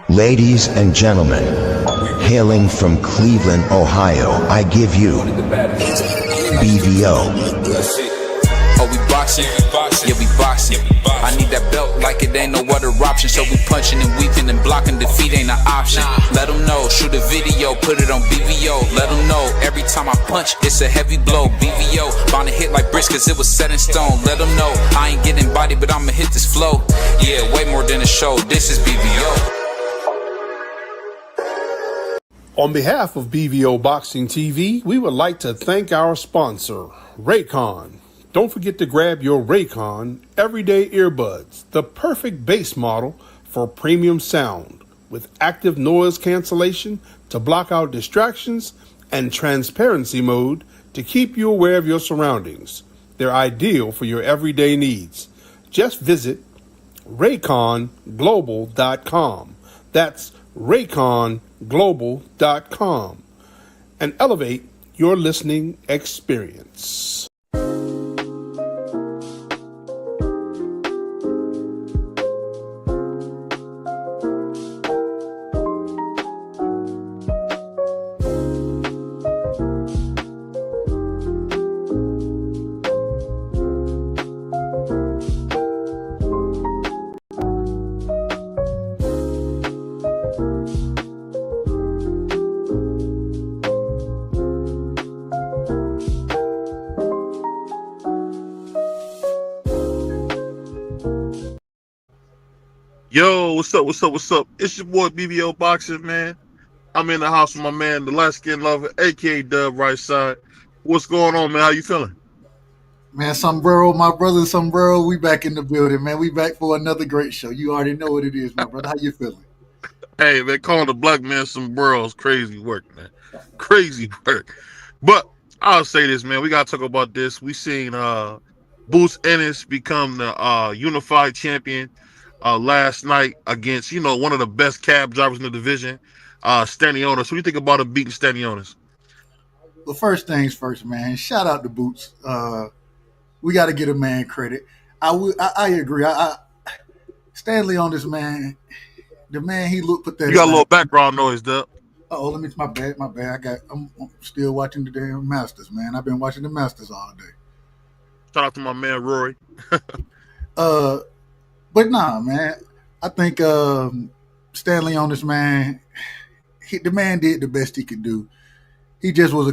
Ladies and gentlemen, hailing from Cleveland, Ohio, I give you BVO. Oh, we boxing? Yeah, we boxing. I need that belt like it ain't no other option. So we punching and weaving and blocking. Defeat ain't an option. Let them know, shoot a video, put it on BVO. Let them know, every time I punch, it's a heavy blow. BVO, bound to hit like bricks cause it was set in stone. Let them know, I ain't getting body, but I'ma hit this flow. Yeah, way more than a show, this is BVO. On behalf of BVO Boxing TV, we would like to thank our sponsor, Raycon. Don't forget to grab your Raycon Everyday Earbuds, the perfect bass model for premium sound, with active noise cancellation to block out distractions and transparency mode to keep you aware of your surroundings. They're ideal for your everyday needs. Just visit rayconglobal.com. That's rayconglobal.com and elevate your listening experience. Yo, what's up? It's your boy BBO Boxing, man. I'm in the house with my man, the light skin lover, aka Dub Right Side. What's going on, man? How you feeling? Man, Sombrero, my brother Sombrero, we back in the building, man. We back for another great show. You already know what it is, my brother. How you feeling? Hey, man, calling the black man Sombrero is crazy work, man. Crazy work. But I'll say this, man. We gotta talk about this. We seen Boots Ennis become the unified champion last night against, one of the best cab drivers in the division, Stanionis. What do you think about him beating Stanionis? Well, first things first, man. Shout out to Boots. We got to get a man credit. I agree. Stanley on this man. The man he looked pathetic. You got a little background noise, Dub. Oh, let me. My bad. I'm still watching the damn Masters, man. I've been watching the Masters all day. Shout out to my man Rory. But nah, man. I think Stanley on this man. The man did the best he could do. He just was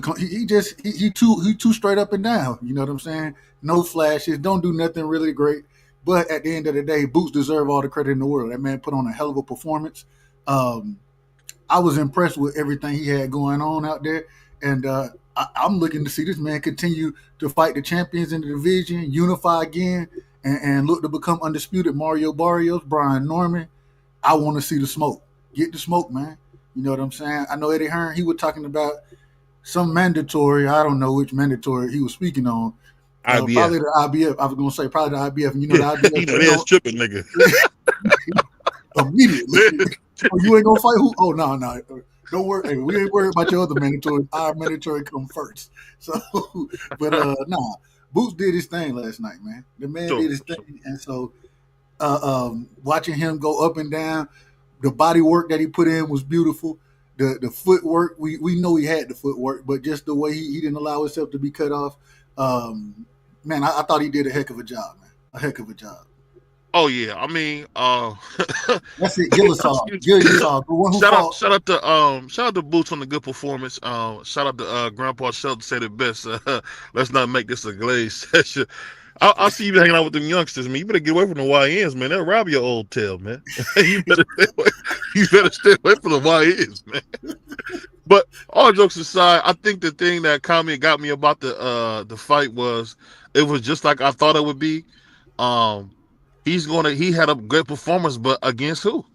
he too straight up and down. You know what I'm saying? No flashes. Don't do nothing really great. But at the end of the day, Boots deserve all the credit in the world. That man put on a hell of a performance. I was impressed with everything he had going on out there, and I'm looking to see this man continue to fight the champions in the division, unify again, and look to become undisputed. Mario Barrios, Brian Norman. I want to see the smoke. Get the smoke, man. You know what I'm saying? I know Eddie Hearn, he was talking about some mandatory. I don't know which mandatory he was speaking on. IBF. Probably the IBF. I was going to say probably the IBF. And you know the IBF. He's tripping, nigga. Immediately. Oh, you ain't going to fight who? Oh, no. Don't worry. Hey, we ain't worried about your other mandatory. Our mandatory come first. So, but nah. Boots did his thing last night, man. The man did his thing. And so watching him go up and down, the body work that he put in was beautiful. The footwork, we know he had the footwork, but just the way he didn't allow himself to be cut off. Man, I thought he did a heck of a job, man. A heck of a job. Oh yeah, I mean, that's it. Gillisall. Shout out to Boots on the good performance. Shout out to Grandpa Shelton said it best. Let's not make this a glaze session. I see you hanging out with them youngsters, man. You better get away from the YNs, man. They'll rob your old tail, man. You better stay away from the YNs, man. But all jokes aside, I think the thing that got me about the fight was it was just like I thought it would be. He had a great performance, but against who?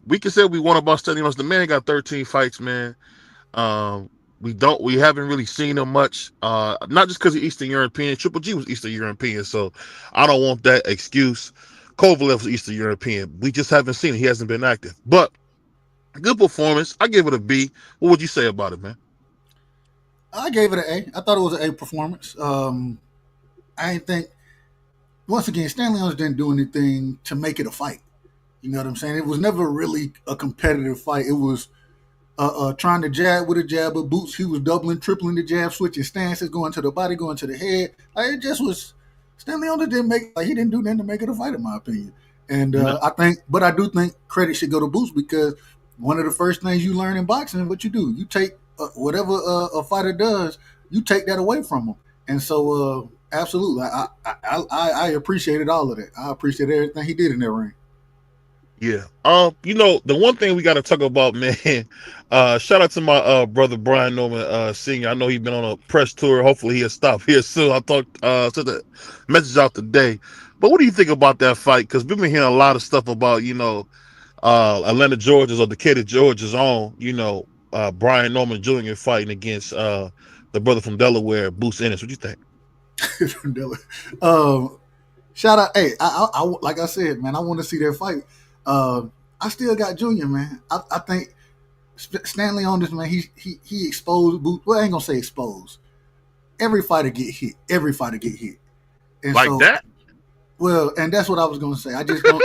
We can say we won about Stanley. The man got 13 fights, man. We haven't really seen him much. Not just because he's Eastern European. Triple G was Eastern European, so I don't want that excuse. Kovalev was Eastern European. We just haven't seen it. He hasn't been active. But good performance. I give it a B. What would you say about it, man? I gave it an A. I thought it was an A performance. I didn't think. Once again, Stanley Jones didn't do anything to make it a fight. You know what I'm saying? It was never really a competitive fight. It was trying to jab with a jab, but Boots, he was doubling, tripling the jab, switching stances, going to the body, going to the head. Like, it just was. Stanley Onda didn't make, like, he didn't do nothing to make it a fight, in my opinion. And No. I do think credit should go to Boots, because one of the first things you learn in boxing is what you do. You take whatever a fighter does, you take that away from him. And so, absolutely, I appreciated all of that. I appreciate everything he did in that ring. Yeah. The one thing we got to talk about, man. Shout out to my brother Brian Norman Senior. I know he's been on a press tour. Hopefully he'll stop here soon. I sent the message out today. But what do you think about that fight? Because we've been hearing a lot of stuff about Atlanta Georgia's or Decatur Georgia's own Brian Norman Jr. fighting against the brother from Delaware, Boots Ennis. What do you think? Shout out, hey, I like I said, man, I want to see that fight. I still got Junior, man. I think Stanley on this, man. He exposed Boots. Well, I ain't gonna say exposed. Every fighter get hit. And like so, that? Well, and that's what I was gonna say. I just don't.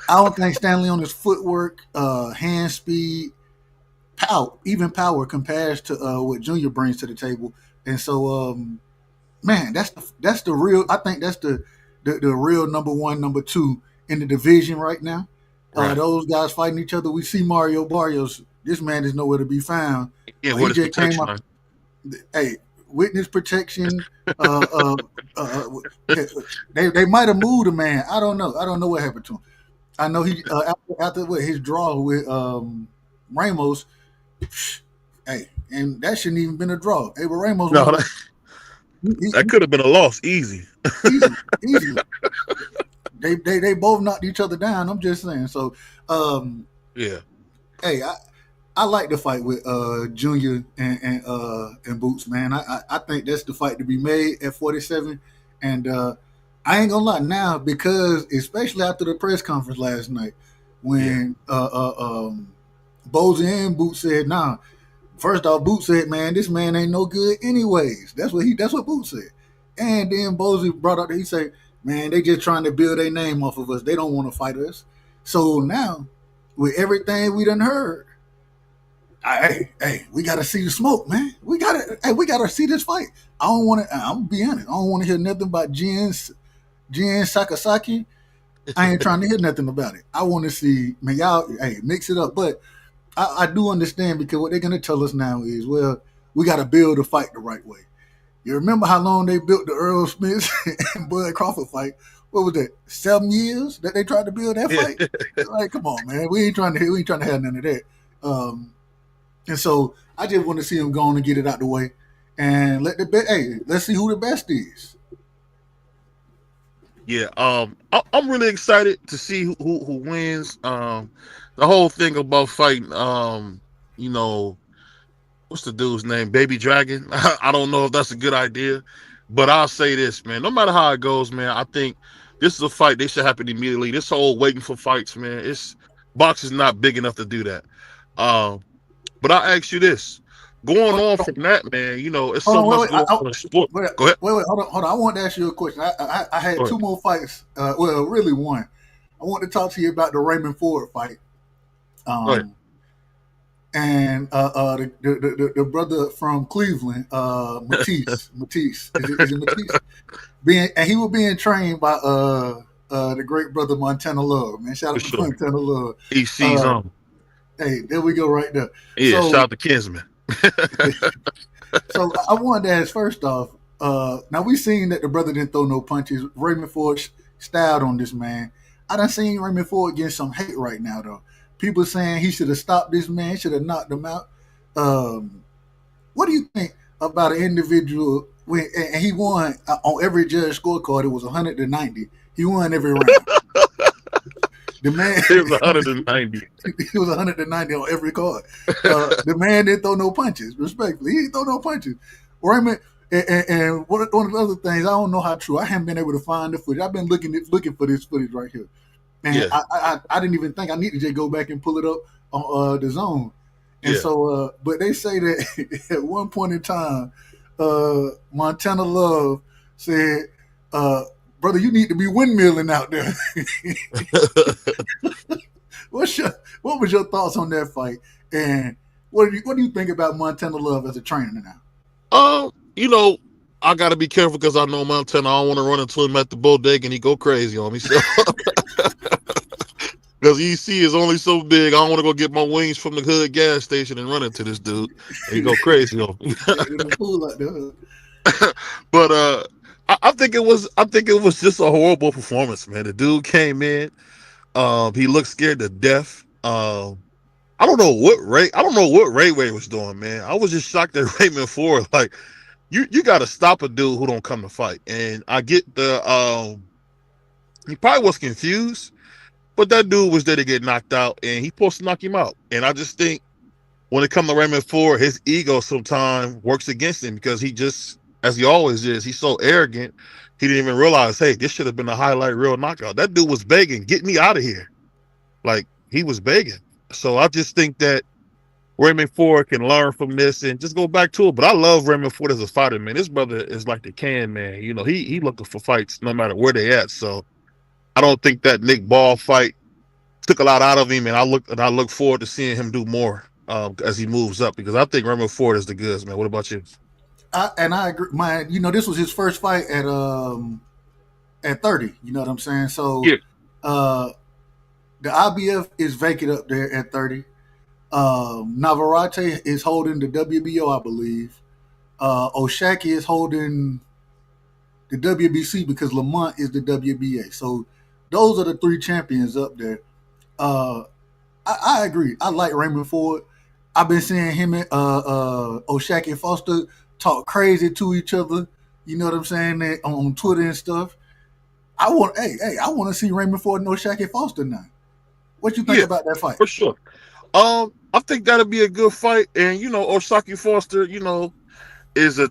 I don't think Stanley on his footwork, hand speed, power compares to what Junior brings to the table. And so, man, that's the real. I think that's the real number one, number two in the division right now. Right. Those guys fighting each other. We see Mario Barrios. This man is nowhere to be found. Yeah, He what is just came protection? up. Hey, witness protection. They might have moved a man. I don't know. I don't know what happened to him. I know he after his draw with Ramos. Hey, and that shouldn't even been a draw. Hey, but Ramos. No, that could have been a loss, easy. Easily. They both knocked each other down. I'm just saying. So, Yeah. hey, I like the fight with Junior and Boots, man. I think that's the fight to be made at 47. And I ain't gonna lie now, because especially after the press conference last night, when Bozy and Boots said, "Nah." First off, Boots said, "Man, this man ain't no good, anyways." That's what Boots said. And then Bozy brought up, he said, "Man, they just trying to build their name off of us. They don't want to fight us." So now, with everything we done heard, hey, we gotta see the smoke, man. We gotta see this fight. I don't want to. I'm gonna be honest. I don't want to hear nothing about Jin Sakasaki. I ain't trying to hear nothing about it. I want to see, man, y'all, hey, mix it up. But I do understand, because what they're gonna tell us now is, well, we gotta build the fight the right way. You remember how long they built the Earl Smith and Bud Crawford fight? What was that? 7 years that they tried to build that fight? Like, come on, man. We ain't trying to have none of that. And so I just want to see him go on and get it out the way, and let's see who the best is. Yeah. I'm really excited to see who wins. The whole thing about fighting, what's the dude's name? Baby Dragon. I don't know if that's a good idea, but I'll say this, man. No matter how it goes, man, I think this is a fight they should happen immediately. This whole waiting for fights, man, boxing's not big enough to do that. But I'll ask you this. Going on from that, man, it's so much going on in sport. Go ahead. Wait, hold on. I want to ask you a question. I had two more fights. Well, really one. I want to talk to you about the Raymond Ford fight. And the brother from Cleveland, Matisse. Is it Matisse? And he was being trained by the great brother Montana Love. Man, shout out to Montana Love. He sees on. Hey, there we go, right there. Yeah, shout out to Kinsman. So I wanted to ask, first off, now we seen that the brother didn't throw no punches. Raymond Ford styled on this man. I done seen Raymond Ford getting some hate right now, though. People saying he should have stopped this man, should have knocked him out. What do you think about an individual and he won on every judge scorecard? It was 100-90. He won every round. The man, it was 190. He was 190 on every card. The man didn't throw no punches. Respectfully, he didn't throw no punches. Raymond, and one of the other things, I don't know how true. I haven't been able to find the footage. I've been looking for this footage right here, and I didn't even think I need to just go back and pull it up on the zone. And so, but they say that at one point in time, Montana Love said, brother, you need to be windmilling out there. What was your thoughts on that fight? And what do you think about Montana Love as a trainer now? You know, I gotta be careful because I know Montana. I don't want to run into him at the bodega and he go crazy on me. So, because EC is only so big, I don't want to go get my wings from the hood gas station and run into this dude and he go crazy on me. But I think it was just a horrible performance, man. The dude came in, he looked scared to death. I don't know what Ray was doing, man. I was just shocked at Raymond Ford. Like, you got to stop a dude who don't come to fight. And I get he probably was confused, but that dude was there to get knocked out, and he supposed to knock him out. And I just think when it comes to Raymond Ford, his ego sometimes works against him because he just, as he always is, he's so arrogant. He didn't even realize, hey, this should have been a highlight reel knockout. That dude was begging, get me out of here. Like, he was begging. So I just think that Raymond Ford can learn from this and just go back to it. But I love Raymond Ford as a fighter, man. This brother is like the can man. You know, he looking for fights no matter where they at. So I don't think that Nick Ball fight took a lot out of him, and I look forward to seeing him do more as he moves up because I think Raymond Ford is the goods, man. What about you? I agree. This was his first fight at 30. You know what I'm saying? So Yeah. The IBF is vacant up there at 30. Navarrete is holding the WBO, I believe. Oshaki is holding the WBC because Lamont is the WBA. So those are the three champions up there. I agree. I like Raymond Ford. I've been seeing him and Oshaki and Foster talk crazy to each other. You know what I'm saying? On Twitter and stuff. I want to see Raymond Ford and Oshaki Foster now. What you think about that fight? For sure. I think that'll be a good fight. And Oshaki Foster, is a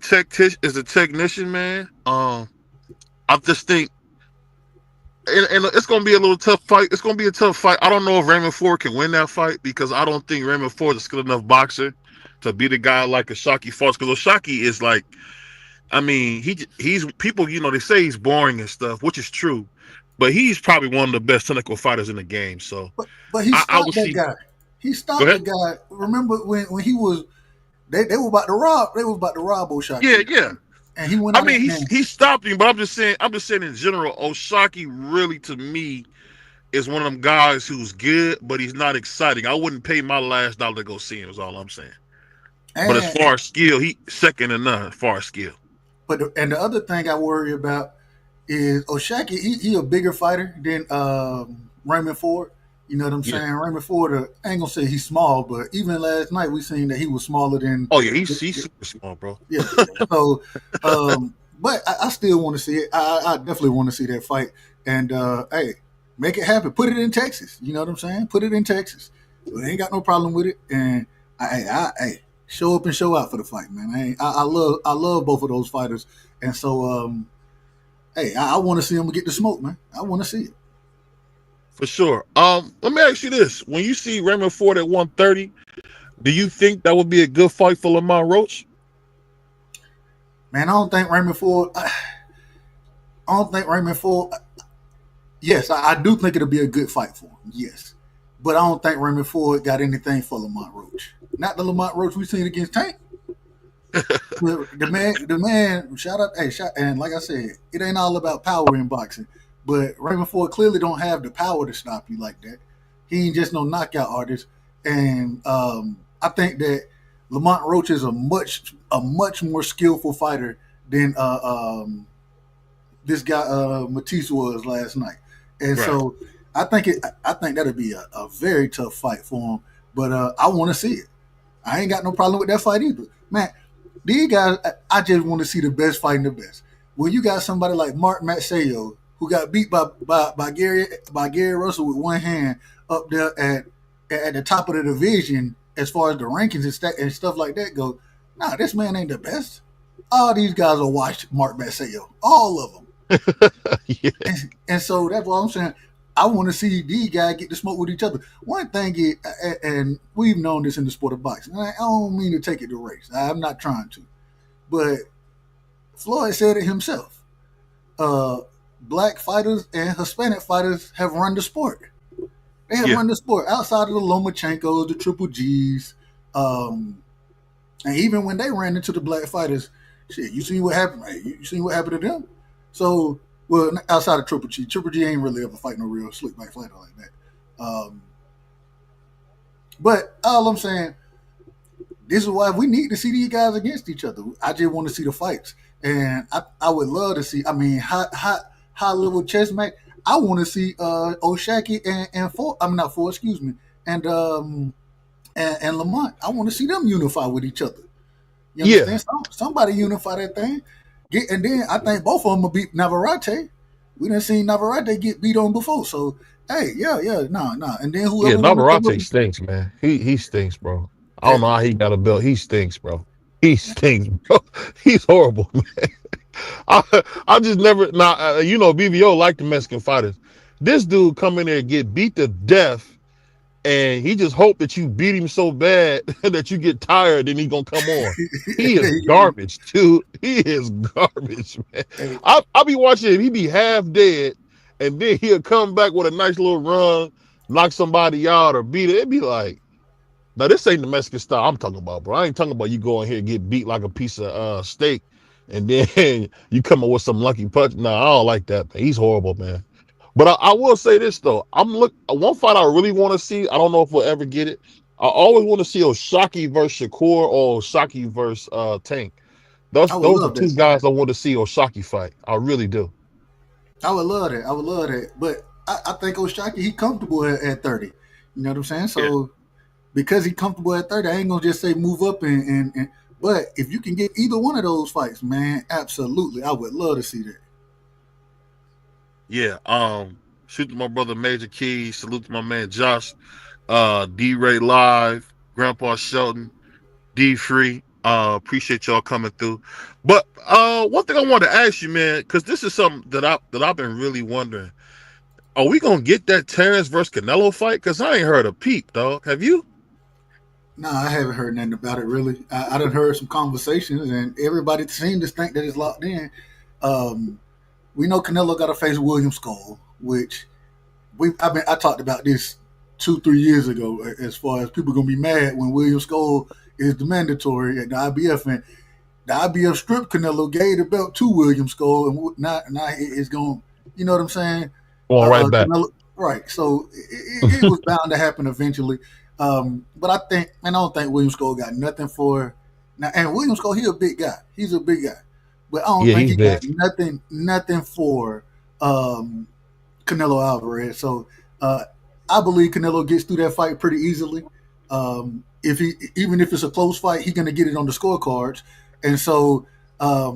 technician, man. I just think, and it's gonna be a little tough fight. It's gonna be a tough fight. I don't know if Raymond Ford can win that fight because I don't think Raymond Ford is a skilled enough boxer to beat a guy like Oshaki Foster. Because Oshaki is like, I mean, he's people, they say he's boring and stuff, which is true, but he's probably one of the best technical fighters in the game. So, but he stopped that guy. He stopped the guy. Remember when he was, they were about to rob. They was about to rob Oshaki. Yeah. And he went. He stopped him, but I'm just saying in general, Oshaki really to me is one of them guys who's good, but he's not exciting. I wouldn't pay my last dollar to go see him. Is all I'm saying. But as far as skill, he second to none as far as skill. But the other thing I worry about is Oshaki. He a bigger fighter than Raymond Ford. You know what I'm saying? Raymond Ford, I ain't gonna say he's small, but even last night we seen that he was smaller than. Oh yeah, he's super small, bro. Yeah. So, but I still want to see it. I definitely want to see that fight. And hey, make it happen. Put it in Texas. You know what I'm saying? Put it in Texas. I ain't got no problem with it. And I show up and show out for the fight, man. I love both of those fighters. And so, hey, I want to see them get the smoke, man. I want to see it. For sure. Let me ask you this: when you see Raymond Ford at 130, do you think that would be a good fight for Lamont Roach? Man, I don't think Raymond Ford. Yes, I do think it'll be a good fight for him. Yes, but I don't think Raymond Ford got anything for Lamont Roach. Not the Lamont Roach we've seen against Tank. the man. Shout out, and like I said, it ain't all about power in boxing. But Raymond Ford clearly don't have the power to stop you like that. He ain't just no knockout artist. And I think that Lamont Roach is a much more skillful fighter than this guy Matisse was last night. And so I think that'll be a very tough fight for him. But I want to see it. I ain't got no problem with that fight either. Man, these guys, I just want to see the best fighting the best. When you got somebody like Mark Matsayo, who got beat by Gary Russell with one hand up there at the top of the division as far as the rankings and stuff like that go. Nah, this man ain't the best. All these guys will watch Mark Matsayo. All of them. And so that's what I'm saying. I want to see these guys get to smoke with each other. One thing is, and we've known this in the sport of boxing, I don't mean to take it to race. I'm not trying to. But Floyd said it himself. black fighters and Hispanic fighters have run the sport. They have Yeah. run the sport outside of the Lomachenkos, the Triple Gs, and even when they ran into the black fighters, shit, you seen what happened? Right? You seen what happened to them? So, well, outside of Triple G ain't really ever fight no real slick back fighter like that. But all I'm saying, this is why we need to see these guys against each other. I just want to see the fights, and I would love to see. I mean, high level chess match. I want to see Oshaki and Ford. I'm not Ford, excuse me, and Lamont. I want to see them unify with each other. You understand? Somebody unify that thing. And then I think both of them will beat Navarrete. We done seen Navarrete get beat on before. So, hey, nah. And then whoever Navarrete stinks, man. He stinks, bro. I don't know how he got a belt. He stinks, bro. He stinks, bro. He's horrible, man. I just never. BVO like the Mexican fighters. This dude come in there and get beat to death, and he just hope that you beat him so bad that you get tired and he gonna come on. He is garbage, dude. He is garbage, man. I'll be watching him. He be half dead, and then he'll come back with a nice little run, knock somebody out or beat it. It'd be like, now this ain't the Mexican style I'm talking about, bro. I ain't talking about you go in here and get beat like a piece of steak, and then you come up with some lucky punch. No, I don't like that, man. He's horrible, man. But I will say this though, one fight I really want to see. I don't know if we'll ever get it. I always want to see Oshaki versus Shakur or Oshaki versus Tank. Those are two guys I want to see Oshaki fight. I really do. I would love that. But I think Oshaki, he comfortable at 30. You know what I'm saying? So because he comfortable at 30, I ain't gonna just say move up and but if you can get either one of those fights, man, absolutely, I would love to see that. Yeah. Shoot to my brother Major Key. Salute to my man Josh. D-Ray Live, Grandpa Shelton, D-Free. Appreciate y'all coming through. But one thing I wanted to ask you, man, because this is something that I've been really wondering. Are we gonna get that Terrence versus Canelo fight? Because I ain't heard a peep, dog. Have you? No, I haven't heard nothing about it really. I done heard some conversations, and everybody seems to think that it's locked in. We know Canelo got to face William Skull, which I talked about this 2-3 years ago. As far as people gonna be mad when William Skull is the mandatory at the IBF, and the IBF stripped Canelo, gave the belt to William Skull, and now it's going. You know what I'm saying? Going right back. Canelo, right. So it was bound to happen eventually. But I don't think William Skull got nothing for now. And William Skull, he's a big guy. He's a big guy. But I don't think he got nothing for Canelo Alvarez. So I believe Canelo gets through that fight pretty easily. Even if it's a close fight, he's gonna get it on the scorecards. And so I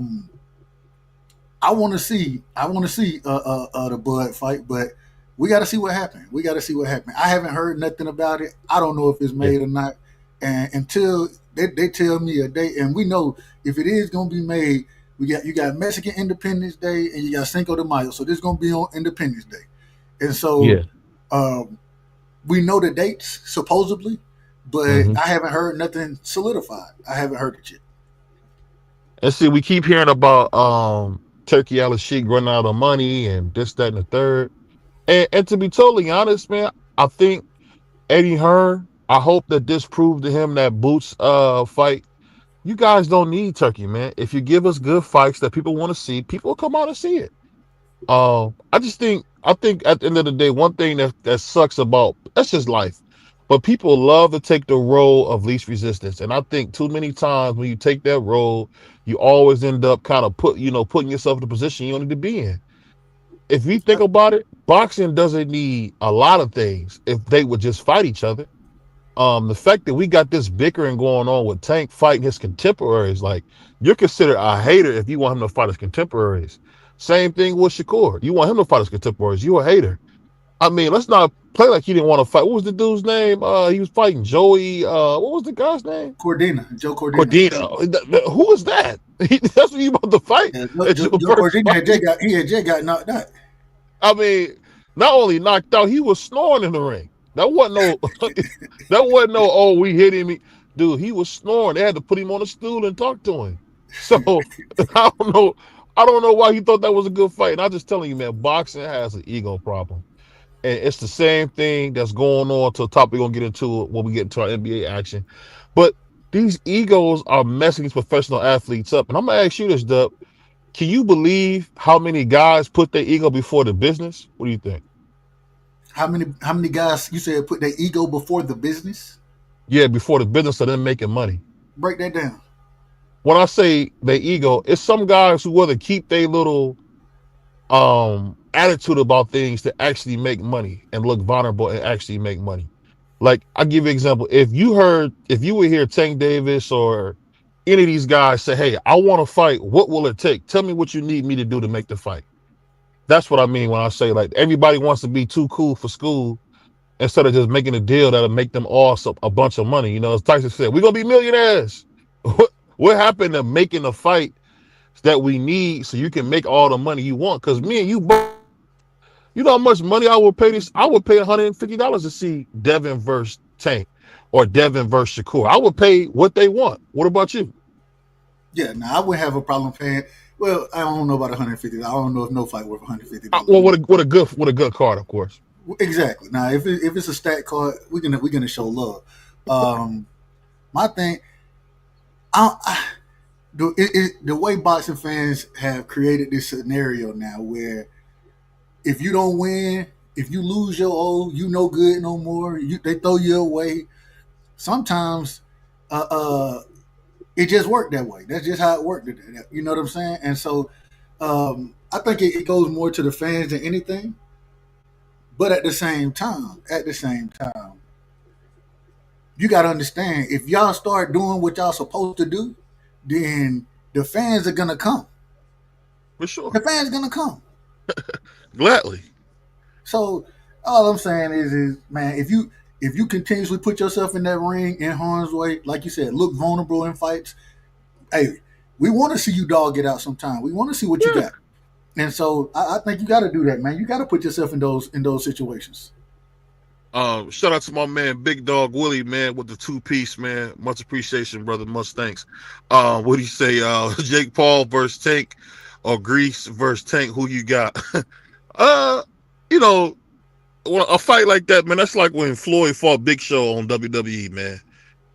want to see the Bud fight, but we got to see what happened. I haven't heard nothing about it. I don't know if it's made or not. And until they tell me a date, and we know if it is gonna be made. You got Mexican Independence Day and you got Cinco de Mayo, so this is gonna be on Independence Day, and so we know the dates supposedly, but I haven't heard nothing solidified. I haven't heard it yet. And see, we keep hearing about Turkey Al-Sheikh running out of money and this, that, and the third. And to be totally honest, man, I think Eddie Hearn. I hope that this proved to him that Boots fight. You guys don't need Turkey, man. If you give us good fights that people want to see, people will come out and see it. I think at the end of the day, one thing that sucks about that's just life. But people love to take the role of least resistance. And I think too many times when you take that role, you always end up kind of putting yourself in a position you don't need to be in. If we think about it, boxing doesn't need a lot of things if they would just fight each other. The fact that we got this bickering going on with Tank fighting his contemporaries, like you're considered a hater if you want him to fight his contemporaries. Same thing with Shakur. You want him to fight his contemporaries. You a hater. I mean, let's not play like he didn't want to fight. What was the dude's name? He was fighting Joey. What was the guy's name? Joe Cordina. Who was that? That's what you about to fight. Yeah, Joe Cordina. He had just got knocked out. I mean, not only knocked out, he was snoring in the ring. That wasn't no, oh, we hit him. Dude, he was snoring. They had to put him on a stool and talk to him. So I don't know. I don't know why he thought that was a good fight. And I'm just telling you, man, boxing has an ego problem. And it's the same thing that's going on to the top we're going to get into when we get into our NBA action. But these egos are messing these professional athletes up. And I'm going to ask you this, Dub. Can you believe how many guys put their ego before the business? What do you think? How many guys you said put their ego before the business? Yeah, before the business of them making money. Break that down. When I say their ego, it's some guys who rather keep their little attitude about things to actually make money and look vulnerable and actually make money. Like, I'll give you an example. If you would hear Tank Davis or any of these guys say, hey, I want to fight, what will it take? Tell me what you need me to do to make the fight. That's what I mean when I say, like, everybody wants to be too cool for school instead of just making a deal that'll make them all a bunch of money. You know, as Tyson said, we're going to be millionaires. What happened to making a fight that we need so you can make all the money you want? Because me and you both, you know how much money I would pay this? I would pay $150 to see Devin versus Tank or Devin versus Shakur. I would pay what they want. What about you? Yeah, now I wouldn't have a problem paying. Well, I don't know about $150. I don't know if no fight worth $150. Well, what a good card, of course. Exactly. Now, if it's a stat card, we're gonna show love. My thing, the way boxing fans have created this scenario now, where if you don't win, if you lose your old, you no good no more. They throw you away. Sometimes, it just worked that way. That's just how it worked. You know what I'm saying? And so, I think it goes more to the fans than anything. But at the same time, you got to understand, if y'all start doing what y'all supposed to do, then the fans are gonna come. For sure, the fans are gonna come gladly. So all I'm saying is man, if you continuously put yourself in that ring in harm's way, like you said, look vulnerable in fights. Hey, we want to see you dog it out sometime. We want to see what you got. And so I think you got to do that, man. You got to put yourself in those situations. Shout out to my man Big Dog Willie, man, with the 2-piece, man. Much appreciation, brother. Much thanks. What do you say? Jake Paul versus Tank or Grease versus Tank? Who you got? You know, a fight like that, man. That's like when Floyd fought Big Show on WWE, man.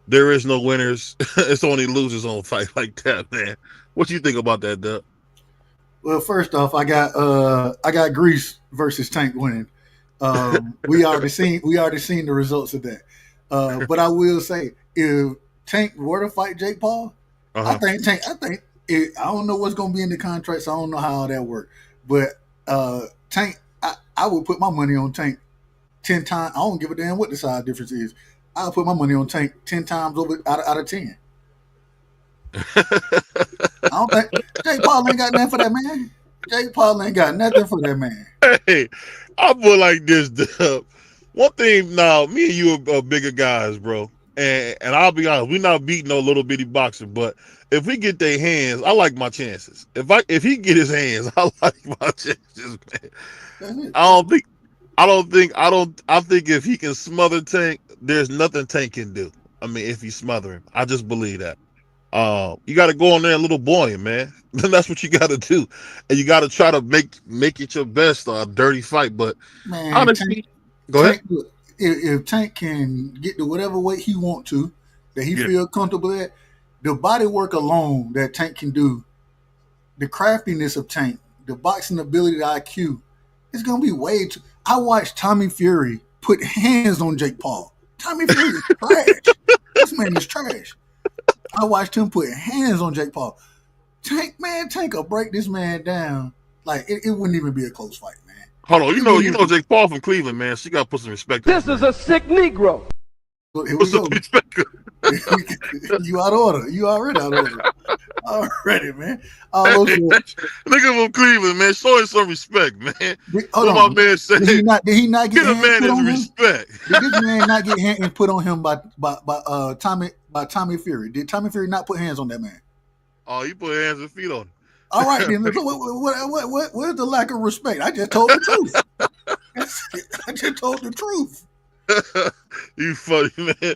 There is no winners. It's only losers on a fight like that, man. What you think about that, Dub? Well, first off, I got Grease versus Tank winning. We already seen the results of that. But I will say, if Tank were to fight Jake Paul, I think I don't know what's going to be in the contract, so I don't know how that works. But Tank, I would put my money on Tank 10 times. I don't give a damn what the size difference is. I'll put my money on Tank 10 times over out of 10. I don't think Jake Paul ain't got nothing for that man. Jake Paul ain't got nothing for that man. Hey, I put like this, Dub. One thing now, me and you are bigger guys, bro. And I'll be honest, we're not beating no little bitty boxer, but if we get their hands, I like my chances. If he get his hands, I like my chances, man. I think if he can smother Tank, there's nothing Tank can do. I mean, if he smother him, I just believe that. You got to go on there a little boy, man. That's what you got to do, and you got to try to make it your best dirty fight. But man, honestly, go ahead. If Tank can get to whatever weight he want to, that he feel comfortable at, the body work alone that Tank can do, the craftiness of Tank, the boxing ability, the IQ, it's gonna be way too. I watched Tommy Fury put hands on Jake Paul. Tommy Fury is trash. This man is trash. I watched him put hands on Jake Paul. Tank will break this man down. Like it wouldn't even be a close fight, man. Hold on, you know Jake Paul from Cleveland, man. So you gotta put some respect. This is a sick Negro. Here we go. You out of order. You already out of order. Already, man. Nigga from Cleveland, man. Show him some respect, man. Hold on. My man said, did he not get a man his respect? Did this man not get hands put on him by Tommy Fury? Did Tommy Fury not put hands on that man? Oh, he put hands and feet on him. All right, then. Where's the lack of respect? I just told the truth. I just told the truth. You funny, man.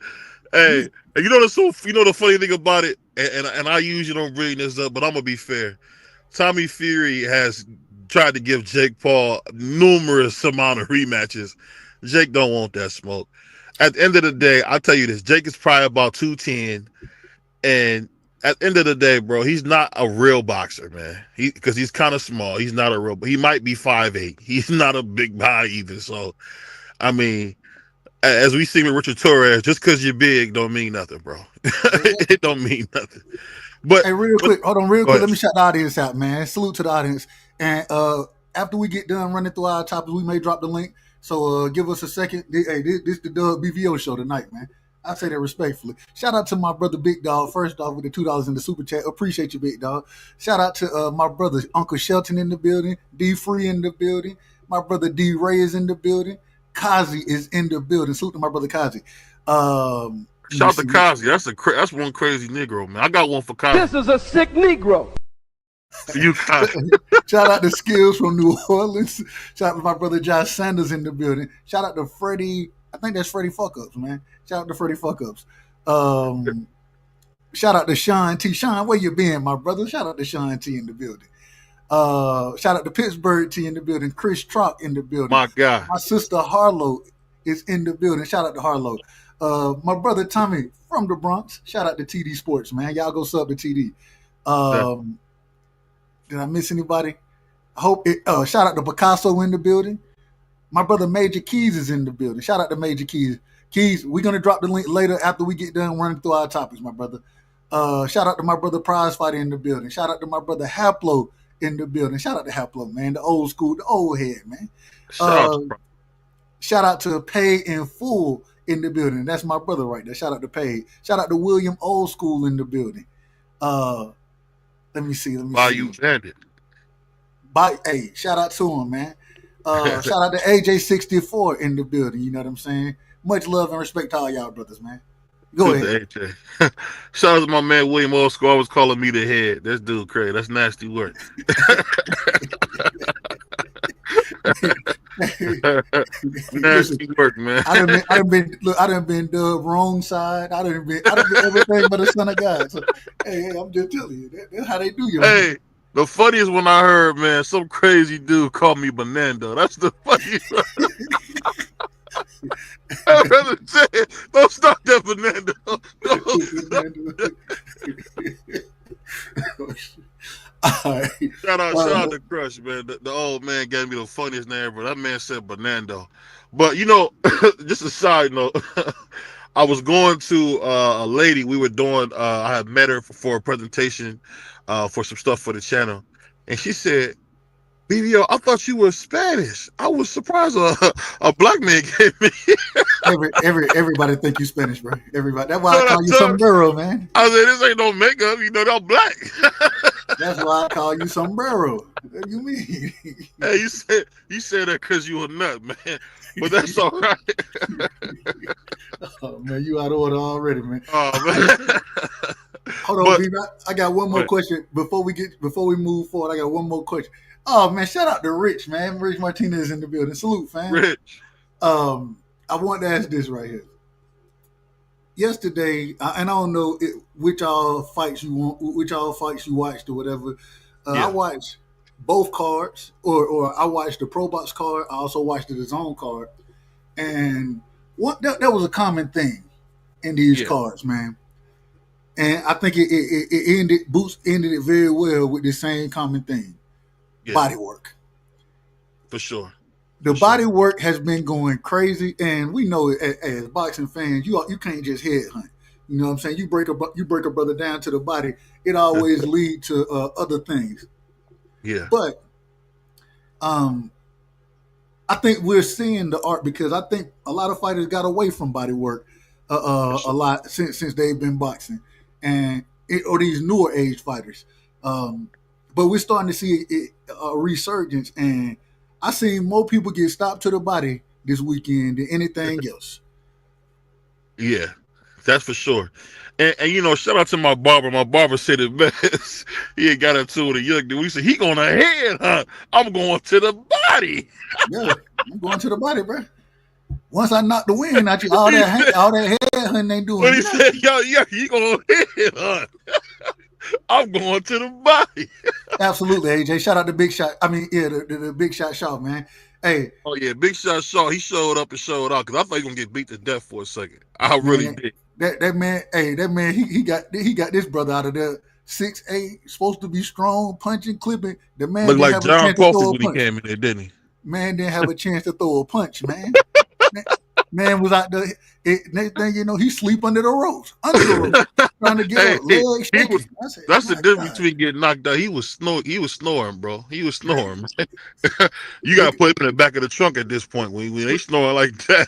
Hey, you know the funny thing about it, and I usually don't bring this up, but I'm gonna be fair. Tommy Fury has tried to give Jake Paul numerous amount of rematches. Jake don't want that smoke. At the end of the day, I'll tell you this: Jake is probably about 210, and at the end of the day, bro, he's not a real boxer, man. Because he's kind of small. He's not a real. He might be 5'8". He's not a big guy either. So, I mean, as we see with Richard Torres, just because you're big don't mean nothing, bro. It don't mean nothing. But hey, real quick, hold on, real quick. ahead. Let me shout the audience out, man. Salute to the audience. And after we get done running through our topics, we may drop the link. So give us a second. Hey, this the Doug BVO show tonight, man. I say that respectfully. Shout out to my brother Big Dog, first off with the $2 in the super chat. Appreciate you, Big Dog. Shout out to my brother Uncle Shelton in the building, D Free in the building. My brother D Ray is in the building. Kazi is in the building. Salute to my brother Kazi. Shout out to Kazi. That's one crazy Negro, man. I got one for Kazi. This is a sick Negro. For you, Kazi. Shout out to Skills from New Orleans. Shout out to my brother Josh Sanders in the building. Shout out to Freddie. I think that's Freddie Fuckups, man. Shout out to Freddie Fuckups. Shout out to Sean T. Sean, where you been, my brother? Shout out to Sean T in the building. Shout out to Pittsburgh T in the building. Chris Trock in the building. My God. My sister Harlow is in the building. Shout out to Harlow. My brother Tommy from the Bronx. Shout out to TD Sports, man. Y'all go sub to TD. Did I miss anybody? I hope it. Shout out to Picasso in the building. My brother Major Keys is in the building. Shout out to Major Keys. Keys, we're gonna drop the link later after we get done running through our topics, my brother. Shout out to my brother Prize Fighter in the building. Shout out to my brother Haplo in the building. Shout out to Haplo, man. The old school, the old head, man. Shout out to Pay in Full in the building. That's my brother right there. Shout out to Pay. Shout out to William Old School in the building. Let me see. Bayou Bandit. Hey, shout out to him, man. Shout out to AJ64 in the building. You know what I'm saying? Much love and respect to all y'all brothers, man. Go ahead. AJ. Shout out to my man William Old School. Always calling me the head. This dude crazy. That's nasty work. Nasty work, man. I done been dubbed wrong side. I done been everything but a son of God. So, hey, I'm just telling you, that's how they do you. Hey, man. The funniest one I heard, man, some crazy dude called me Benando. That's the funniest one. I'd rather say it. Don't start that, Benando. All right. Shout out to Crush, man. The old man gave me the funniest name ever. That man said Bernando. But, you know, just a side note, I was going to a lady. We were doing, I had met her for a presentation for some stuff for the channel. And she said, BBO, I thought you were Spanish. I was surprised a black man gave me. Everybody think you Spanish, bro. Everybody. That's why I call you sombrero, man. I said, this ain't no makeup. You know, they're black. That's why I call you sombrero. What do you mean? Hey, you said that because you a nut, man. But that's all right. Oh, man, you out of order already, man. Oh, man. Hold on, I got one more question before we move forward. I got one more question. Oh man, shout out to Rich, man. Rich Martinez in the building. Salute, fam. Rich. I want to ask this right here. Yesterday, and I don't know which all fights you watched or whatever. I watched both cards, or I watched the Pro Box card. I also watched the DAZN card, and that was a common thing in these cards, man. And I think it ended. Boots ended it very well with the same common thing. Yeah. Body work. For sure. The body work has been going crazy, and we know it as boxing fans, you can't just headhunt. You know what I'm saying? You break a brother down to the body, it always lead to other things. Yeah. But I think we're seeing the art because I think a lot of fighters got away from body work a lot since they've been boxing, or these newer age fighters. But we're starting to see a resurgence, and I seen more people get stopped to the body this weekend than anything else. Yeah, that's for sure. And you know, shout out to my barber. My barber said it best. He ain't got into it with a young dude. We said, he going to head hunt. I'm going to the body. Yeah, I'm going to the body, bro. Once I knock the wind out you, all that head hunting ain't doing. But he said, yo, he going to head hunt. I'm going to the body. Absolutely, AJ. Shout out to Big Shot. I mean, yeah, the Big Shot Shaw, man. Hey, Oh yeah, Big Shot Shaw. He showed up and showed out because I thought he was gonna get beat to death for a second. I really man, did. that man, hey, that man, he got this brother out of there. 6'8", supposed to be strong, punching, clipping. The man Looked didn't like have a John chance to Coffey throw a when he punch. came in there, didn't he? Man didn't have a chance to throw a punch, man. Man, man was out there. Next thing you know, he sleep under the ropes, trying to get Hey, up, legs he was. shaking. I said, That's the my difference God. between getting knocked out. He was snoring. He was snoring, bro. He was snoring. Man. You got Look, to put him in the back of the trunk at this point when they snoring like that.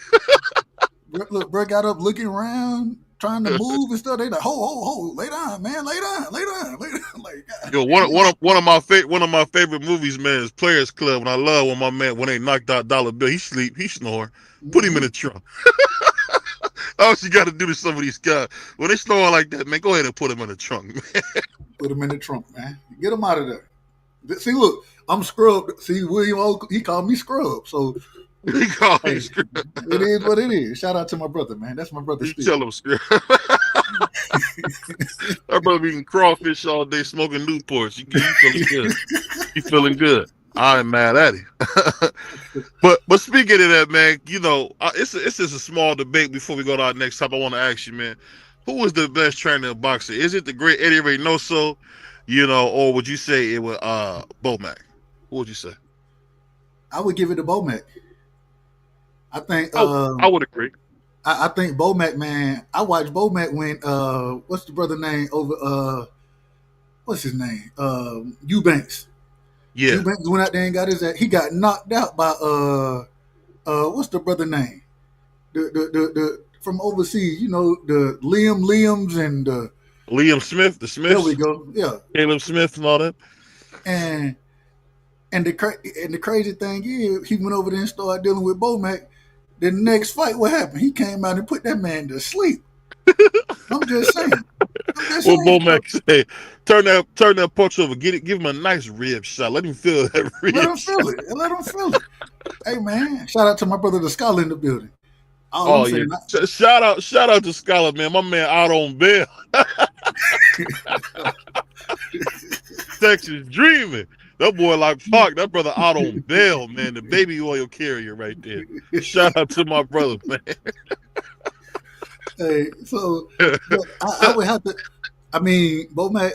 look, bro got up looking around, trying to move and stuff. They like, ho, lay down, man, lay down, lay down, lay down. Like, God. Yo, one of my favorite movies, man, is Players Club, and I love when my man when they knocked out Dollar Bill. He sleep, he snoring. Put him in the trunk. All you got to do to some of these guys when they snoring like that, man. Go ahead and put him in the trunk, man. Put him in the trunk, man. Get him out of there. See, look, I'm scrubbed. See, he called me scrub. So, He call hey, him scrub. it is what it is. Shout out to my brother, man. That's my brother You still. tell him scrub. That brother eating crawfish all day, smoking Newports. You feeling good? You feeling good? I ain't mad at him. but speaking of that, man, you know, it's just a small debate before we go to our next topic. I want to ask you, man, who was the best trainer in boxing? Is it the great Eddie Reynoso, you know, or would you say it was Bomac? Who would you say? I would give it to Bomac. I think Oh, I would agree. I think Bomac, man. I watched Bomac when what's the brother name over what's his name? Eubanks. Yeah. Eubanks went out there and got his ass. He got knocked out by what's the brother name? The from overseas, you know, the Liams and Liam Smith, the there we Smiths, go. Yeah. Caleb Smith, and all that. And the crazy thing is he went over there and started dealing with Bomac. The next fight, what happened? He came out and put that man to sleep. I'm just saying. What Bomac say? Turn that punch over. Give him a nice rib shot. Let him feel that rib Let him shot. feel it. Let him feel it. Hey man, shout out to my brother the scholar in the building. All Oh I'm yeah. saying, Shout out to Scholar, man. My man out on bail. Texas dreaming. That boy like Park. That brother out on bail, man. The baby oil carrier right there. Shout out to my brother, man. hey, so but I would have to. I mean, Bomac,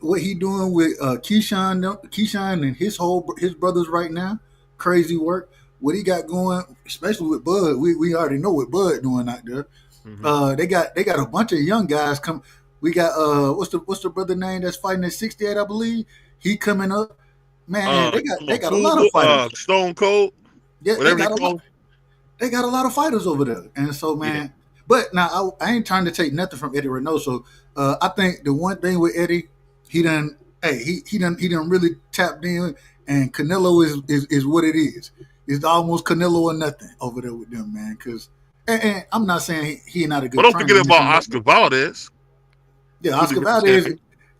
what he doing with Keyshawn and his brothers right now, crazy work. What he got going, especially with Bud, we already know what Bud doing out there. Mm-hmm. They got a bunch of young guys come. We got what's the brother name that's fighting at 68, I believe. He coming up. Man, they got a lot of fighters. Stone Cold, Yeah, whatever they call. they got a lot of fighters over there. And so, man, Yeah. but now I ain't trying to take nothing from Eddie Reynoso. I think the one thing with Eddie, he done really tapped in, and Canelo is what it is. It's almost Canelo or nothing over there with them, man. Because and I'm not saying he not a good But don't trainer. forget about Oscar Valdez. Yeah,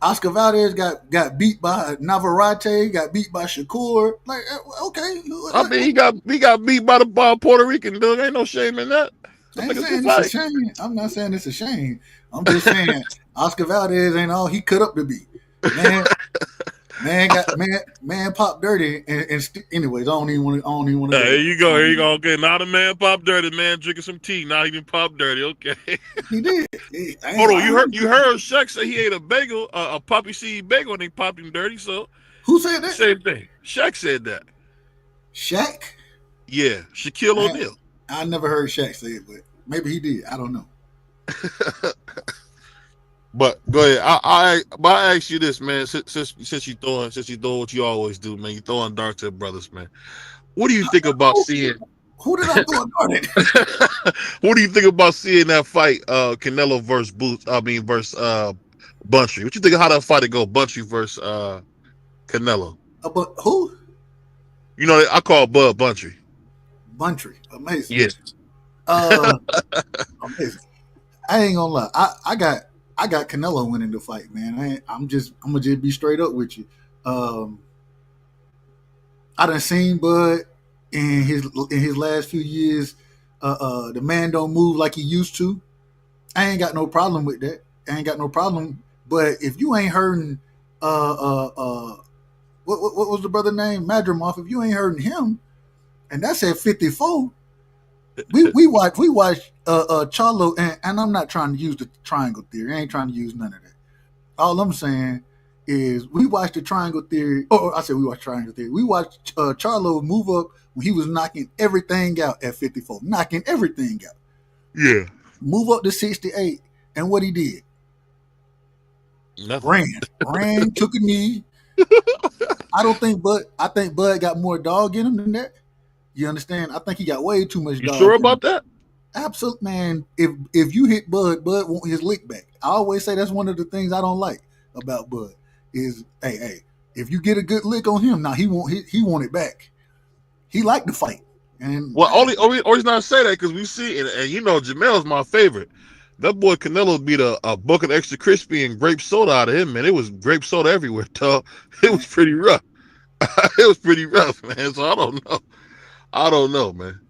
Oscar Valdez got beat by Navarrete, got beat by Shakur. Like, okay, I mean, he got beat by the Puerto Rican dude. Ain't no shame in that. I ain't saying it's a shame. I'm not saying it's a shame. I'm just saying Oscar Valdez ain't all he cut up to be. Man popped dirty anyways. I don't even want to. Here you go. Okay, now the man pop dirty. Man drinking some tea. Now he can pop dirty. Okay. He did. Hold on. You heard Shaq say he ate a bagel, a poppy seed bagel, and they popped him dirty. So who said that? same thing. Shaq said that. Shaq? Yeah, Shaquille O'Neal. I never heard Shaq say it, but maybe he did. I don't know. But go ahead. I ask you this, man. Since you throwing what you always do, man. You throwing darts at brothers, man. What do you think about seeing? Who did I throw a dart at? What do you think about seeing that fight, Canelo versus Buntry? What you think of how that fight go, Buntry versus Canelo? But who? You know, I call Bud Buntry. Buntry, amazing. Yes. Amazing. I ain't gonna lie. I got Canelo winning the fight, man. I'm gonna just be straight up with you. I done seen Bud in his last few years. The man don't move like he used to. I ain't got no problem with that. I ain't got no problem But if you ain't hurting, what was the brother name? Madrimov. If you ain't hurting him, and that's at 54. We watch Charlo, and I'm not trying to use the triangle theory. I ain't trying to use none of that. All I'm saying is we watched the triangle theory. Or I said we watched triangle theory. We watched Charlo move up when he was knocking everything out at 54, knocking everything out. Yeah. Move up to 68, and what he did? Nothing. Ran, took a knee. I think Bud got more dog in him than that. You understand? I think he got way too much You dog. sure about that? Absolutely, man. If you hit Bud want his lick back. I always say that's one of the things I don't like about Bud is, hey, if you get a good lick on him, now he want it back. He liked to fight. And well, only reason I say that because we see and you know Jamel's my favorite. That boy Canelo beat a bucket of extra crispy and grape soda out of him, man. It was grape soda everywhere, dog. It was pretty rough. It was pretty rough, man. So I don't know, man.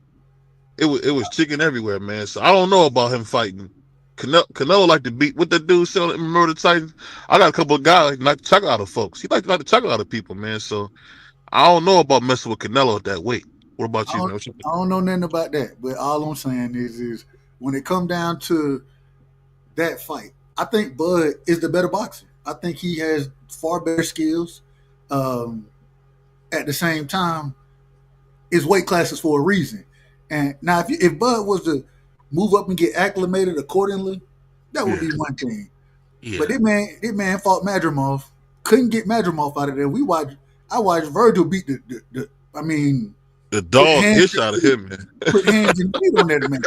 It was chicken everywhere, man. So I don't know about him fighting. Canelo like to beat what that dude said in Murder Titans. I got a couple of guys like to chuck out of folks. He like to chuck out of people, man. So I don't know about messing with Canelo at that weight. What about you, man? I don't know nothing about that, but all I'm saying is when it come down to that fight, I think Bud is the better boxer. I think he has far better skills. At the same time, his weight classes for a reason. And now, if Bud was to move up and get acclimated accordingly, that would be one thing. Yeah. But that man fought Madrimov, couldn't get Madrimov out of there. I watched Virgil beat the dog hit out of him, man. Put hands and feet on that man.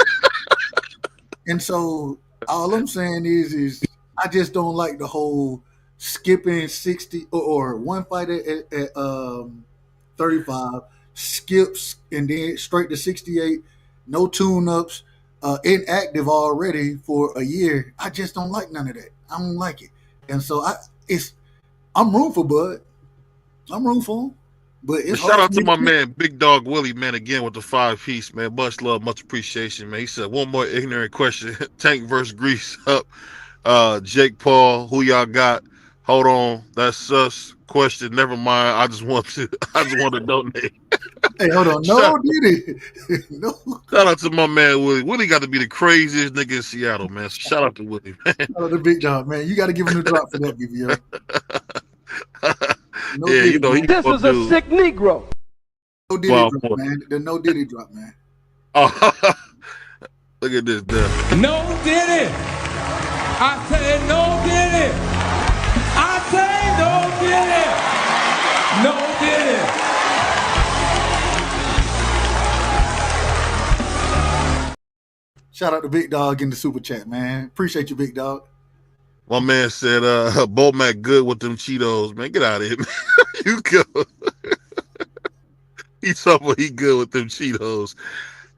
And so all I'm saying is I just don't like the whole skipping 60 or one fight at 35, skips and then straight to 68, no tune-ups, inactive already for a year. I just don't like none of that. I don't like it. And so I'm rooting for Bud. I'm rooting for him. But shout out to my man, Big Dog Willie, man, again with the 5-piece, man. Much love, much appreciation, man. He said, one more ignorant question. Tank versus Grease up. Jake Paul, who y'all got? Hold on. That's sus question. Never mind. I just want to donate. Hey, hold on. No, did it? No. Shout out to my man, Willie. Willie got to be the craziest nigga in Seattle, man. So shout out to Willie, man. Shout out to Big Dog, man. You got to give him a drop for that, BBO. No yeah, you know, this is a sick Negro. No Diddy drop, man. The no Diddy drop, man. Oh, look at this, dude. No Diddy. I say no Diddy. I say no Diddy. No Diddy. Shout out to Big Dog in the super chat, man. Appreciate you, Big Dog. My man said, Bo Mac good with them Cheetos, man. Get out of here, man. You go. He talking about he good with them Cheetos.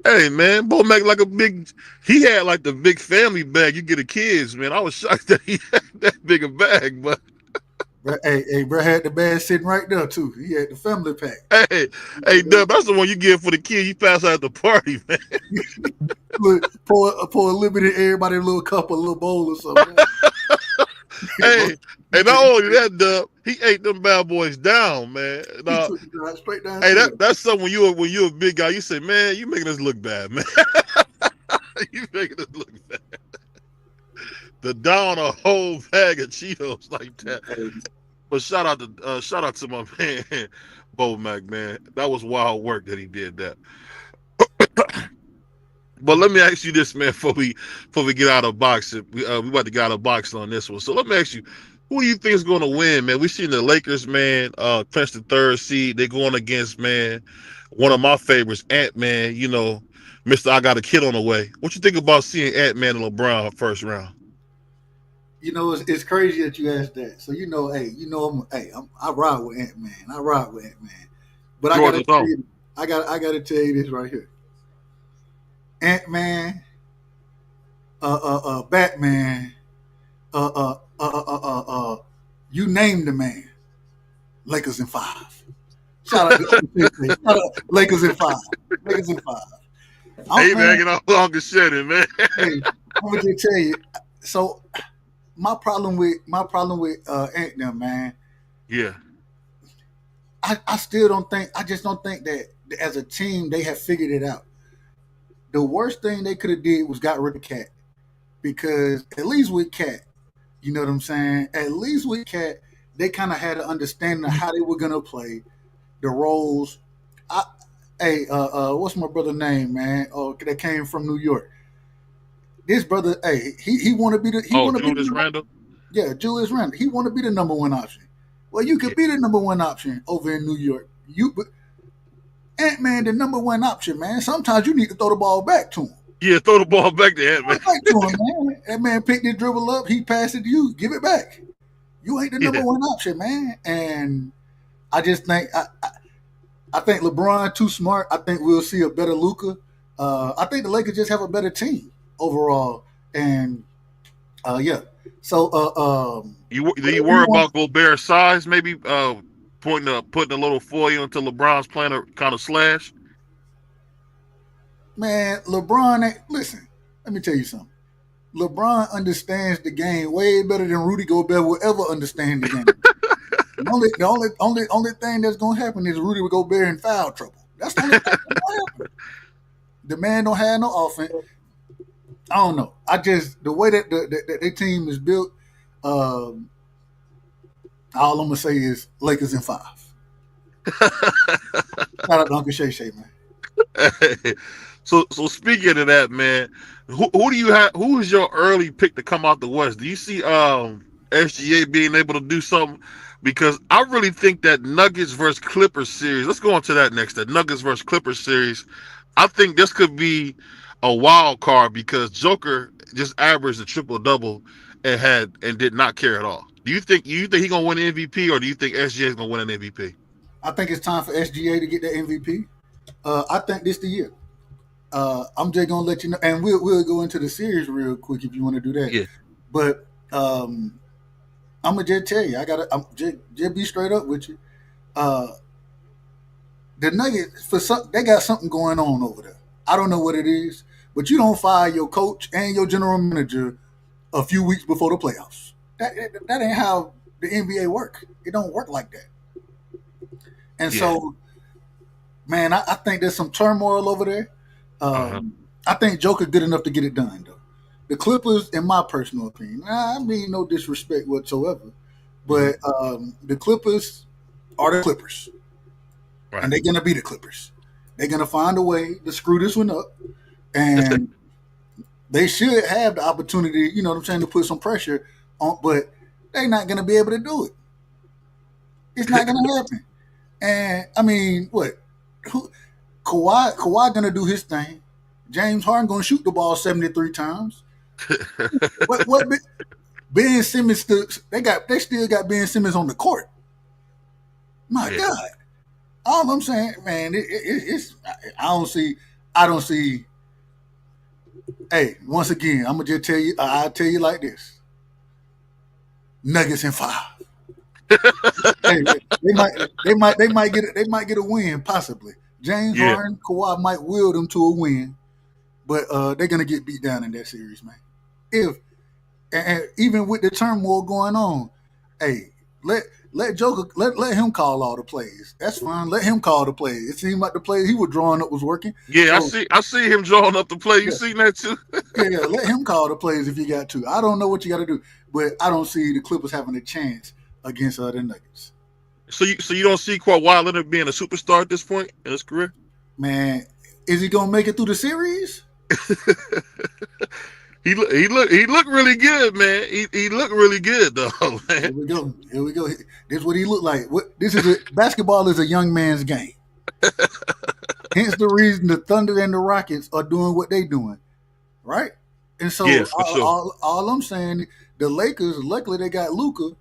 Hey, man, Bo Mac he had like the big family bag you get a kids, man. I was shocked that he had that big a bag, but. Hey, bro had the bag sitting right there, too. He had the family pack. Hey, Dub, that's the one you get for the kid. You pass out at the party, man. Look, pour a little bit in everybody, a little cup, a little bowl or something. Hey, and not only that, Dub, he ate them bad boys down, man. Straight down. Hey, that's something when you're a big guy, you say, man, you making us look bad, man. You making us look bad. The down a whole bag of Cheetos like that. But shout out to my man Bo Mac, man. That was wild work that he did that. But let me ask you this, man, before we get out of boxing. We about to get out of boxing on this one. So let me ask you, who do you think is going to win, man? We seen the Lakers, man, clinch the 3rd seed. They're going against, man, one of my favorites, Ant-Man, you know, Mr. I Got a Kid on the Way. What you think about seeing Ant-Man and LeBron first round? You know, it's crazy that you asked that. So, I ride with Ant-Man. But I gotta tell you this right here. Ant-Man, Batman, you name the man. Lakers in 5. Shout out Lakers in 5. Lakers in 5. Hey, man, get off long as shedding, man. Hey, I'm gonna just tell you. So my problem with Ant them, man. Yeah. I still don't think. I just don't think that as a team they have figured it out. The worst thing they could have did was got rid of Cat, because at least with Cat, you know what I'm saying. At least with Cat, they kind of had an understanding of how they were gonna play the roles. What's my brother's name, man? Oh, that came from New York. This brother, he want to be the. Julius Randle. Yeah, Julius Randle. He want to be the number one option. Well, you could be the number one option over in New York. Ant-Man, the number one option, man. Sometimes you need to throw the ball back to him. Yeah, throw the ball back to Ant-Man. Back to him, man. That man picked his dribble up. He passed it to you. Give it back. You ain't the number one option, man. And I just think I think LeBron too smart. I think we'll see a better Luka. I think the Lakers just have a better team overall. And yeah. So do you worry about Gobert's size? Maybe putting a little foil into LeBron's plan to kind of slash. Man, LeBron. Listen, let me tell you something. LeBron understands the game way better than Rudy Gobert will ever understand the game. the only thing that's gonna happen is Rudy Gobert in foul trouble. That's the only thing that's gonna happen. The man don't have no offense. I don't know. I just the way that their team is built. All I'm gonna say is Lakers in 5. Shout out to Uncle Shay Shay, man. So speaking of that, man, who do you have? Who is your early pick to come out the West? Do you see SGA being able to do something? Because I really think that Nuggets versus Clippers series. Let's go on to that next. That Nuggets versus Clippers series. I think this could be a wild card because Joker just averaged a triple-double and did not care at all. Do you think he's gonna win an MVP, or do you think SGA is gonna win an MVP? I think it's time for SGA to get that MVP. I think this the year. I'm just gonna let you know, and we'll go into the series real quick if you want to do that. Yeah. But I'm gonna just tell you, I'm just be straight up with you. The Nuggets they got something going on over there. I don't know what it is, but you don't fire your coach and your general manager a few weeks before the playoffs. That ain't how the NBA work. It don't work like that. And so, man, I think there's some turmoil over there. I think Joker good enough to get it done, though. The Clippers, in my personal opinion, I mean no disrespect whatsoever, but the Clippers are the Clippers. Right. And they're going to be the Clippers. They're going to find a way to screw this one up. And they should have the opportunity, you know what I'm saying, to put some pressure on, but they're not going to be able to do it. It's not going to happen. And, I mean, what? Kawhi going to do his thing. James Harden going to shoot the ball 73 times. what Ben Simmons they still got Ben Simmons on the court. My God. All I'm saying, man, it's I don't see. Hey, once again, I'm gonna just tell you. I'll tell you like this: Nuggets in 5. Hey, they might get a win possibly. James Harden, Kawhi might will them to a win, but they're gonna get beat down in that series, man. And even with the turmoil going on, hey, let Joker let him call all the plays. That's fine. Let him call the plays. It seemed like the plays he was drawing up was working. Yeah, so, I see him drawing up the play. You seen that too? yeah, let him call the plays if you got to. I don't know what you got to do, but I don't see the Clippers having a chance against the Nuggets. So you don't see Kawhi Leonard being a superstar at this point in his career? Man, is he gonna make it through the series? He looked really good, man. He looked really good though, man. Here we go. This is what he looked like. Basketball is a young man's game. Hence the reason the Thunder and the Rockets are doing what they doing, right? And so all I'm saying, the Lakers, luckily they got Luka,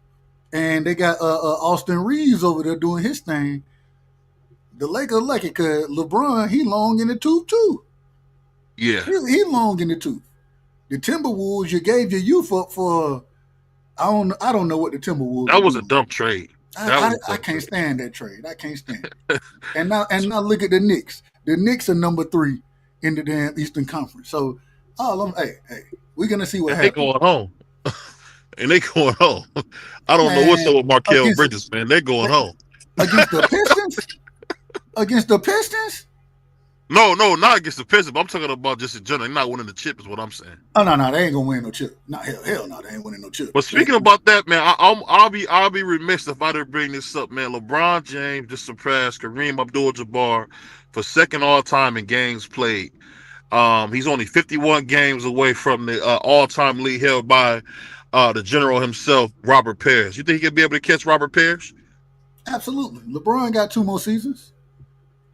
and they got Austin Reeves over there doing his thing. The Lakers lucky because LeBron, he long in the tooth too. Yeah, he long in the tooth. The Timberwolves, you gave your youth up for. I don't know what the Timberwolves. That was a dumb trade. I can't stand that trade. I can't stand it. and now look at the Knicks. The Knicks are number 3 in the damn Eastern Conference. So hey, we're gonna see what happens. They going home. and they going home. I don't know what's Man, up with Markel against Bridges, man. They're going home. against the Pistons, against the Pistons. No, not against the Pistons. But I'm talking about just in general. They're not winning the chip, is what I'm saying. Oh no, they ain't gonna win no chip. No, hell no, they ain't winning no chip. But speaking about that, man, I'll be remiss if I didn't bring this up, man. LeBron James just surpassed Kareem Abdul-Jabbar for second all time in games played. He's only 51 games away from the all-time lead held by the general himself, Robert Parrish. You think he could be able to catch Robert Parrish? Absolutely. LeBron got 2 more seasons.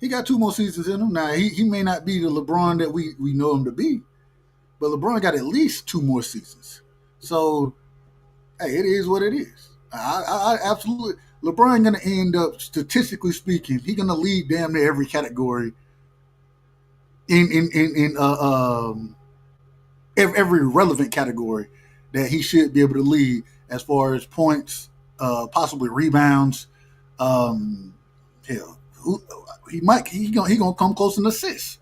He got 2 more seasons in him. Now he may not be the LeBron that we know him to be, but LeBron got at least 2 more seasons. So hey, it is what it is. I absolutely. LeBron gonna end up, statistically speaking, he's gonna lead damn near every category in every relevant category that he should be able to lead, as far as points, possibly rebounds. Hell, he gonna come close in assists.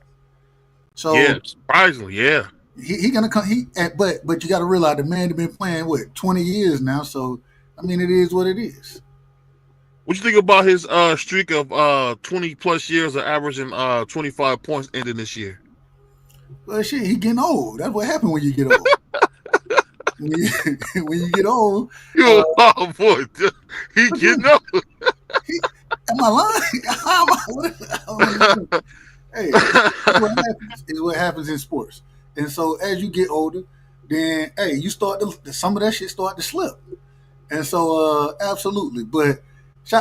So yeah, surprisingly, yeah. He gonna come. But you got to realize the man has been playing 20 years now. So I mean, it is what it is. What you think about his streak of 20 plus years of averaging 25 points ending this year? Well, shit, he getting old. That's what happened when you get old. when you get old, Oh boy, he getting up. am I lying? How am I? Hey, it's what happens in sports. And so as you get older, then hey, you start to some of that shit start to slip. And so absolutely, but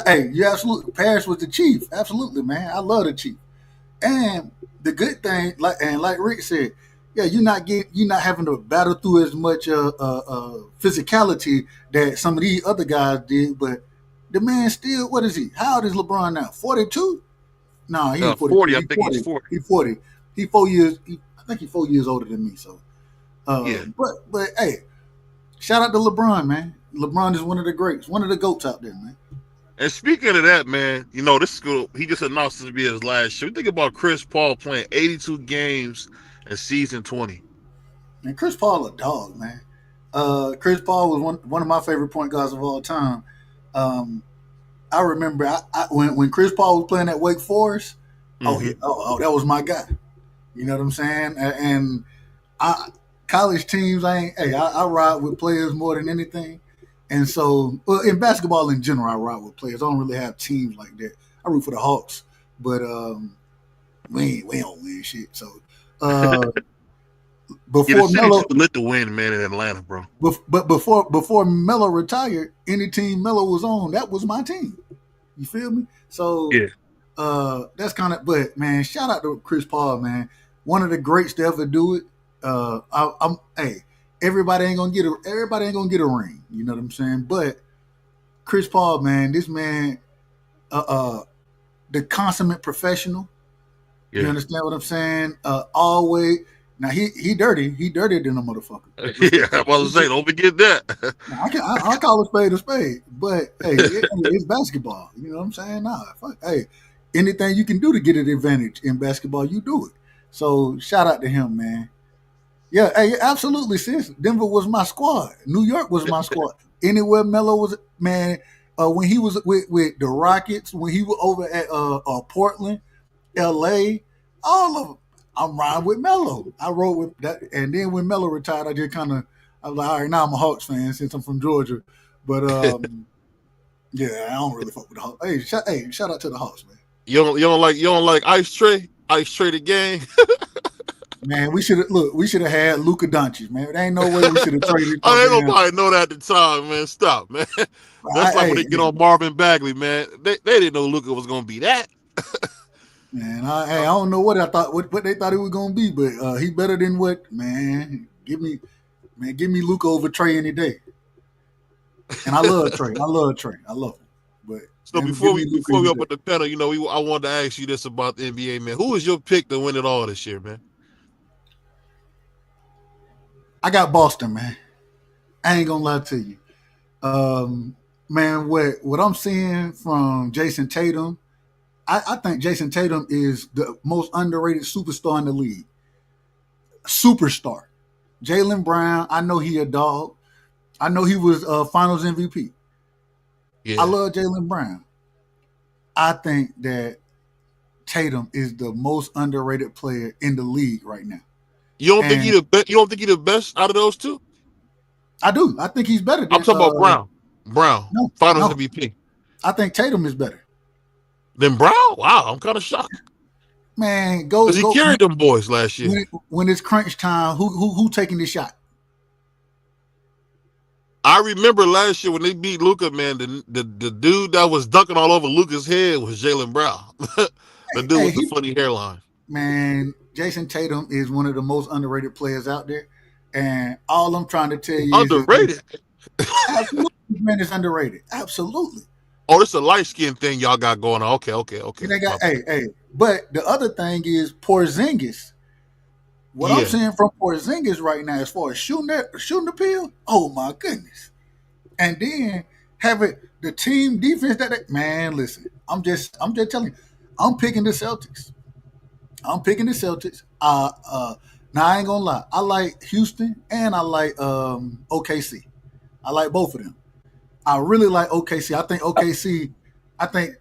hey, you absolutely. Parrish was the chief. Absolutely, man. I love the chief. And the good thing, like Rick said, yeah, you're not having to battle through as much physicality that some of these other guys did. But the man still, what is he? How old is LeBron now? 42? No, he ain't 40. I He's think 40. he's 40. He's 40. He 4 years. I think he's 4 years older than me. So, Yeah. But hey, shout out to LeBron, man. LeBron is one of the greats, one of the GOATs out there, man. And speaking of that, man, you know, this is cool. He just announced this to be his last show. Think about Chris Paul playing 82 games in season 20. And Chris Paul a dog, man. Chris Paul was one of my favorite point guards of all time. I remember when Chris Paul was playing at Wake Forest. Mm-hmm. That was my guy. You know what I'm saying? And college teams, I ride with players more than anything. And so, in basketball in general, I ride with players. I don't really have teams like that. I root for the Hawks, but we don't win shit. So before Melo lit the win, man, in Atlanta, bro. But before Melo retired, any team Melo was on, that was my team. You feel me? So yeah, that's kind of. But man, shout out to Chris Paul, man. One of the greats to ever do it. Hey, everybody ain't gonna get a ring. You know what I'm saying? But Chris Paul, man, this man, the consummate professional. Yeah. You understand what I'm saying? Always. Now he dirty. He dirtier than a motherfucker. Yeah, I was to say, don't forget that. I call a spade, but hey, it's basketball. You know what I'm saying? Nah, fuck. Hey, anything you can do to get an advantage in basketball, you do it. So shout out to him, man. Yeah, hey, absolutely, sis. Denver was my squad. New York was my squad. Anywhere Melo was, man. When he was with the Rockets, when he was over at Portland, L.A., all of them. I'm riding with Melo. I rode with that, and then when Melo retired, I just kind of, I was like, all right, now I'm a Hawks fan since I'm from Georgia. But yeah, I don't really fuck with the Hawks. Hey, shout out to the Hawks, man. You don't like Ice Tray the gang. Man, we should have had Luka Doncic, man. There ain't no way we should have traded. Ain't nobody know that at the time, man. Stop, man. That's like when they get on Marvin Bagley, man. They didn't know Luka was gonna be that. Man, I don't know what they thought he was gonna be, but he better than what, man. Give me Luka over Trey any day. And I love Trey. I love him. But so before we up at the panel, you know, I wanted to ask you this about the NBA, man. Who is your pick to win it all this year, man? I got Boston, man. I ain't gonna lie to you. Man, what I'm seeing from Jason Tatum, I think Jason Tatum is the most underrated superstar in the league. Superstar. Jaylen Brown, I know he a dog. I know he was Finals MVP. Yeah. I love Jaylen Brown. I think that Tatum is the most underrated player in the league right now. You don't think he the best out of those two? I do. I think he's better I'm than talking about Brown. Brown. no, Finals no. MVP. I think Tatum is better. Then Brown? Wow, I'm kind of shocked. Man, go Because he carried them boys last year. When it's crunch time, who taking the shot? I remember last year when they beat Luka, man, the dude that was dunking all over Luka's head was Jaylen Brown. The dude with the funny hairline. Man, Jason Tatum is one of the most underrated players out there. And all I'm trying to tell you underrated. is absolutely, man, is underrated. Absolutely. Oh, it's a light skin thing y'all got going on. Okay. They got, but the other thing is Porzingis. What I'm seeing from Porzingis right now, as far as shooting the pill, oh my goodness. And then having the team defense man, listen, I'm just telling you, I'm picking the Celtics. Now I ain't gonna lie, I like Houston and I like OKC. I like both of them. I really like OKC. I think OKC. I think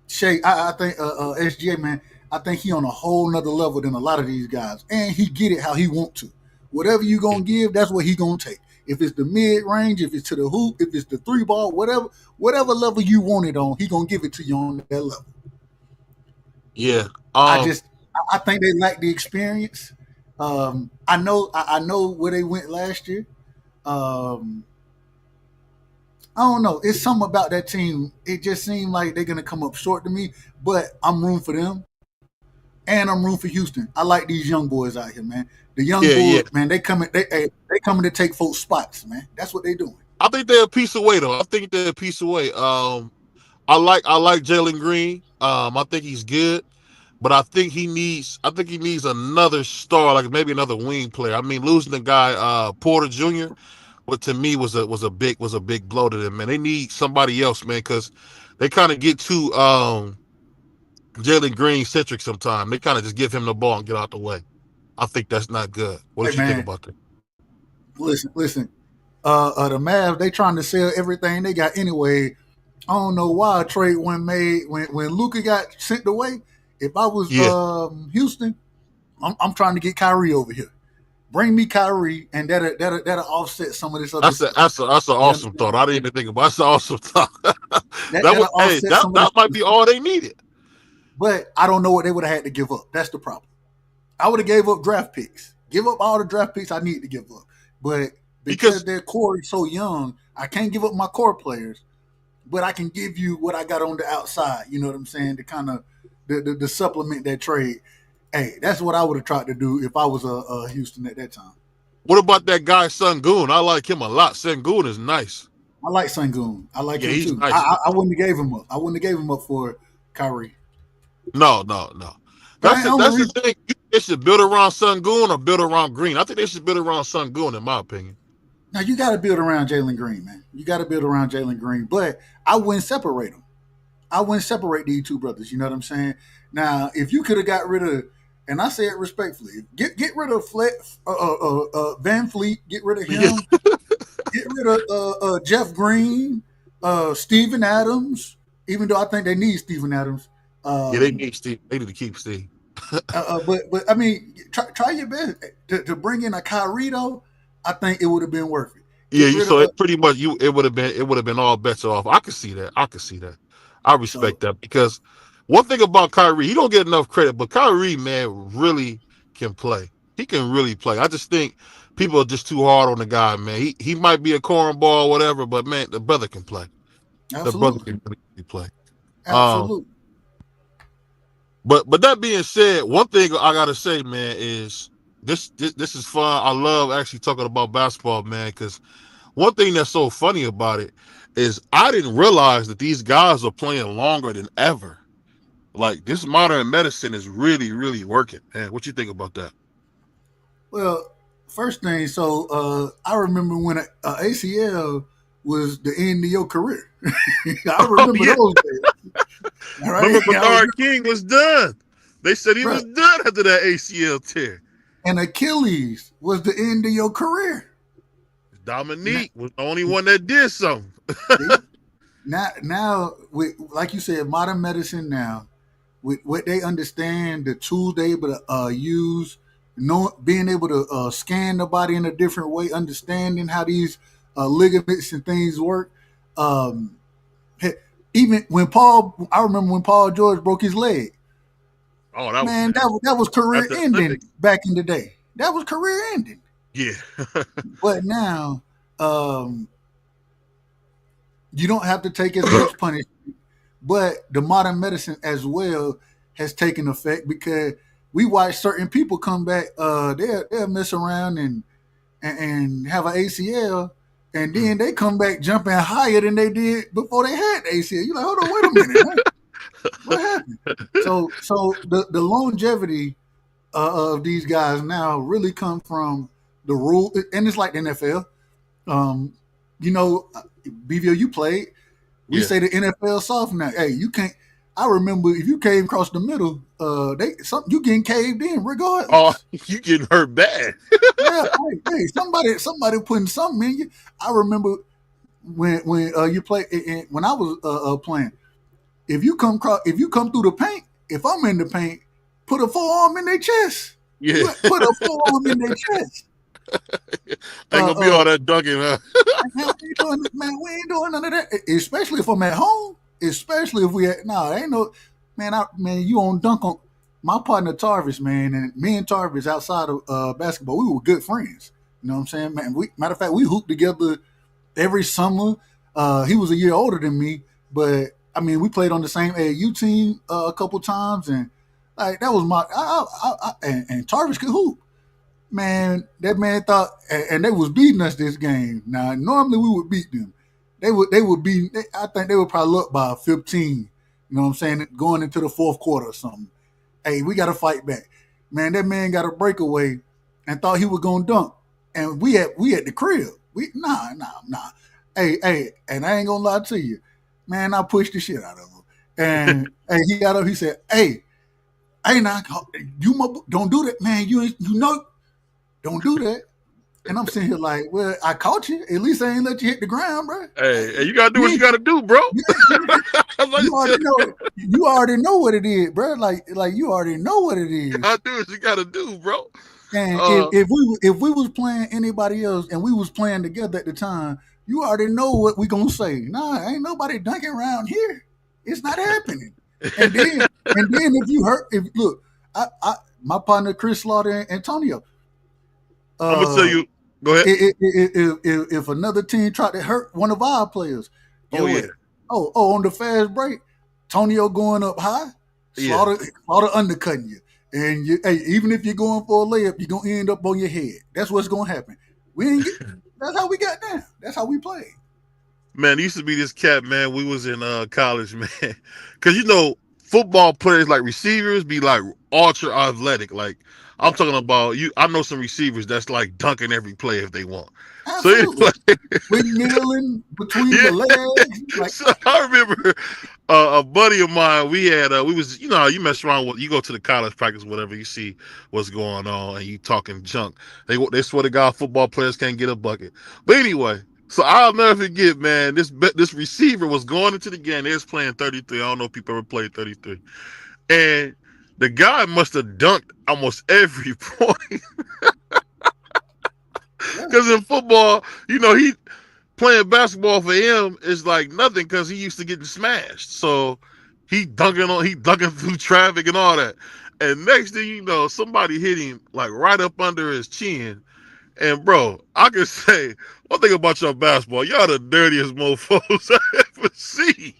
Shea. I think SGA, man. I think he on a whole nother level than a lot of these guys, and he get it how he want to. Whatever you gonna give, that's what he gonna take. If it's the mid range, if it's to the hoop, if it's the 3-ball, whatever level you want it on, he gonna give it to you on that level. Yeah. I think they lack the experience. I know where they went last year. I don't know. It's something about that team. It just seemed like they're gonna come up short to me. But I'm rooting for them, and I'm rooting for Houston. I like these young boys out here, man. The young boys, man. They coming to take folks' spots, man. That's what they doing. I think they're a piece away, though. I like Jalen Green. I think he's good, but I think he needs another star, like maybe another wing player. I mean, losing the guy Porter Jr. But to me was a big blow to them, man. They need somebody else, man, because they kind of get too Jalen Green centric sometimes. They kind of just give him the ball and get out the way. I think that's not good. What do you think about that? Listen. The Mavs, they trying to sell everything they got anyway. I don't know why a trade wasn't made when Luka got sent away. If I was Houston, I'm trying to get Kyrie over here. Bring me Kyrie, and that'll offset some of this other stuff. That's an awesome thought. I didn't even think about it. That's an awesome thought. that might be all they needed. But I don't know what they would have had to give up. That's the problem. I would have gave up draft picks. Give up all the draft picks I need to give up. But because their core is so young, I can't give up my core players. But I can give you what I got on the outside. You know what I'm saying? To kind of the supplement that trade. Hey, that's what I would have tried to do if I was a Houston at that time. What about that guy Sengun? I like him a lot. Sengun is nice. I like Sengun. I like him too. Nice. I wouldn't have gave him up. I wouldn't have gave him up for Kyrie. No. That's the thing. They should build around Sengun or build around Green. I think they should build around Sengun, in my opinion. Now, you got to build around Jalen Green, man. You got to build around Jalen Green. But I wouldn't separate them. I wouldn't separate these two brothers. You know what I'm saying? Now, if you could have got rid of, and I say it respectfully, get rid of Van Fleet, get rid of him, get rid of Jeff Green, Steven Adams, even though I think they need Steven Adams. They need Steve. They need to keep Steve. But I mean, try your best to bring in a Kyrie though. I think it would have been worth it. So it pretty much it would have been all bets off. I could see that. I respect that, because one thing about Kyrie, he don't get enough credit, but Kyrie, man, really can play. He can really play. I just think people are just too hard on the guy, man. He might be a cornball or whatever, but man, the brother can play. Absolutely. The brother can really play. Absolutely. But that being said, one thing I gotta say, man, is this is fun. I love actually talking about basketball, man, because one thing that's so funny about it is I didn't realize that these guys are playing longer than ever. Like, this modern medicine is really, really working, man. What you think about that? Well, first thing, so I remember when a ACL was the end of your career. I remember those days. Right? Remember Bernard King was done. They said was done after that ACL tear. And Achilles was the end of your career. Dominique was the only one that did something. See? Now, with like you said, modern medicine now, with what they understand, the tools they able to use, being able to scan the body in a different way, understanding how these ligaments and things work. Um, Even when I remember when Paul George broke his leg. Oh, that Man, was that was career at the ending Olympics. back in the day. That was career ending. Yeah. But now, you don't have to take as much punishment. But the modern medicine as well has taken effect because we watch certain people come back. They'll mess around and have an ACL, and then they come back jumping higher than they did before they had the ACL. You're like, hold on, wait a minute, man. What happened? So the longevity of these guys now really come from the rule, and it's like the NFL. Um, BVO, you played. We say the NFL soft now. Hey, you can't. I remember if you came across the middle, you getting caved in regardless. Oh, you getting hurt bad. Yeah, hey, somebody putting something in you. I remember when you play when I was playing. If you come through the paint, if I'm in the paint, put a forearm in their chest. Yeah. Put a forearm in their chest. Ain't gonna be all that dunking, huh? Man, we ain't doing none of that. Especially if I'm at home. Especially if ain't no man. You on dunk on my partner Tarvis, man, and me and Tarvis outside of basketball, we were good friends. You know what I'm saying, man? Matter of fact, we hooped together every summer. He was a year older than me, but I mean, we played on the same AAU team a couple times, and like that was my. And Tarvis could hoop. Man, that man thought, and they was beating us this game. Now, normally we would beat them. They would be. I think they would probably look by 15. You know what I'm saying? Going into the fourth quarter or something. Hey, we got to fight back. Man, that man got a breakaway and thought he was gonna dunk, and we at the crib. Nah. Hey, and I ain't gonna lie to you, man. I pushed the shit out of him, and he got up. He said, "Hey, now don't do that, man. You know." Don't do that. And I'm sitting here like, well, I caught you. At least I ain't let you hit the ground, bro. Hey, you gotta do what you gotta do, bro. You already know what it is, bro. Like you already know what it is. You gotta do what you gotta do, bro. And if we was playing anybody else and we was playing together at the time, you already know what we gonna say. Nah, ain't nobody dunking around here. It's not happening. And then my partner Chris Slaughter and Antonio. I'm gonna tell you. Go ahead. If another team tried to hurt one of our players, on the fast break, Tonio going up high, Slaughter undercutting you, and even if you're going for a layup, you're gonna end up on your head. That's what's gonna happen. That's how we got down. That's how we played. Man, there used to be this cat, man. We was in college, man, because football players like receivers be like ultra athletic, like. I'm talking about you. I know some receivers that's like dunking every play if they want. Absolutely. So windmilling between the legs. Like, so I remember a buddy of mine. We had we was you mess around with you go to the college practice, whatever, you see what's going on, and you talking junk. They swear to God football players can't get a bucket. But anyway, so I'll never forget, man. This receiver was going into the game. They was playing 33. I don't know if people ever played 33, and the guy must have dunked almost every point. Because in football, he playing basketball for him is like nothing because he used to getting smashed. So he dunking through traffic and all that. And next thing you know, somebody hit him like right up under his chin. And bro, I can say one thing about your basketball, y'all the dirtiest mofos I ever see.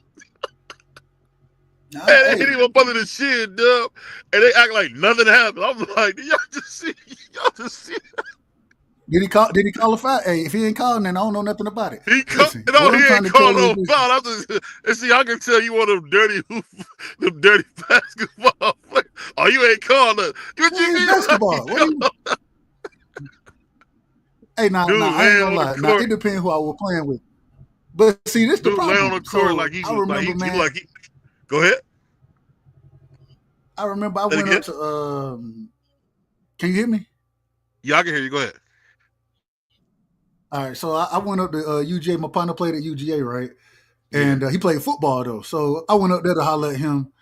And they hit him up under the chin, dub, and they act like nothing happened. I'm like, y'all just see. Did he call a foul? Hey, if he ain't calling, then I don't know nothing about it. He ain't called no foul. And see, I can tell you one of them dirty basketball players. Oh, you ain't calling it. What you mean? Basketball. Hey, I ain't gonna lie. Now it depends who I was playing with. But see, this the problem. Lay on the court like he was Go ahead. I remember I went up to. Can you hear me? Yeah, I can hear you. Go ahead. All right, so I went up to UGA. My partner played at UGA, right? Yeah. And he played football though. So I went up there to holler at him,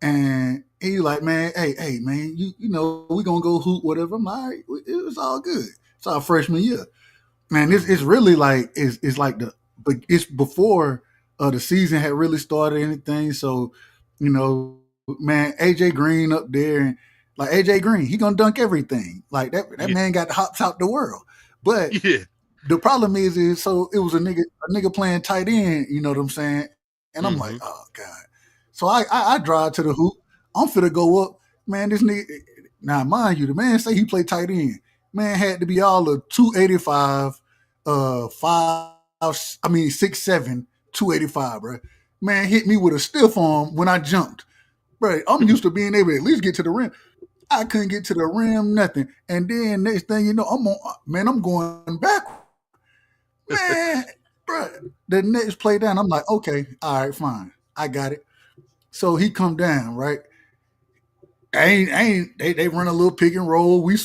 and he like, man, hey, man, you know we gonna go hoop whatever. I'm like, all right, it was all good. It's our freshman year, man. It's really like it's like but it's before the season had really started anything. So you know, man, AJ Green up there, and like AJ Green, he gonna dunk everything. Like that Yeah. man got the hops out the world, but Yeah. the problem is so it was a nigga playing tight end, you know what I'm saying? And I'm like, Mm-hmm. oh God. So I drive to the hoop. I'm finna go up. Man, this nigga now mind you, the man say he played tight end. Man had to be all of 285, 6'7", 285, bro. Man hit me with a stiff arm when I jumped. Bro, I'm used to being able to at least get to the rim. I couldn't get to the rim, nothing. And then next thing you know, I'm going back. Man, bro, the next play down, I'm like, okay, all right, fine, I got it. So he come down, right? They run a little pick and roll. We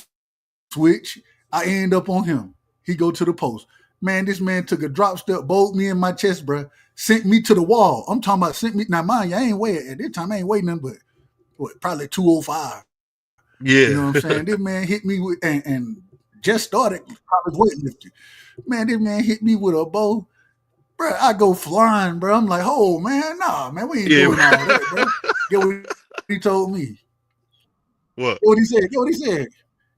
switch. I end up on him. He go to the post. Man, this man took a drop step, bowled me in my chest, bro. Sent me to the wall. I'm talking about sent me. Now, mind you, I ain't weigh at this time. I ain't weighing nothing but probably 205. You know Yeah. what I'm saying? This man hit me with and just started college weightlifting. Man, this man hit me with a bow. Bro, I go flying, bro. I'm like, oh man, nah, man, we ain't Yeah. doing all that, bro. Get what he told me. What? Get what he said. Get what he said.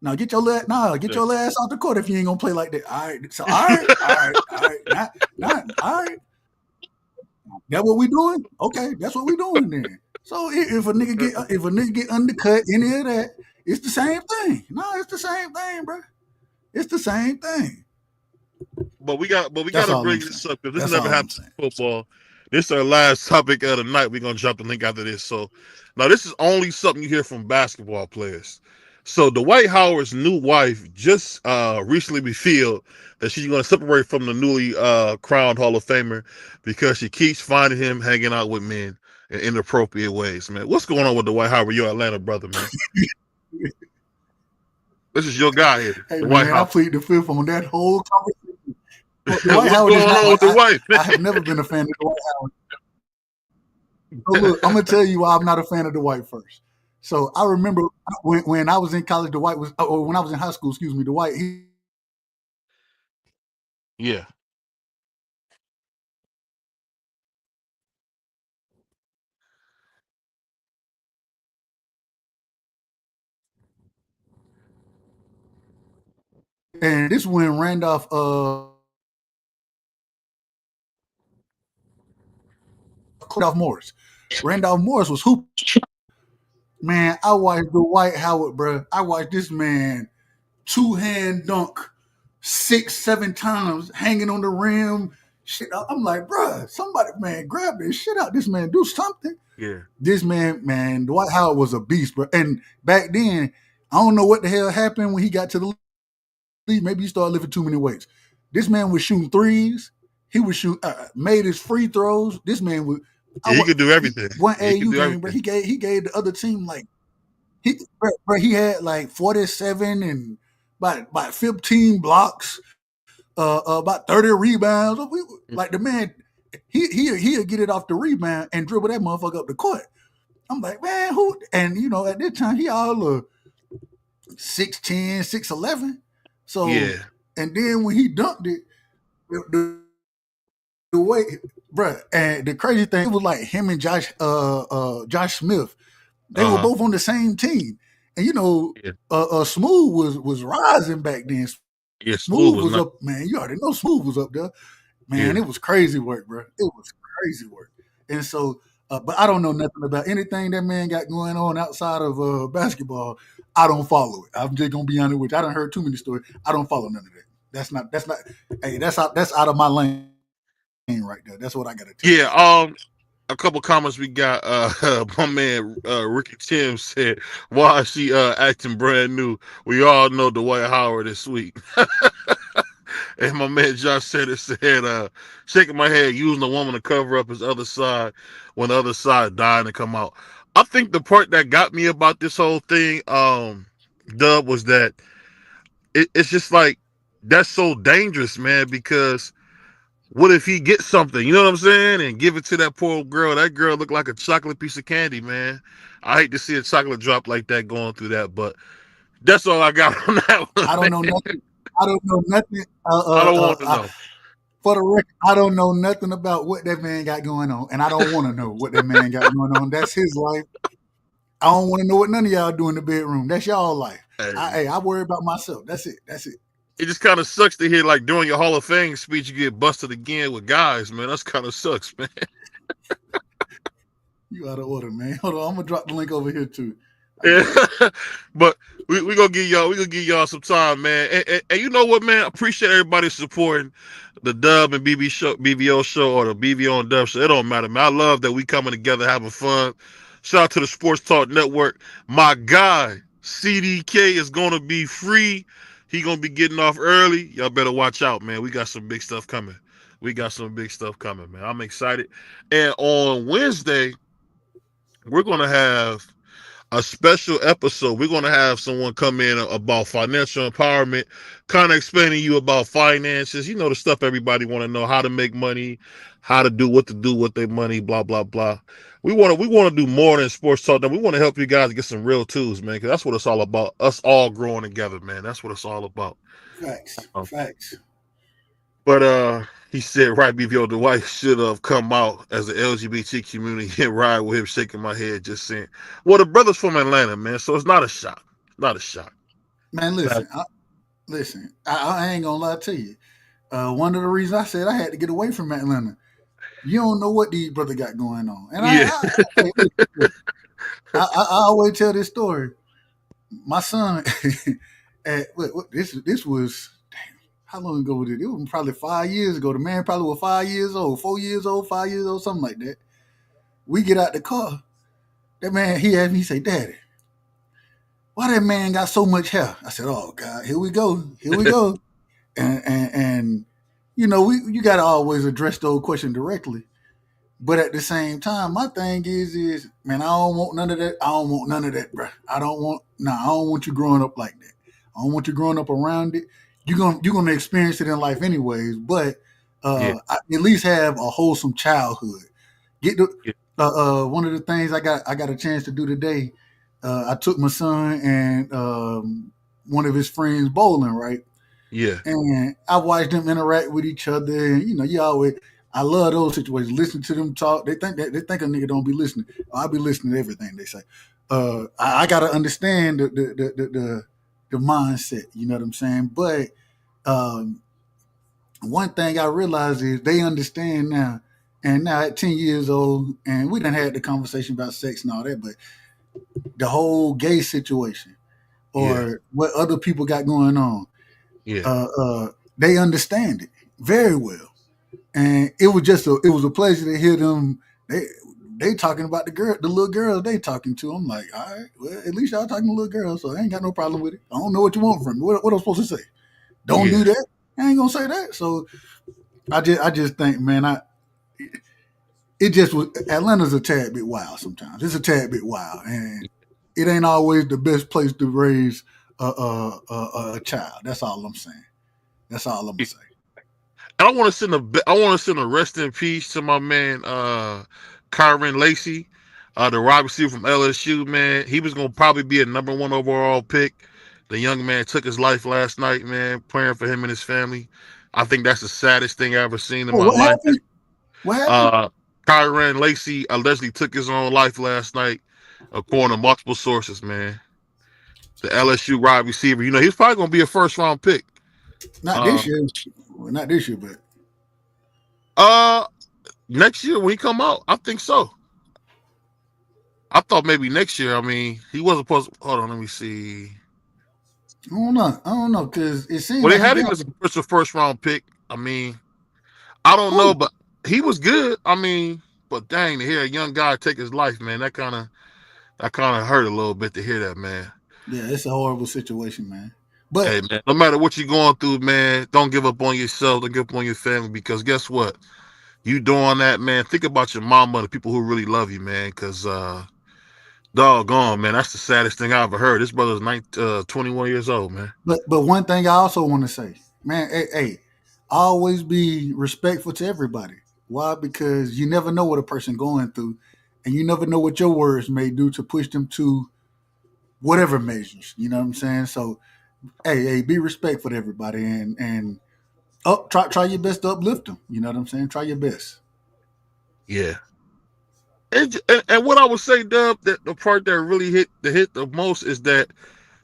Now get your ass out the court if you ain't gonna play like that. All right. So all right. Not all right. That what we doing? Okay, that's what we doing then. So if a nigga get undercut, any of that, it's the same thing. No, it's the same thing, bro. It's the same thing. But we That's gotta all bring I'm saying. this up because this That's never all I'm happened saying. in football. This is our last topic of the night. We're gonna drop the link after this. So now this is only something you hear from basketball players. So Dwight Howard's new wife just recently revealed that she's gonna separate from the newly crowned Hall of Famer because she keeps finding him hanging out with men in inappropriate ways. Man, what's going on with Dwight Howard, your Atlanta brother, man? This is your guy here, Hey Dwight man, I Howard. plead the fifth on that whole conversation. Dwight What's Howard going is not on my. with Dwight? I have never been a fan of Dwight Howard. So look, I'm gonna tell you why I'm not a fan of Dwight first. So I remember when I was in college, Dwight was, or when I was in high school, excuse me, Dwight. Yeah. And this when Randolph Morris. Randolph Morris was hoop. Man, I watched Dwight Howard, bro. I watched this man two-hand dunk 6, 7 times, hanging on the rim. Shit, I'm like, bro, somebody, man, grab this shit out. This man, do something. Yeah. This man, Dwight Howard was a beast, bro. And back then, I don't know what the hell happened when he got to the league. Maybe he started lifting too many weights. This man was shooting threes. He was made his free throws. This man was. Yeah, he could do everything. One He could AU do game, bro. everything. He gave the other team like he had like 47 and about 15 blocks, about 30 rebounds. Like the man, he'll get it off the rebound and dribble that motherfucker up the court. I'm like, man, who? And you know, at this time he all 6'10", 6'11". So, Yeah. and then when he dunked it, the way, bruh, and the crazy thing, it was like him and Josh Smith. They were Uh huh. both on the same team, and you know, Yeah. Smooth was rising back then. Yeah. Smooth Smooth was was not. up, man. You already know Smooth was up there, man. Yeah. It was crazy work, bro. It was crazy work. And so, but I don't know nothing about anything that man got going on outside of basketball. I don't follow it. I'm just gonna be honest with you. I done heard too many stories. I don't follow none of that. That's not. Hey, that's out of my lane right there. That's what I gotta tell you. Yeah. A couple comments we got. My man Ricky Tim said, "Why is she acting brand new? We all know Dwight Howard is sweet." And my man Josh said, shaking my head, using a woman to cover up his other side when the other side dying to come out. I think the part that got me about this whole thing, Dub, was that it's just like that's so dangerous, man, because what if he gets something, you know what I'm saying, and give it to that poor girl? That girl looked like a chocolate piece of candy, man. I hate to see a chocolate drop like that going through that, but that's all I got on that one, I don't know man. nothing. I don't know nothing. I don't want to know. For the record, I don't know nothing about what that man got going on, and I don't want to know what that man got going on. That's his life. I don't want to know what none of y'all do in the bedroom. That's y'all life. Hey, I worry about myself. That's it. That's it. it just kind of sucks to hear, like, during your Hall of Fame speech, you get busted again with guys, man. That's kind of sucks, man. You out of order, man. Hold on, I'm gonna drop the link over here too. Yeah. But we gonna give y'all some time, man. And you know what, man? Appreciate everybody supporting the Dub and BBO show, or the BBO and Dub show. It don't matter, man. I love that we coming together having fun. Shout out to the Sports Talk Network. My guy CDK is gonna be free. He gonna be getting off early. Y'all better watch out, man. We got some big stuff coming. Man. I'm excited. And on Wednesday, we're gonna have a special episode. We're going to have someone come in about financial empowerment, kind of explaining you about finances, you know, the stuff everybody want to know, how to make money, how to do with their money, blah, blah, blah. We want to do more than sports talk. We want to help you guys get some real tools, man, because that's what it's all about. Us all growing together, man. That's what it's all about. Facts. But he said, right, BVO, the wife should have come out as the LGBT community and ride with him, shaking my head, just saying. Well, the brother's from Atlanta, man, so it's not a shock. Man, listen. I ain't gonna lie to you. One of the reasons I said I had to get away from Atlanta. You don't know what these brother got going on, and Yeah. I always tell this story. My son, this was how long ago was it? It was probably 5 years ago. The man probably was 5 years old, 4 years old, 5 years old, something like that. We get out the car. That man, he asked me, he said, "Daddy, why that man got so much hair?" I said, "Oh God, here we go." and you know, you gotta always address those questions directly. But at the same time, my thing is, man, I don't want none of that. Bro. I don't want you growing up like that. I don't want you growing up around it. You're gonna experience it in life anyways. But Yeah. at least have a wholesome childhood. Get the Yeah. One of the things I got a chance to do today. I took my son and one of his friends bowling, right? Yeah. And I watched them interact with each other. And, you know, I love those situations. Listen to them talk. They think a nigga don't be listening. I be listening to everything they say. I gotta understand the mindset. You know what I'm saying? But one thing I realize is they understand now. And now at 10 years old, and we done had the conversation about sex and all that, but the whole gay situation or what other people got going on, they understand it very well. And it was a pleasure to hear them. They talking about the little girls they talking to. I'm like, all right, well, at least y'all talking to little girls, so I ain't got no problem with it. I don't know what you want from me. What I'm supposed to say? Don't do that. I ain't gonna say that. So I just think, man, it just was Atlanta's a tad bit wild sometimes. It's a tad bit wild, and it ain't always the best place to raise a child. That's all I'm saying. That's all I'm gonna say. I want to send a rest in peace to my man Kyron Lacey, the wide receiver from LSU. Man, he was gonna probably be a number 1 overall pick. The young man took his life last night, man. Praying for him and his family. I think that's the saddest thing I ever seen in my What life. happened? What happened? Kyron Lacey allegedly took his own life last night, according to multiple sources. Man, the LSU wide receiver. You know, he's probably gonna be a first round pick. Not this year. Well, not this year, but next year when he come out, I think so. I thought maybe next year. I mean, he wasn't supposed to. Hold on, let me see. I don't know, because it seems Well, they like had him as a first round pick. I mean, I don't know, but he was good. I mean, but dang, to hear a young guy take his life, man, that kind of hurt a little bit to hear that, man. Yeah, it's a horrible situation, man. But hey, man, no matter what you're going through, man, don't give up on yourself. Don't give up on your family, because guess what? You doing that, man. Think about your mama, the people who really love you, man, because doggone, man, that's the saddest thing I ever heard. This brother's 21 years old, man. But one thing I also want to say, man, hey, always be respectful to everybody. Why? Because you never know what a person going through, and you never know what your words may do to push them to whatever measures. You know what I'm saying? So, hey, be respectful to everybody, and try your best to uplift them. You know what I'm saying? Try your best. Yeah. And what I would say, Dub, that the part that really hit the most is that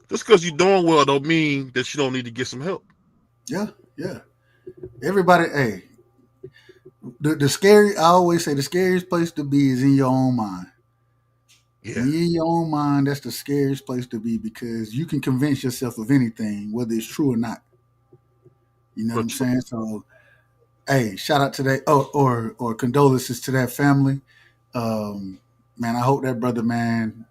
just because you're doing well don't mean that you don't need to get some help. Yeah. Everybody, hey, the scary. I always say the scariest place to be is in your own mind. Yeah. When you're in your own mind, that's the scariest place to be because you can convince yourself of anything, whether it's true or not. You know what I'm saying? So, hey, shout out to that, or condolences to that family. Man, I hope that brother, man.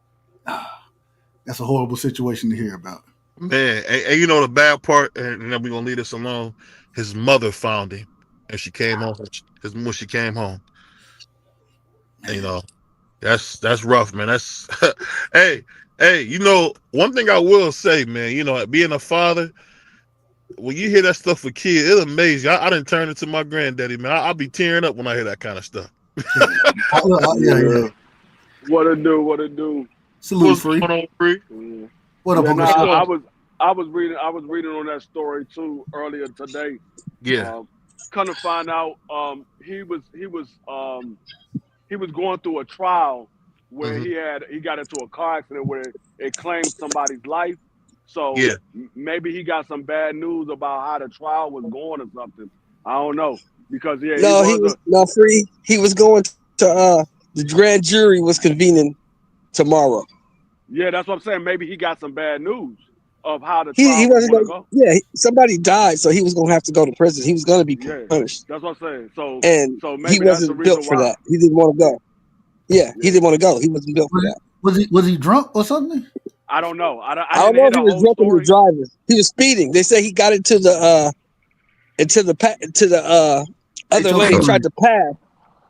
That's a horrible situation to hear about. Man, and you know the bad part, and then we're gonna leave this alone. His mother found him, and she came home. When she came home, and, you know, that's rough, man. That's hey, you know, one thing I will say, man. You know, being a father, when you hear that stuff for kids, it amazes you. I didn't turn into my granddaddy, man. I'll be tearing up when I hear that kind of stuff. Yeah. What it do? Salute, What's Free. going on, Free? Yeah. What up, Yeah, Uncle nah, Short? I was reading on that story too earlier today. Yeah. Kind of find out he was going through a trial where Hmm. he got into a car accident where it claimed somebody's life. So Yeah. maybe he got some bad news about how the trial was going or something. I don't know because he No, he was was not free. He was going to the grand jury was convening tomorrow. that's what I'm saying. Maybe he got some bad news of how the He trial was wasn't going to going. go. Yeah, somebody died, so he was going to have to go to prison. He was going to be Yeah, punished, that's what I'm saying. and So he maybe that's the wasn't built reason for why. that. He didn't want to go. Yeah, he Yeah, didn't want to go. He wasn't built for that. Was he drunk or something? I don't know. I I don't didn't know hear if the he was whole drunk or he was story. driving. He was speeding. They say he got into the other lane. He tried to pass.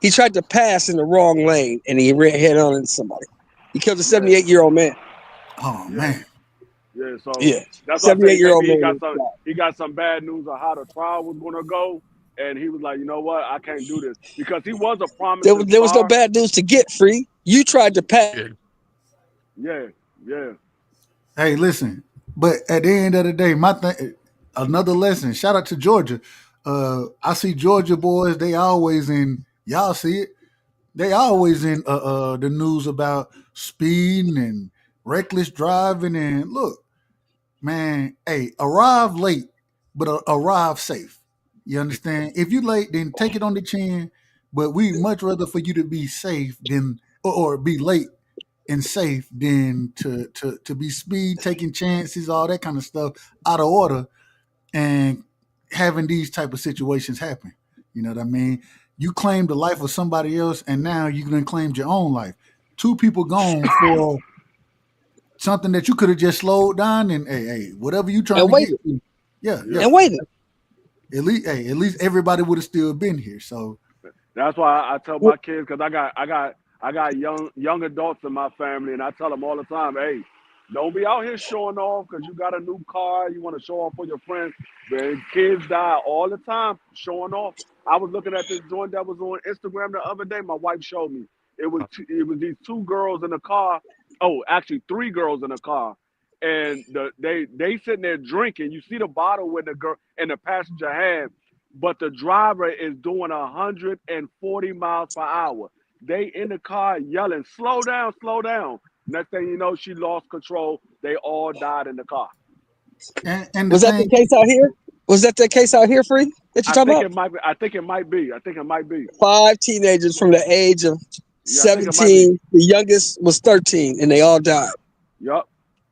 He tried to pass in the wrong lane, and he ran head on into somebody. He killed a Yeah, 78-year-old man. Oh yeah. man. Yeah, so Yeah, that's why I say 78-year-old maybe man. he got some bad news of how the trial was gonna go, and he was like, you know what, I can't do this because he was a promising There was no star. bad news to get, Free. You tried to pass. Yeah. Yeah, yeah, Hey, listen. But at the end of the day, another lesson. Shout out to Georgia. I see Georgia boys. They always in. Y'all see it. They always in the news about speeding and reckless driving. And look, man, hey, arrive late, but arrive safe. You understand? If you late, then take it on the chin. But we much rather for you to be safe than or be late and safe than to be speed, taking chances, all that kind of stuff out of order, and having these type of situations happen. You know what I mean? You claimed the life of somebody else, and now you can claim your own life. Two people gone for something that you could have just slowed down and hey, whatever you trying And to get waited. to. Yeah. yeah. And waited. At least everybody would have still been here. So That's why I tell my kids because I got young adults in my family, and I tell them all the time, hey, don't be out here showing off because you got a new car, you want to show off for your friends. Man, kids die all the time showing off. I was looking at this joint that was on Instagram the other day. My wife showed me. It was these two girls in the car. Oh, actually, three girls in the car, and they sitting there drinking. You see the bottle with the girl in the passenger hand, but the driver is doing 140 miles per hour. They in the car yelling, slow down, slow down. Next thing you know, she lost control. They all died in the car. and the Was that the thing, case out here? Was that the case out here, Free? That you I talking think about? it might be. I think it might be. I think it might be. 5 teenagers from the age of Yeah, I think it might be. 17. The youngest was 13, and they all died. Yup.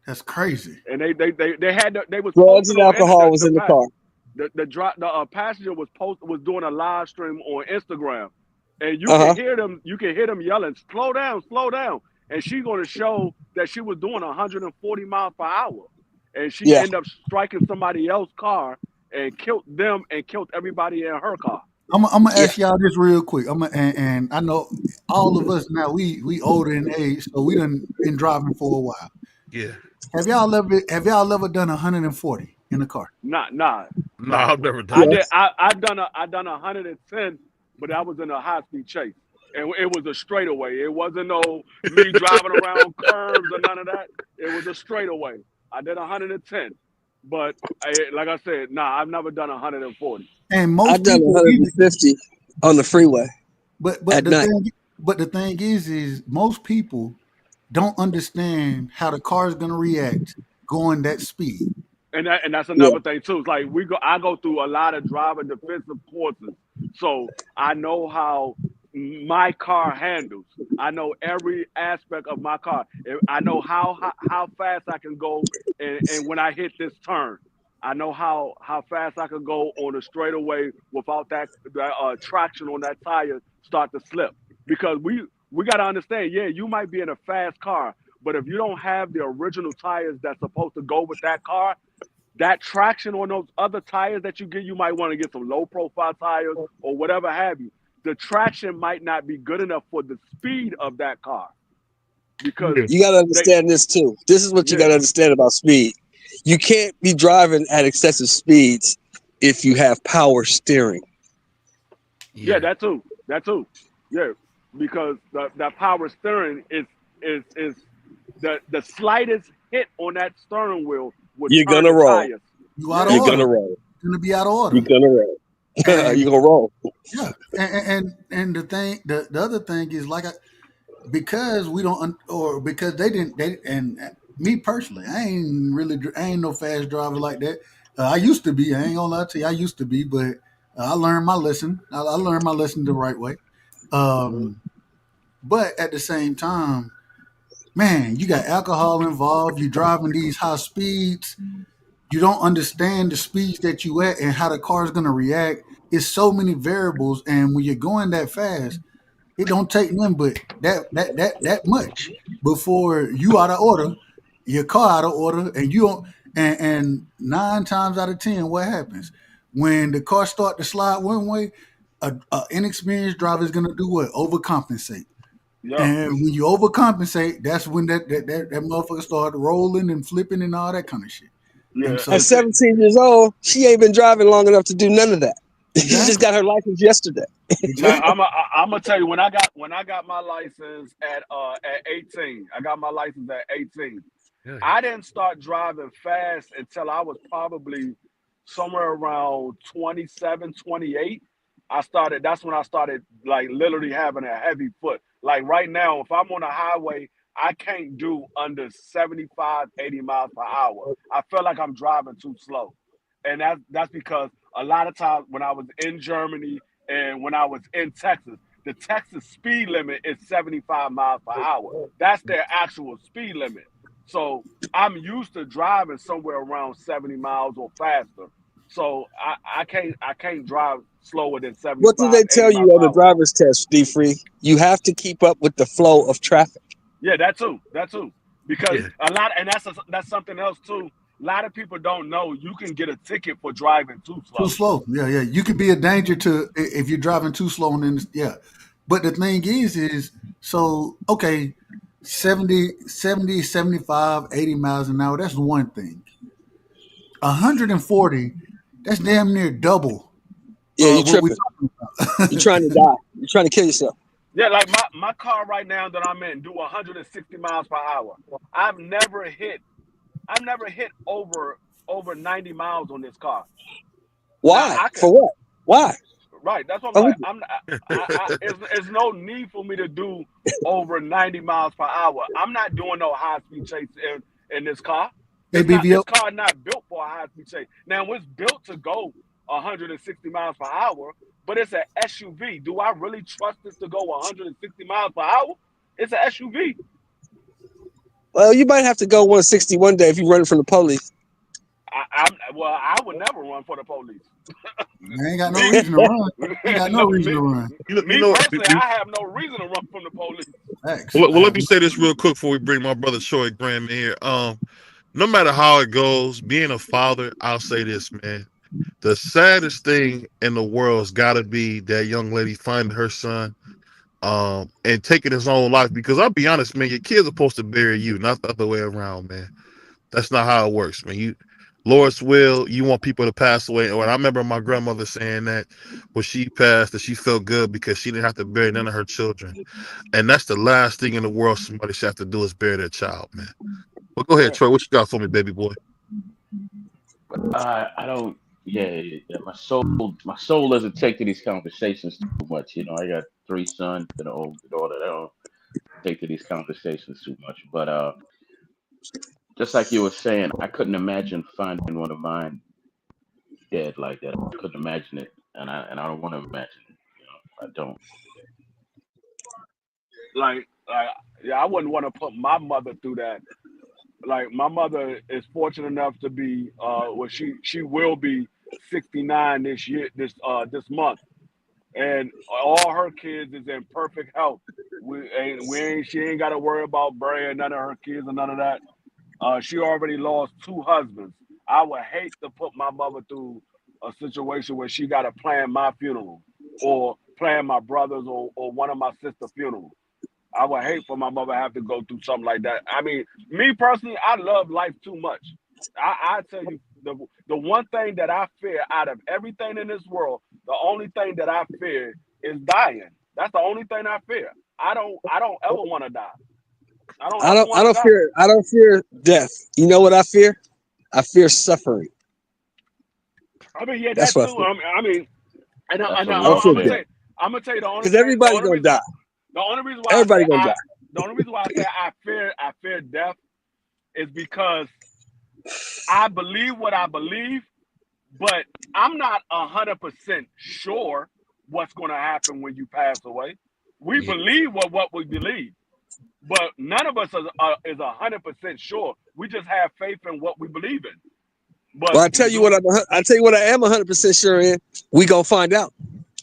that's crazy. And they had they was Drugs posted and on alcohol was in the car. the passenger was doing a live stream on Instagram, and you Uh can huh. hear them yelling, slow down, slow down. And she's going to show that she was doing 140 miles per hour, and she Yeah. ended up striking somebody else's car and killed them and killed everybody in her car. I'm gonna Yeah. ask y'all this real quick. And I know all of us now we older in age, so we done been driving for a while. Yeah. Have y'all ever done 140 in a car? Nah, No, I've never done I that. did. I done 110, but I was in a high speed chase, and it was a straightaway. It wasn't no me driving around curves or none of that. It was a straightaway. I did 110, but like I said, nah, I've never done 140. And I've most done people, 150 on the freeway but at night. the thing is most people don't understand how the car is going to react going that speed. And that's Yeah. another thing too. It's like I go through a lot of driver defensive courses, so I know how my car handles. I know every aspect of my car. I know how fast I can go, and when I hit this turn, I know how fast I can go on a straightaway without that traction on that tire start to slip. Because we got to understand, yeah, you might be in a fast car, but if you don't have the original tires that's supposed to go with that car, that traction on those other tires that you get, you might want to get some low profile tires or whatever have you. The traction might not be good enough for the speed of that car because You got to they, understand this too. This is what you yeah, got to understand about speed. You can't be driving at excessive speeds if you have power steering. yeah, that too, yeah, because that power steering is the slightest hit on that steering wheel would You're turn gonna the roll. tires. You out of You're Yeah, order. gonna roll. You're going to be out of order. You're gonna roll. And You're gonna roll. yeah, and the thing, the other thing is like because we don't or because they didn't they and me personally, I ain't no fast driver like that. I used to be. I ain't gonna lie to you. I used to be, but I learned my lesson. I learned my lesson the right way. Um, but at the same time, man, you got alcohol involved. You're driving these high speeds. You don't understand the speeds that you at and how the car is gonna react. It's so many variables, and when you're going that fast, it don't take nothing but that much before you out of order, your car out of order, and you don't. And 9 times out of 10, what happens when the car start to slide one way? A inexperienced driver is gonna do what? Overcompensate. yeah, And when you overcompensate, that's when that motherfucker started rolling and flipping and all that kind of shit. And yeah. so At 17 years old, she ain't been driving long enough to do none of that. She just exactly, got her license yesterday. Now exactly. I'm gonna tell you when I got my license at 18. I got my license at 18. Yeah. I didn't start driving fast until I was probably somewhere around 27, 28. That's when I started like literally having a heavy foot. Like right now, if I'm on a highway, I can't do under 75, 80 miles per hour. I feel like I'm driving too slow. And that's because a lot of times when I was in Germany and when I was in Texas, the Texas speed limit is 75 miles per hour. That's their actual speed limit. So I'm used to driving somewhere around 70 miles or faster. So I can't drive slower than What do 75, they 80 tell you miles per on the hour. driver's test, D Free? You have to keep up with the flow of traffic. Yeah, that too. That too. Because Yeah. a lot, and that's something else too. A lot of people don't know you can get a ticket for driving too Too slow. slow. Yeah, yeah. You could be a danger to if you're driving too slow. And then, yeah. But the thing is so, okay, 75, 80 miles an hour, that's one thing. 140, that's damn near double Yeah, you what we're tripping. talking You're about. trying to die. You're trying to kill yourself. Yeah, like my car right now that I'm in do 160 miles per hour. I've never hit I've never hit over 90 miles on this car. Now Why? I could For what? Why? right. That's what I'm I'm like. with you. It's no need for me to do over 90 miles per hour. I'm not doing no high speed chase in this car. Hey, This BVO, car not built for a high speed chase. Now it's built to go 160 miles per hour, but it's an SUV. Do I really trust this to go 160 miles per hour? It's an SUV. Well, you might have to go 160 one day if you're running from the police. I would never run for the police. I ain't got no Me, reason to run. Ain't got no no, reason me, to run. You me know, personally, I have no reason to run from the police. Facts. well, I let have me say this real quick before we bring my brother Troy Graham in here. No matter how it goes, being a father, I'll say this, man. The saddest thing in the world has got to be that young lady finding her son, and taking his own life. Because I'll be honest, man, your kids are supposed to bury you, not the other way around, man. That's not how it works, man. Lord's will, you want people to pass away. And I remember my grandmother saying that when she passed, that she felt good because she didn't have to bury none of her children. And that's the last thing in the world somebody should have to do is bury their child, man. Well, go ahead, Troy. What you got for me, baby boy? I don't. Yeah. My soul doesn't take to these conversations too much. You know, I got 3 sons and an older daughter. They don't take to these conversations too much. But just like you were saying, I couldn't imagine finding one of mine dead like that. I couldn't imagine it, and I don't want to imagine it. You know, I don't. Like, yeah, I wouldn't want to put my mother through that. Like, my mother is fortunate enough to be, well, she will be 69 this year, this month, and all her kids is in perfect health. She ain't got to worry about burying none of her kids or none of that. She already lost 2 husbands. I would hate to put my mother through a situation where she got to plan my funeral or plan my brother's or one of my sister's funeral. I would hate for my mother to have to go through something like that. I mean, me personally, I love life too much. I tell you, the one thing that I fear out of everything in this world, the only thing that I fear is dying. That's the only thing I fear. I don't ever want to die. I don't ever want to die. I don't fear death. You know what I fear? I fear suffering. I mean, yeah, That's that what I too. fear. I mean, and That's I don't fear death I'm gonna tell you the only because thing. everybody's gonna die. The only reason why Everybody gonna die. the only reason why I say I fear death is because I believe what I believe, but I'm not 100% sure what's going to happen when you pass away. We believe what we believe, but none of us is 100% sure. We just have faith in what we believe in. But Well, I tell you what I am 100% sure in. We gonna find out.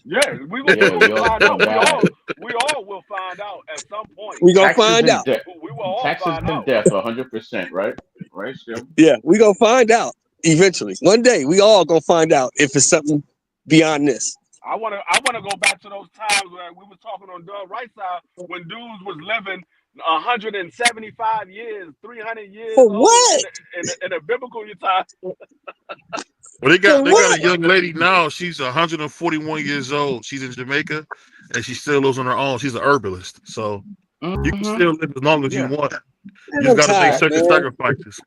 yeah, we Yeah, we will all find out. die. We all will find out at some point. We gonna Taxes find and out. death. We will all Taxes find and out. death, 100%, right? Right, Sim? Yeah, we gonna find out eventually. One day, we all gonna find out if it's something beyond this. I wanna go back to those times where we was talking on the right side when dudes was living 175 years, 300 years For old what? in the biblical time. Well, they got For a what? young lady now. She's 141 years old. She's in Jamaica, and she still lives on her own. She's an herbalist, so you can Mm-hmm. still live as long as you Yeah. want. You Man, just I'm got to make tired, certain man. sacrifices.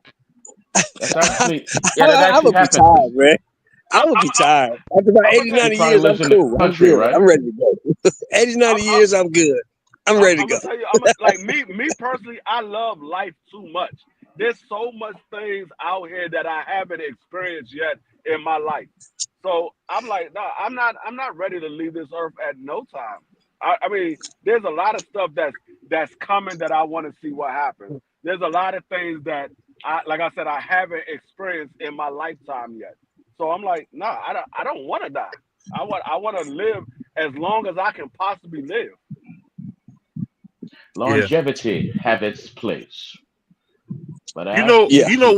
That's actually, yeah, that I'm actually gonna be happened. tired, man. I'm gonna be tired. After about I'm 80, gonna 90 She probably years, I'm lives in the cool. I'm country, good. right? I'm ready to go. 80, 90 years, I'm good. I'm ready to I'm go. gonna tell you, like me personally, I love life too much. There's so much things out here that I haven't experienced yet in my life. So I'm like, no, I'm not ready to leave this earth at no time. I mean, there's a lot of stuff that's coming that I want to see what happens. There's a lot of things that like I said, I haven't experienced in my lifetime yet. So I'm like, no, I don't want to die. I want to live as long as I can possibly live. Yeah. Longevity have its place. But Yeah.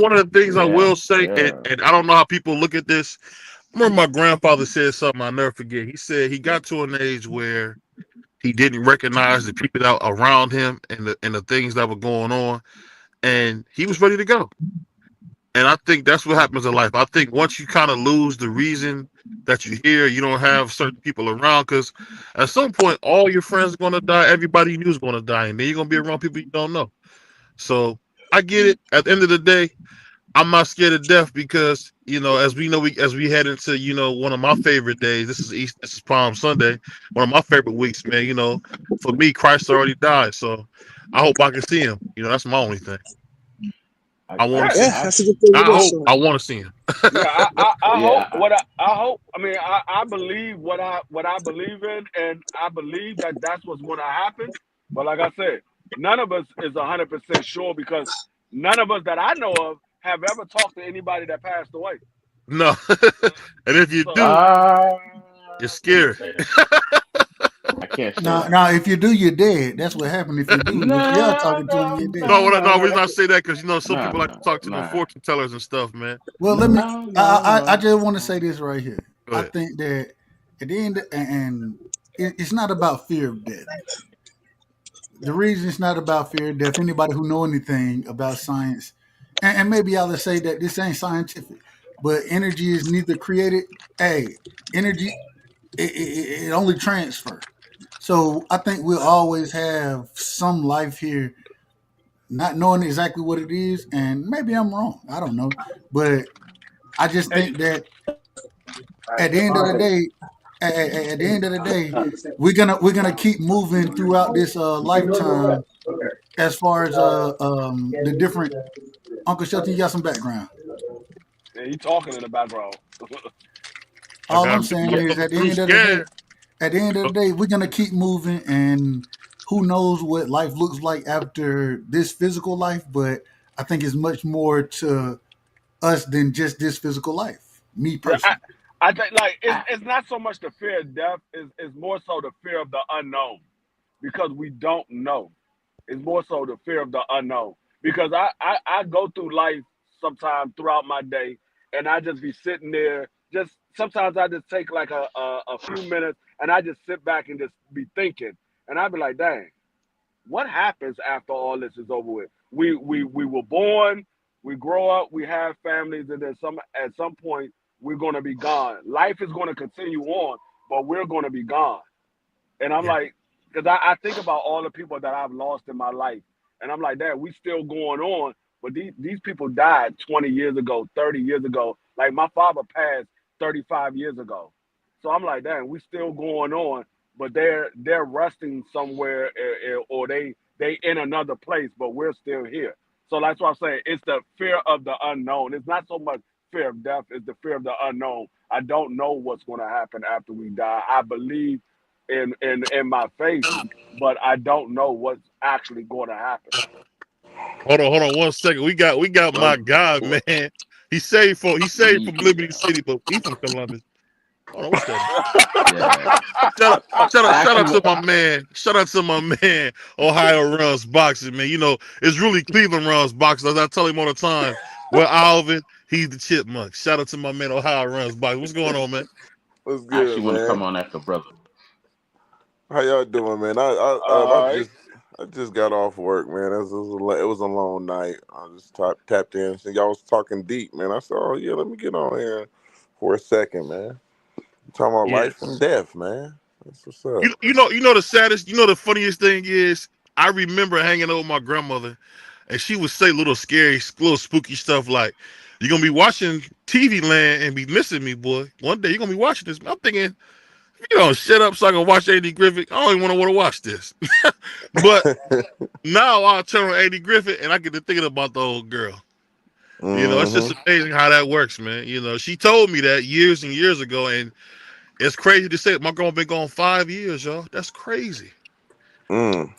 One of the things I yeah, will say, yeah. and I don't know how people look at this. I remember my grandfather said something I'll never forget. He said he got to an age where he didn't recognize the people that around him and the things that were going on, and he was ready to go. And I think that's what happens in life. I think once you kind of lose the reason that you're here, you don't have certain people around, because at some point all your friends are going to die, everybody you knew is going to die, and then you're going to be around people you don't know. So I get it. At the end of the day, I'm not scared of death because, as we head into, one of my favorite days. This is Palm Sunday, one of my favorite weeks, man. For me, Christ already died, so I hope I can see him. That's my only thing. I want to see Yeah, him. that's a good thing. I want to see him. Yeah, I Yeah, hope what I hope. I mean, I believe what I believe in, and I believe that that's what's going to happen. But like I said, none of us is 100% sure because none of us that I know of have ever talked to anybody that passed away. No, and if you So do, I you're couldn't scared. say that. I can't say that. Now, if you do, you're dead. That's what happened if you do. And if you're No, talking to him, no, you're dead. no, no, No, we no. not say that because some No, people like to no, talk to them no, fortune tellers and stuff, man. Well, no, let me. no, I no. just want to say this right here. Go I ahead. think that at the end, and it's not about fear of death. The reason it's not about fear of death. Anybody who know anything about science, and maybe I'll say that this ain't scientific, but energy is neither created. Hey, energy it only transfer. So I think we'll always have some life here, not knowing exactly what it is, and maybe I'm wrong. I don't know, but I just Hey, think that at the end of the day, at the end of the day, we're gonna keep moving throughout this lifetime as far as the different. Uncle Shelton, you got some background. yeah, he talking in the background. I All got I'm saying my is brother at the Drew end of the day, scared. we're gonna keep moving, and who knows what life looks like after this physical life. But I think it's much more to us than just this physical life. Me Yeah, personally. I think like it's not so much the fear of death, it's more so the fear of the unknown because we don't know. It's more so the fear of the unknown because I go through life sometimes throughout my day and I just be sitting there. Just sometimes I just take like a few minutes and I just sit back and just be thinking and I be like, dang, what happens after all this is over with? We were born, we grow up, we have families, and then some at some point we're gonna be gone. Life is gonna continue on, but we're gonna be gone. And I'm Yeah. like, because I think about all the people that I've lost in my life, and I'm like, Dad, we still going on, but these people died 20 years ago, 30 years ago. Like my father passed 35 years ago, so I'm like, Dad, we still going on, but they're resting somewhere, or they in another place, but we're still here. So that's what I'm saying. It's the fear of the unknown. It's not so much fear of death; it's the fear of the unknown. I don't know what's going to happen after we die. I believe in my faith, but I don't know what's actually going to happen. Hold on 1 second. We got my Well, God, well, man. He saved from ye- Liberty City, but he from Columbus. Hold on, what's that? yeah. Shout I out actually, to my man. Shout out to my man. Ohio runs boxing, man. You know, it's really Cleveland runs boxing. As I tell him all the time. Well, Alvin, he's the chipmunk. Shout out to my man Ohio runs boxing. What's going on, man? What's I good, actually want to man? come on after brother. How y'all doing, man? I All right. just got off work, man. It was a long night. I just tapped in. So y'all was talking deep, man. I said, oh yeah, let me get on here for a second, man. Talking about Yeah. life and death, man. That's what's up. You know the saddest, the funniest thing is I remember hanging out with my grandmother, and she would say little scary, little spooky stuff like, "You're gonna be watching TV Land and be missing me, boy. One day you're gonna be watching this." I'm thinking, you don't shut up so I can watch Andy Griffith. I don't even want to watch this. But now I'll turn on Andy Griffith and I get to thinking about the old girl. It's just Mm-hmm. amazing how that works, man. She told me that years and years ago, and it's crazy to say my grandma been gone 5 years, y'all. That's crazy. Mm.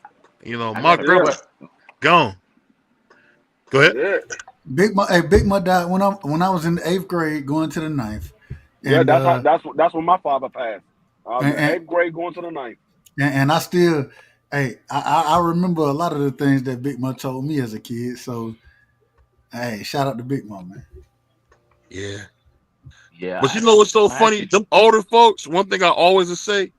I My got a Yeah, grandma gone. Go ahead. yeah, Big Ma died when I was in the 8th grade, going to the ninth, yeah. and That's when my father passed. I was and in and, eighth grade, going to the ninth. and I still, I remember a lot of the things that Big Ma told me as a kid. So hey, shout out to Big Ma, man. Yeah. yeah. But you know what's so I funny? actually Them older folks, one thing I always would say,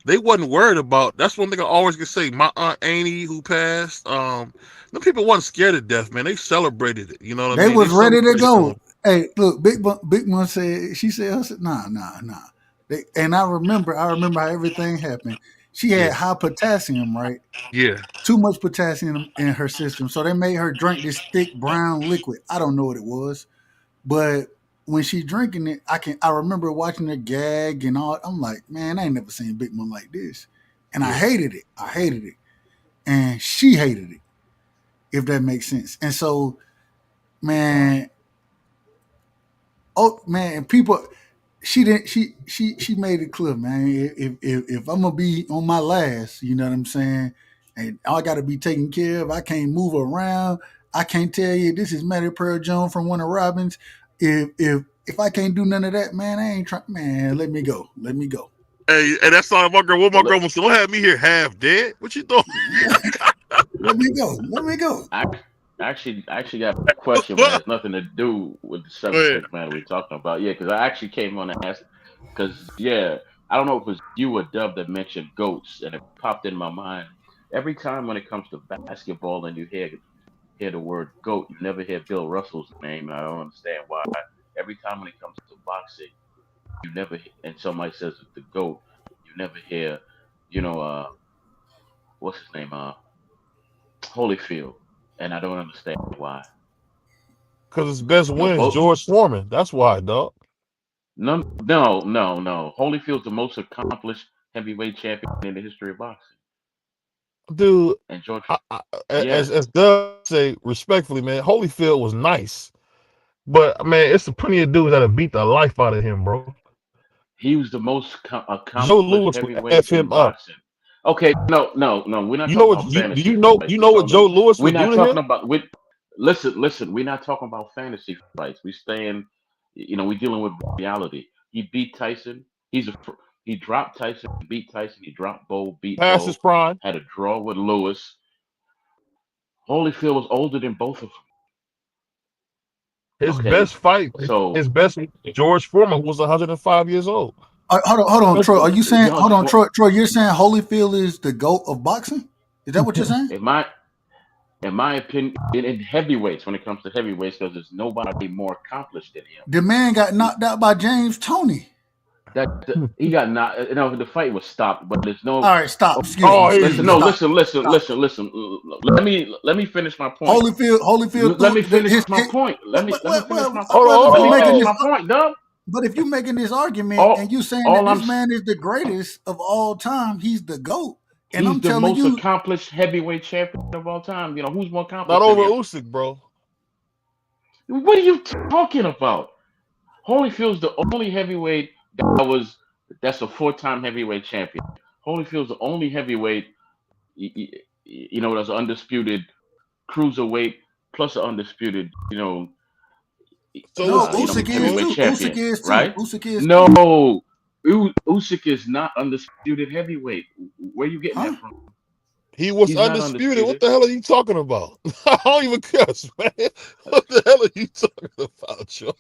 they wasn't worried about. That's one thing I always could say. My aunt Annie, who passed, them people wasn't scared of death, man. They celebrated it. You know what I They mean? They was ready to celebrated go. going. Hey, look, Big Mom said she said, nah, nah, nah. And I remember how everything happened. She Yeah, had high potassium, right? yeah, Too much potassium in her system, so they made her drink this thick brown liquid. I don't know what it was, but when she drinking it, I remember watching her gag and all. I'm like, man, I ain't never seen Big Mom like this, and I yeah. hated it. I hated it, and she hated it. If that makes sense. And so, man, oh man, people, she didn't. She made it clear, man. If I'm gonna be on my last, you know what I'm saying, and I got to be taken care of. I can't move around. I can't tell you this is Matty Pearl Jones from Warner Robins. If I can't do none of that, man, I ain't trying. Man, let me go. Let me go. Hey, and that's all my girl. What my look. grandma said. Don't have me here half dead. What you doing? Let me go. Let me go. I I actually got a question, but it has nothing to do with the Go ahead. subject matter we're talking about. Yeah, because I actually came on to ask. Because yeah, I don't know if it was you or Dub that mentioned goats, and it popped in my mind every time when it comes to basketball, and you hear hear the word GOAT, you never hear Bill Russell's name. I don't understand why. Every time when it comes to boxing, you never and somebody says the GOAT, you never hear, you know, what's his name, Holyfield, and I don't understand why. Because his best No, win is both. George Foreman. That's why, dog. No. Holyfield's the most accomplished heavyweight champion in the history of boxing. Dude, And George, as yes, Doug say respectfully, man, Holyfield was nice, but man, it's plenty of dudes that'll beat the life out of him, bro. he was the most Joe accomplished Lewis would f heavyweight in him up. boxing. Okay, no. We're not You know talking what? about Do fantasy you know? fights. You know what Joe Lewis We're would do not to him? talking about. Listen. We're not talking about fantasy fights. We staying. We're dealing with reality. He beat Tyson. He dropped Tyson, beat Tyson. He dropped Bo, beat Past his Bo. prime. Had a draw with Lewis. Holyfield was older than both of them. His Okay, best fight, so his best George Foreman, who was 105 years old. Hold on, Troy. Are you saying? George, Hold on, Troy. You're saying Holyfield is the GOAT of boxing? Is that what you're saying? in my opinion, in heavyweights, when it comes to heavyweights, because there's nobody more accomplished than him. The man got knocked out by James Toney. He got knocked. The fight was stopped, but there's no. All right, stop. Listen. Stop. Listen. Let me finish my point. Holyfield. Let me finish my point. Let me finish my point. Hold Let me on. finish my point, Dub. But if you're making this argument and you saying that this man is the greatest of all time, he's the GOAT. And He's I'm the telling most you, accomplished heavyweight champion of all time. Who's more accomplished? Not over than him? Usyk, bro. What are you talking about? Holyfield's the only heavyweight that's a 4-time heavyweight champion. Holyfield's the only heavyweight, that's an undisputed cruiserweight plus an undisputed, no, Usyk is heavyweight too. champion, Usyk is too. right? Usyk is No, Usyk is not undisputed heavyweight. Where you getting that from? He was He's not undisputed. What the hell are you talking about? I don't even cuss, man. What the hell are you talking about, Joe?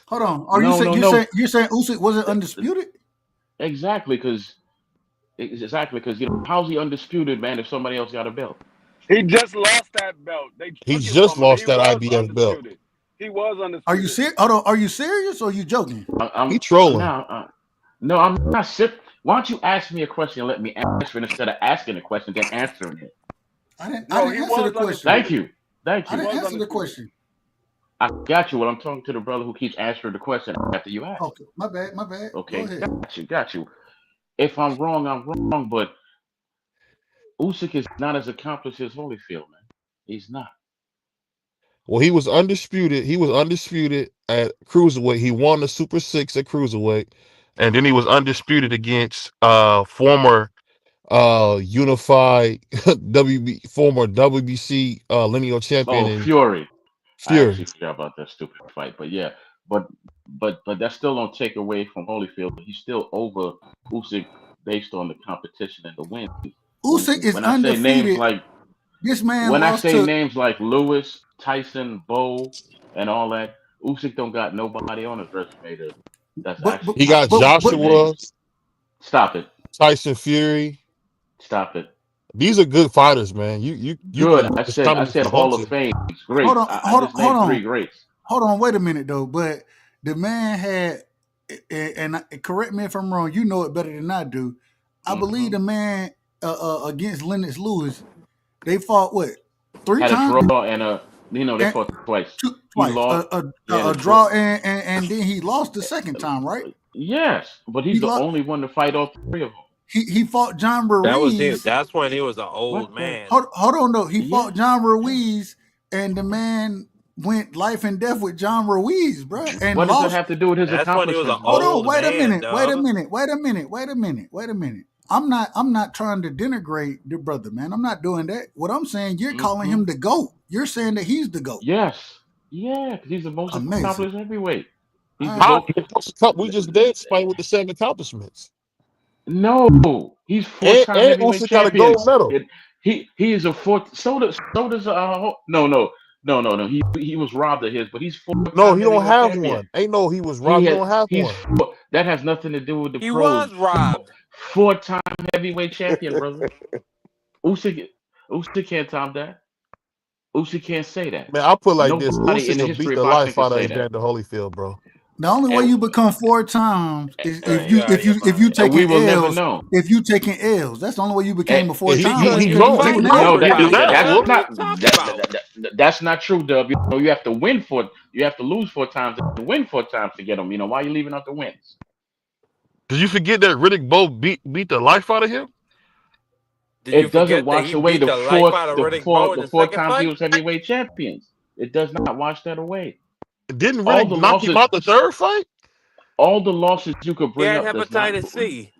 Hold on. Are you saying you're saying Usyk wasn't undisputed? Exactly, because how's he undisputed, man? If somebody else got a belt, He just lost that belt. He just lost that IBF belt. He was undisputed. Are you serious? Hold on. Are you serious or are you joking? He trolling. No, I'm not serious. Why don't you ask me a question and let me answer it instead of asking a question then answering it? I didn't answer the question. Thank you. I didn't answer the question. I got you. Well, I'm talking to the brother who keeps answering the question after you ask. Okay, my bad. Okay, go ahead. Got you. If I'm wrong, I'm wrong. But Usyk is not as accomplished as Holyfield, man. He's not. Well, he was undisputed. He was undisputed at cruiserweight. He won the Super 6 at cruiserweight, and then he was undisputed against former unified former WBC lineal champion. Fury. Fury. I actually forgot about that stupid fight, but yeah, but that still don't take away from Holyfield. He's still over Usyk based on the competition and the wins. Usyk is undefeated. When I say names like Lewis, Tyson, Bo, and all that, Usyk don't got nobody on his resume he got Joshua. Stop it. Tyson Fury. Stop it. These are good fighters, man. You good. I said Hall of Fame. Great. Hold on. 3 greats. Hold on. Wait a minute though. But the man had, and correct me if I'm wrong. You know it better than I do. I believe the man against Lennox Lewis, they fought what 3 times? Had a draw and they fought twice. Twice. A draw and then he lost the second time, right? Yes, but he's the only one to fight all 3 of them. He fought John Ruiz. That's when he was an old man. Hold on though. He fought John Ruiz, and the man went life and death with John Ruiz, bro. And what does that have to do with his accomplishment? Hold on, wait a minute. I'm not trying to denigrate the brother, man. I'm not doing that. What I'm saying, you're calling him the GOAT. You're saying that he's the GOAT. Yes. Yeah, because he's the most accomplished heavyweight. We just did fight with the same accomplishments. No, he's 4-time heavyweight champion. Gold medal. He is a 4. So does no. He was robbed of his, but he's 4. No, he don't have one. Ain't no, he was robbed. He don't have one. That has nothing to do with the pros. He was robbed. 4-time heavyweight champion, brother. Usyk can't top that. Usyk can't say that. Man, I'll put it like this: Nobody in Usyk the will beat history of the boxing life can out of say that. Evander Holyfield, bro. The only way And, you become 4 times is Hey, if you you out of if your you if you mind. and we taking will never L's. know. If you taking L's, that's the only way you And, became a Yeah, 4 time was Because he you because you going. taking fighting no, L's. everybody. that's Dub. What are not you talking about? that's not true, Dub. You have to win you have to lose 4 times and win 4 times to get them. Why are you leaving out the wins? Did you forget that Riddick Bowe beat the life out of him? Did you It doesn't forget that wash he away beat the the life four out of the Riddick four Bowe in the the four second times he fight? was heavyweight champions. It does not wash that away. Didn't All Riddick the knock him losses, out the third fight? all the losses you could He bring had up does not. hepatitis C.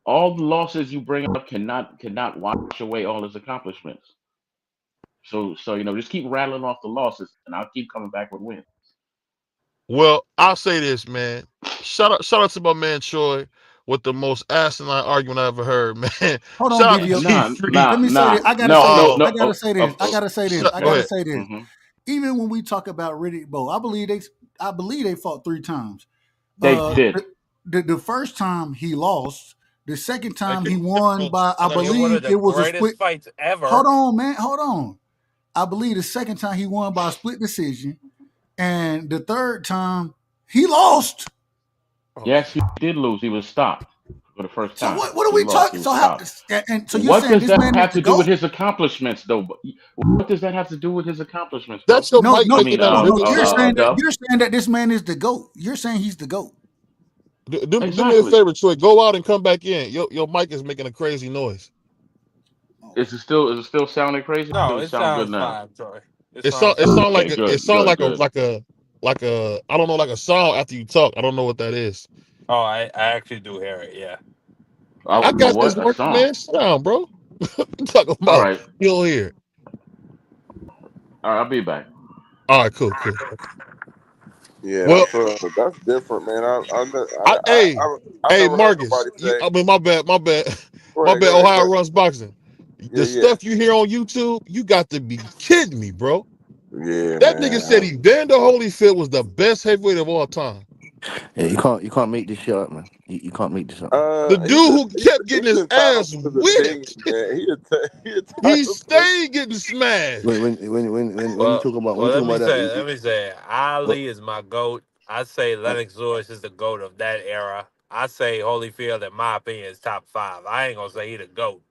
All the losses you bring up cannot wash away all his accomplishments. So just keep rattling off the losses, and I'll keep coming back with wins. Well, I'll say this, man. Shout out to my man Troy with the most asinine argument I ever heard, man. Hold on, Shout out to BBO. G Nah, Free. nah, Let me say this. nah. I gotta No, say no, this. Oh, no. I gotta say this. I gotta say this. I go gotta ahead. say this. Mhm. Even when we talk about Riddick Bowe, I believe they fought 3 times. They Uh, did. the first time he lost. The second time he Making won by, I In one of believe the it was a split. greatest fights Hold ever. on, man. Hold on. I believe the second time he won by a split decision, and the third time he lost. Oh, Yes, he did lose. He was stopped for the first So time. what are He we lost. He talking? was So how? stopped. And so you're What saying does this that man is have the to do with goat? his accomplishments, though? What does that have to do with his accomplishments, bro? that's your No, mic no, making that no, no. really You're saying sound. that Dub. this man is the goat. You're saying he's the goat. Do me a Exactly. favor, Troy. Go out and come back in. Your mic is making a crazy noise. Is it still sounding crazy? Or No, does it it sound good sounds now? fine, Troy. It It sound sounds it fine. sound like Okay, it good, sound good, like a good. I don't know, like a sound after you talk. I don't know what that is. Oh, I actually do hear it. Yeah. I got this What? A working, song. man. Sit down, bro. You talking All about right. you don't hear it. All right, I'll be back. All right, cool. Yeah, Well, so that's different, man. hey, I hey, never heard Marcus. nobody say. I mean, my bad, Go my ahead, bad. go ahead, go Ohio ahead. runs boxing. Yeah, The yeah, stuff you hear on YouTube, you got to be kidding me, bro. yeah, That nigga said man. Evander Holyfield was the best heavyweight of all time. Yeah, you can't make this shit up, man. You can't make this up, man. The dude who kept getting He's his entitled ass to his opinion, whipped, man. He he entitled to his. stayed getting smashed. When you Well, talk about well, let me that, say, what, Ali is my goat. I say uh, Lennox Lewis is the goat of that era. I say Holyfield, in my opinion, is top five. I ain't gonna say he the goat,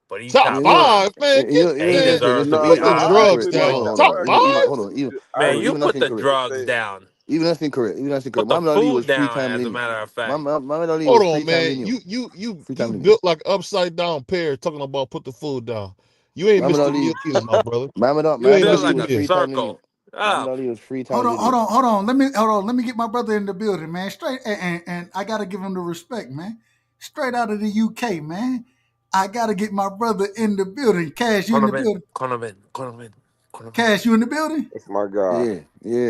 but he Top yeah, top you five, five, man. and he Man, listen, deserves to listen. be No, put the Even higher. that's drugs I incorrect. actually like down. that. Hold Top on. five. Man, I you Even that's put the incorrect. drugs down, Even that's incorrect. put the Muhammad Ali was food three down. time As a lineal. matter of fact, Muhammad Ali Hold was on, three time man. lineal. Three time You lineal. built like upside down pear talking about put the food down. You ain't Muhammad missed a Ali, meal either, my brother. You ain't Muhammad built missed Ali a like was a meal. three time lineal. circle. Muhammad Oh, Ali was three Hold times on, hold lineal. on, hold on. Let me get my brother in the building, man. Straight and I gotta give him the respect, man. Straight out of the UK, man. I gotta get my brother in the building. Cash, you in the Conoman, building? Conoman, Conoman, Conoman, Cash, you in the building? That's my guy.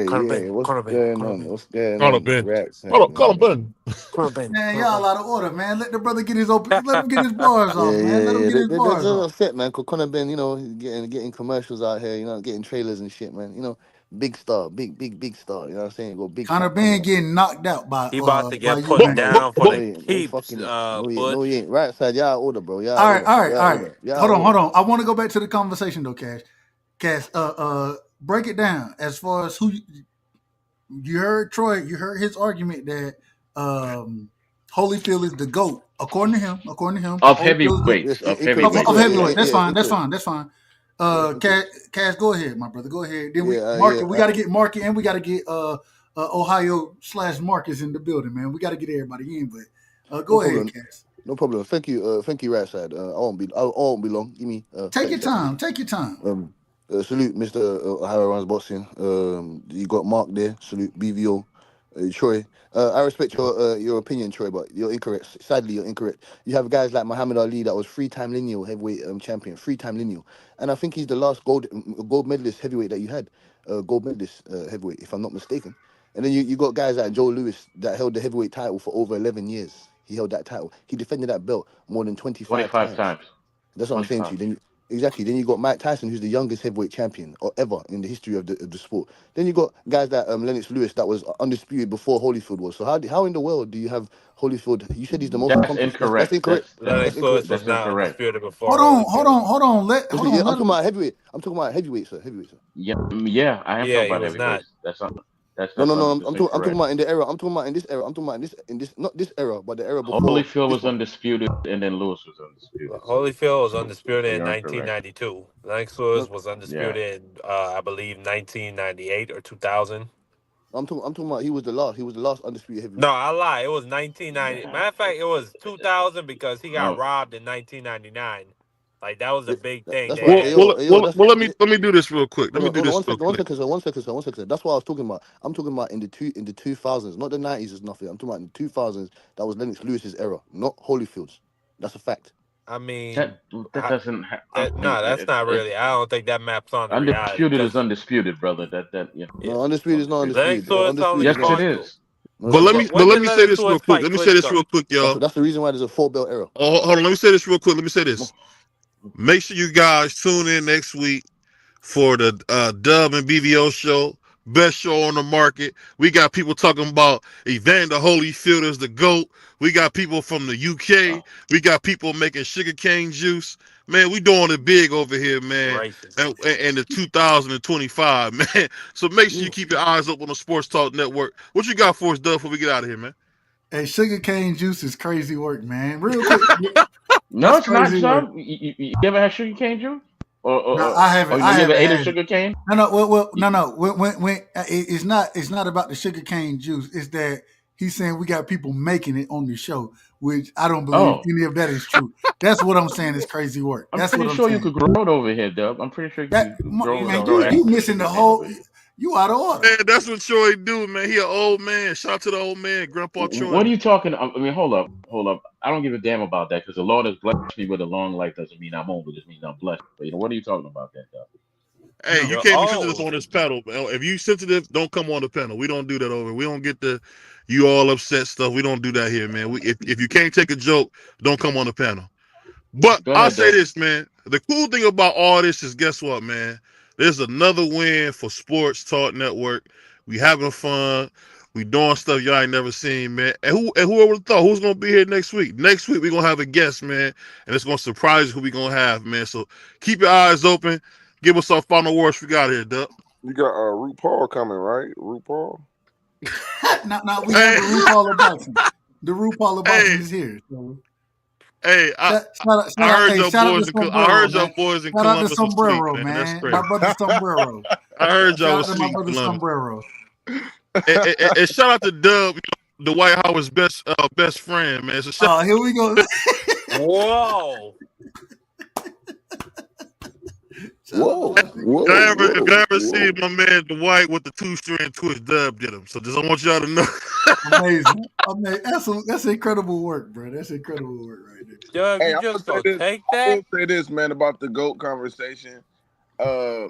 Conoman, What's Conoman, going on? Conoman, What's going Call him on? Ben. Rats, Call him man. Ben. Conoman, Man, y'all Conoman. out of order, man. Let the brother get his open. Let him get his bars off, man. Let him get his There's bars a off. upset, man. Cause Conor Ben, getting commercials out here, getting trailers and shit, man. Big star, big star. You know what I'm saying? Go big Connor cat coming Ben up. getting knocked out He about to by get you, put But, man. but, down for No, but the he ain't. No keeps, fucking. No, he Butch. ain't. Right side, y'all order, bro. Y'all All right, order. all right, Y'all all right. order. Y'all Hold on, order. hold on. I want to go back to the conversation though, Cash. Cash, break it down as far as who you heard. Troy, you heard his argument that Holyfield is the goat, according to him. Of Holyfield is the Yes, heavyweights, of of heavyweights, heavyweight. yes. That's fine. That's incorrect. fine. That's fine. Yeah, Cash, incorrect. Cash, go ahead, my brother. Go ahead. Then we Yeah. Market. We got to get Market, and we got to get Ohio / Marcus in the building, man. We got to get everybody in. But No go ahead, problem. Cash. No problem. Thank you, right side. I won't be long. Give me Take 30 your seconds. time. Take your time. Salute, Mr. Ohio Runs Boxing. You got Mark there. Salute, BVO. Troy. I respect your opinion, Troy, but you're incorrect. Sadly, you're incorrect. You have guys like Muhammad Ali that was three-time lineal heavyweight champion, three-time lineal, and I think he's the last gold medalist heavyweight that you had, gold medalist heavyweight, if I'm not mistaken. And then you got guys like Joe Lewis that held the heavyweight title for over 11 years. He held that title. He defended that belt more than 25 25 times. times. That's what I'm saying to 25. you. Exactly. Then you got Mike Tyson, who's the youngest heavyweight champion or ever in the history of the sport. Then you got guys like Lennox Lewis that was undisputed before Holyfield was. So how in the world do you have Holyfield? You said he's the most That's accomplished. That's incorrect. incorrect. That's Lennox Lewis incorrect, was bro. That's not incorrect. undisputed before Hold on, hold Holyfield. on, hold on. Was Hold it? Yeah, on. I'm talking about heavyweight. I'm talking about heavyweight, sir. Heavyweight, sir. Yeah, I am Yeah, talking he about was not. heavyweights. That's No, no, no. 100% I'm talking correct. about in the era. I'm talking about in this era. I'm talking about in this not this era, but the era before Holyfield this was one. undisputed, and then Lewis was undisputed. Holyfield was So undisputed in you're incorrect. 1992. Lennox Lewis No, was Yeah. undisputed in, I believe, 1998 or 2000. I'm talking about he was the last. He was the last undisputed No, heavyweight. I lie. It was 1990. Matter of fact, it was 2000 because he got No, robbed in 1999. Like that was the Yeah, big thing. that's They why. Well, had. well, well, That's well. Let me do this real quick. Let me do hold on this one real second, one quick. second, sir, one second, sir, one second. That's what I was talking about. I'm talking about in the 2000s, not the 90s is nothing. I'm talking about in the 2000s. That was Lennox Lewis's era, not Holyfield's. That's a fact. I mean, that doesn't. I mean, no, that's not really. I don't think that maps on the reality undisputed is because undisputed, brother. yeah, No, undisputed is not Undisputed. Lennox undisputed. Lewis only Undisputed is Yes, not. it fought. is. No, it's not. But When let did me say Lennox this real Lewis quick. fight Let me say this Klitschko? real quick, y'all. That's the reason why there's a four belt era. Oh, hold on. Let me say this real quick. Let me say this. Make sure you guys tune in next week for the Dub and BVO show. Best show on the market. We got people talking about Evander Holyfield as the GOAT. We got people from the UK. We got people making sugarcane juice. Man, we doing it big over here, man. Racist. And the 2025, man. So make sure you Yeah. keep your eyes up on the Sports Talk Network. What you got for us, Dub, before we get out of here, man? Hey, sugarcane juice is crazy work, man. Real quick, No, that's it's not, crazy work. son. You ever had sugar cane juice? No, I Or haven't. you I never haven't ate a had it. sugar cane? No. You, No. It's not. It's not about the sugar cane juice. It's that he's saying we got people making it on the show, which I don't believe oh, any of that is true. That's what I'm saying is crazy work. I'm That's what pretty I'm sure you saying. could grow it over here, Dub. I'm pretty sure you That could grow He's uh, a man, grow you actual missing sugar the cane over whole. here. You out of order. Man, that's what Troy do, man. He an old man. Shout out to the old man, Grandpa Troy, What are man. you talking? I mean, hold up. I don't give a damn about that because the Lord has blessed me with a long life. Doesn't mean I'm old. It just means I'm blessed. But, what are you talking about, that Dub? Hey, you No. you're can't be sensitive old. on this panel. If you sensitive, don't come on the panel. We don't do that over. We don't get the you all upset stuff. We don't do that here, man. If you can't take a joke, don't come on the panel. But Go I'll ahead, say Dub. this, man. The cool thing about all this is, guess what, man? There's another win for Sports Talk Network. We having fun. We doing stuff y'all ain't never seen, man. And who would have thought who's gonna be here next week? Next week we gonna have a guest, man, and it's gonna surprise you who we gonna have, man. So keep your eyes open. Give us our final words. We got here, Duck. You got RuPaul coming, right? RuPaul. Now we have Hey, the RuPaul of boxing. The RuPaul of boxing hey, is here. So hey! I heard hey, your shout out to boys in I Sombrero, heard your man. boys in Shout out to Columbus was sweet, Sombrero, man. That's man. My crazy. brother Sombrero. I heard y'all Shout out was to my sweet in brother Columbus. Sombrero. And shout out to Dub, the White Howard's best friend, man. So shout Oh, here we go. Whoa. Shout out to Whoa, my if nigga. I whoa, ever if whoa, I ever see whoa. my man Dwight with the 2-string twist, Dub did him. So just I want y'all to know. Amazing. That's incredible work, bro. That's incredible work right there. Doug, Hey, you I'm gonna just say gonna this. take I will that? say this, man, about the GOAT conversation. Uh,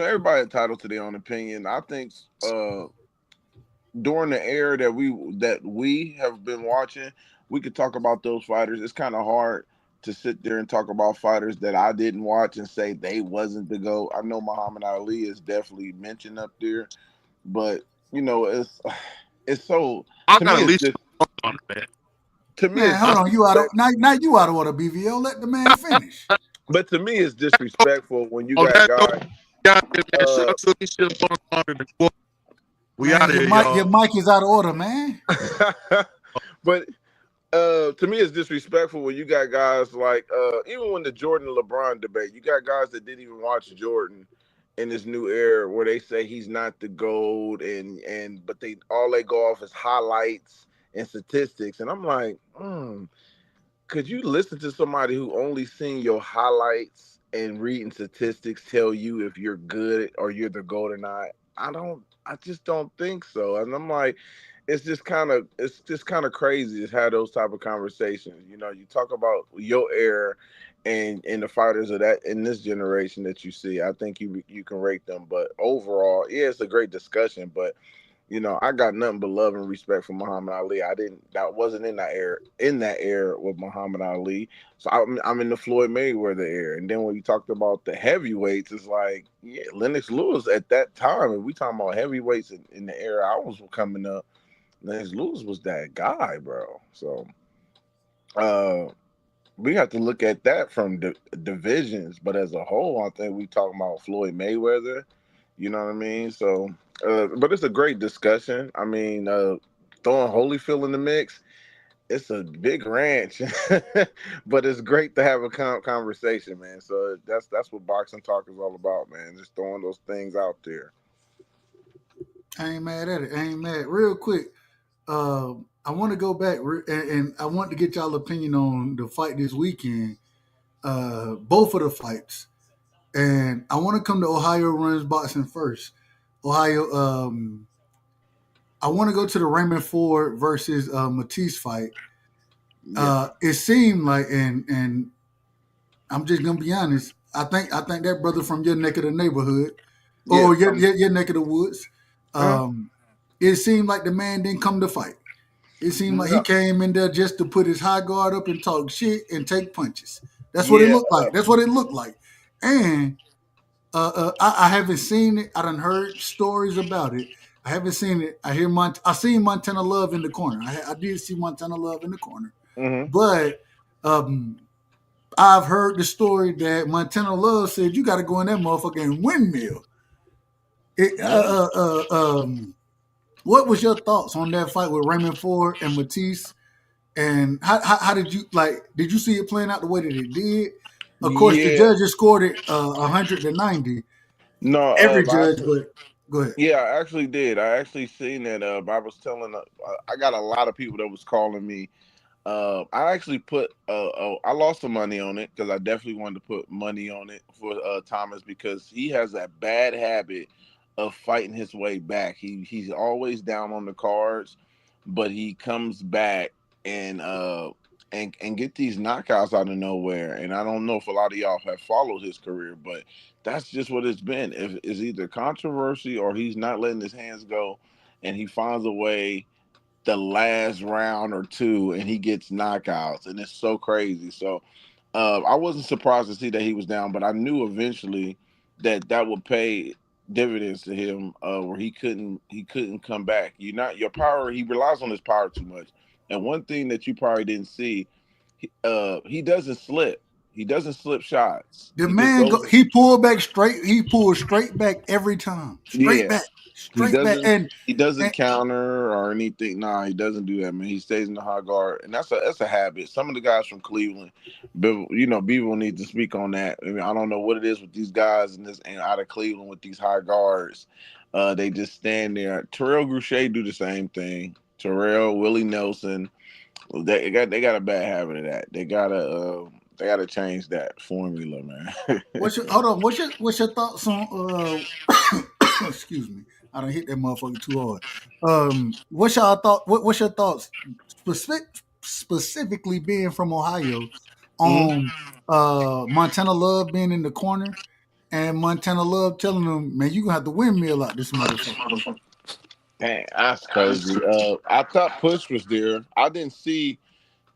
everybody entitled to their own opinion. I think during the era that we have been watching, we could talk about those fighters. It's kind of hard to sit there and talk about fighters that I didn't watch and say they wasn't the GOAT. I know Muhammad Ali is definitely mentioned up there, but it's so I to got me at it's least just on it, man. to me Man, it's hold I on. You out of disrespect. now you out of order, BVO. Let the man finish. But to me it's disrespectful when you on got that note, guys. got it, man. Shout Uh, out to Alicia Bond and the We Man, out of here, y'all. your mic is out of order, man. but to me, it's disrespectful when you got guys like even when the Jordan and LeBron debate, you got guys that didn't even watch Jordan in this new era where they say he's not the gold and but they go off is highlights and statistics, and I'm like, could you listen to somebody who only seen your highlights and reading statistics tell you if you're good or you're the goat or not? I just don't think so. And I'm like, it's just kind of crazy to have those type of conversations. You talk about your era and the fighters of that in this generation that you see. I think you can rate them, but overall, yeah, it's a great discussion. But I got nothing but love and respect for Muhammad Ali. That wasn't in that era with Muhammad Ali. So I'm in the Floyd Mayweather era. And then when you talked about the heavyweights, it's like, yeah, Lennox Lewis at that time, and we talking about heavyweights in the era I was coming up, Lennox Lewis was that guy, bro. So uh we have to look at that from divisions, but as a whole, I think we talking about Floyd Mayweather. You know what I mean? So, but it's a great discussion. I mean, throwing Holyfield in the mix, it's a big ranch, but it's great to have a conversation, man. So that's what boxing talk is all about, man. Just throwing those things out there. I ain't mad at it. I ain't mad. Real quick, I want to go back and I want to get y'all opinion on the fight this weekend. Both of the fights, and I want to come to Ohio Runs Boxing first. Ohio. I want to go to the Raymond Ford versus Matisse fight. Yeah. It seemed like, and I'm just gonna be honest. I think that brother from your neck of the neighborhood, Yeah. or your neck of the woods, um, it seemed like the man didn't come to fight. It seemed like he No. came in there just to put his high guard up and talk shit and take punches. That's what it Yeah. looked like. That's what it looked like. And I haven't seen it. I done heard stories about it. I haven't seen it. I seen Montana Love in the corner. I did see Montana Love in the corner, Mm-hmm. but um, I've heard the story that Montana Love said you got to go in that motherfucking windmill. It, Yeah. what was your thoughts on that fight with Raymond Ford and Matisse? And how did you like? Did you see it playing out the way that it did? Of course, the Yeah. judges scored it 100-90. No. Every judge, but go ahead. Yeah, I actually did. I actually seen that. I was telling. I got a lot of people that was calling me. I actually put. I lost some money on it because I definitely wanted to put money on it for Thomas because he has that bad habit of fighting his way back. He's always down on the cards, but he comes back and and get these knockouts out of nowhere. And I don't know if a lot of y'all have followed his career, but that's just what it's been. If it's either controversy or he's not letting his hands go, and he finds a way the last round or two and he gets knockouts, and it's so crazy. So I wasn't surprised to see that he was down, but I knew eventually that would pay dividends to him, where he couldn't come back. Your power. He relies on his power too much. And one thing that you probably didn't see, he doesn't slip. He doesn't slip shots. The He just man, goes. he pulled back straight. He pulled straight back every time. Straight Yeah. back, He straight back, doesn't. and, He doesn't and counter or anything. Nah, he doesn't do that, man. He stays in the high guard, and that's a habit. Some of the guys from Cleveland, Beaver need to speak on that. I mean, I don't know what it is with these guys and out of Cleveland with these high guards. They just stand there. Terrell Grouchet do the same thing. Terrell, Willie Nelson, they got a bad habit of that. They gotta change that formula, man. hold on? What's your thoughts on? Excuse me, I don't hit that motherfucker too hard. What's your thought? What's your thoughts specifically being from Ohio Mhm. on Montana Love being in the corner and Montana Love telling them, man, you gonna have to windmill out this motherfucker. Dang, that's crazy. I thought Push was there. I didn't see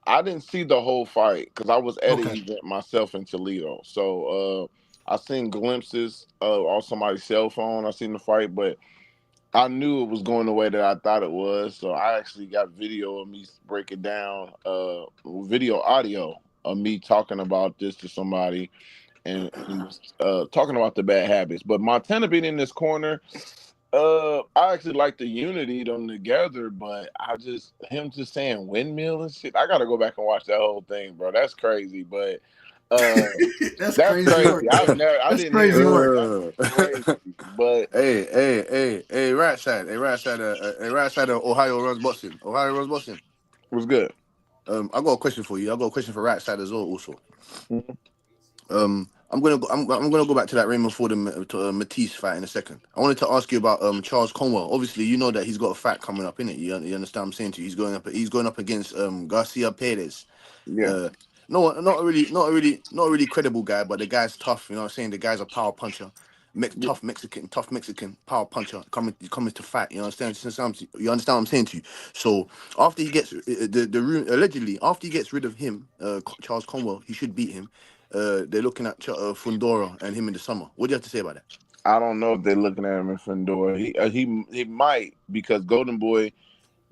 the whole fight because I was at an Okay. event myself in Toledo. So I seen glimpses on somebody's cell phone. I seen the fight, but I knew it was going the way that I thought it was. So I actually got video of me breaking down, video audio of me talking about this to somebody and talking about the bad habits. But Montana being in this corner, I actually like the unity of them together, but him just saying windmill and shit. I gotta go back and watch that whole thing, bro. That's crazy, but uh, That's that's crazy work. crazy. I That's didn't hear crazy all work. that. That's crazy, but Right side of Ohio runs boxing. Ohio runs boxing. it was good. I got a question for you. I got a question for right side as well. Also, Mhm. I'm gonna go back to that Raymond Ford and Matisse fight in a second. I wanted to ask you about Charles Conwell. Obviously, you know that he's got a fight coming up in it. You understand what I'm saying to you? He's going up against Garcia Perez. Yeah. Uh, no, not a really credible guy, but the guy's tough. You know what I'm saying? The guy's a power puncher. tough Mexican, power puncher, coming to fight. You understand? You understand what I'm saying to you? So after he gets allegedly after he gets rid of him, Charles Conwell, he should beat him. They're looking at Fundora and him in the summer. What do you have to say about that? I don't know if they're looking at him in Fendor. He might, because Golden Boy.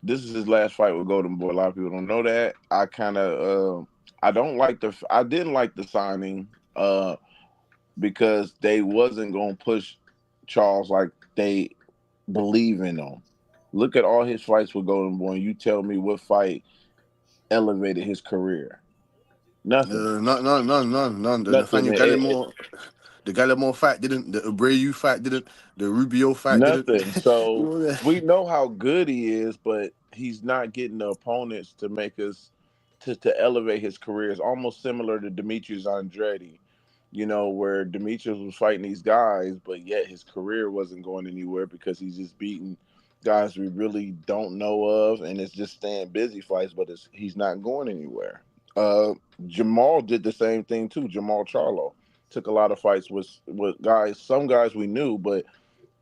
This is his last fight with Golden Boy. A lot of people don't know that. I didn't like the signing because they wasn't gonna push Charles like they believe in him. Look at all his fights with Golden Boy, and you tell me what fight elevated his career. Nothing. None. The Nothing, Nathaniel man. Gallimore, the Gallimore fight didn't. The Abreu fight didn't. The Rubio fight didn't. Nothing. So we know how good he is, but he's not getting the opponents to make us to elevate his career. It's almost similar to Demetrius Andretti, where Demetrius was fighting these guys, but yet his career wasn't going anywhere because he's just beating guys we really don't know of, and it's just staying busy fights, but he's not going anywhere. Jamal did the same thing too. Jamal Charlo took a lot of fights with guys, some guys we knew, but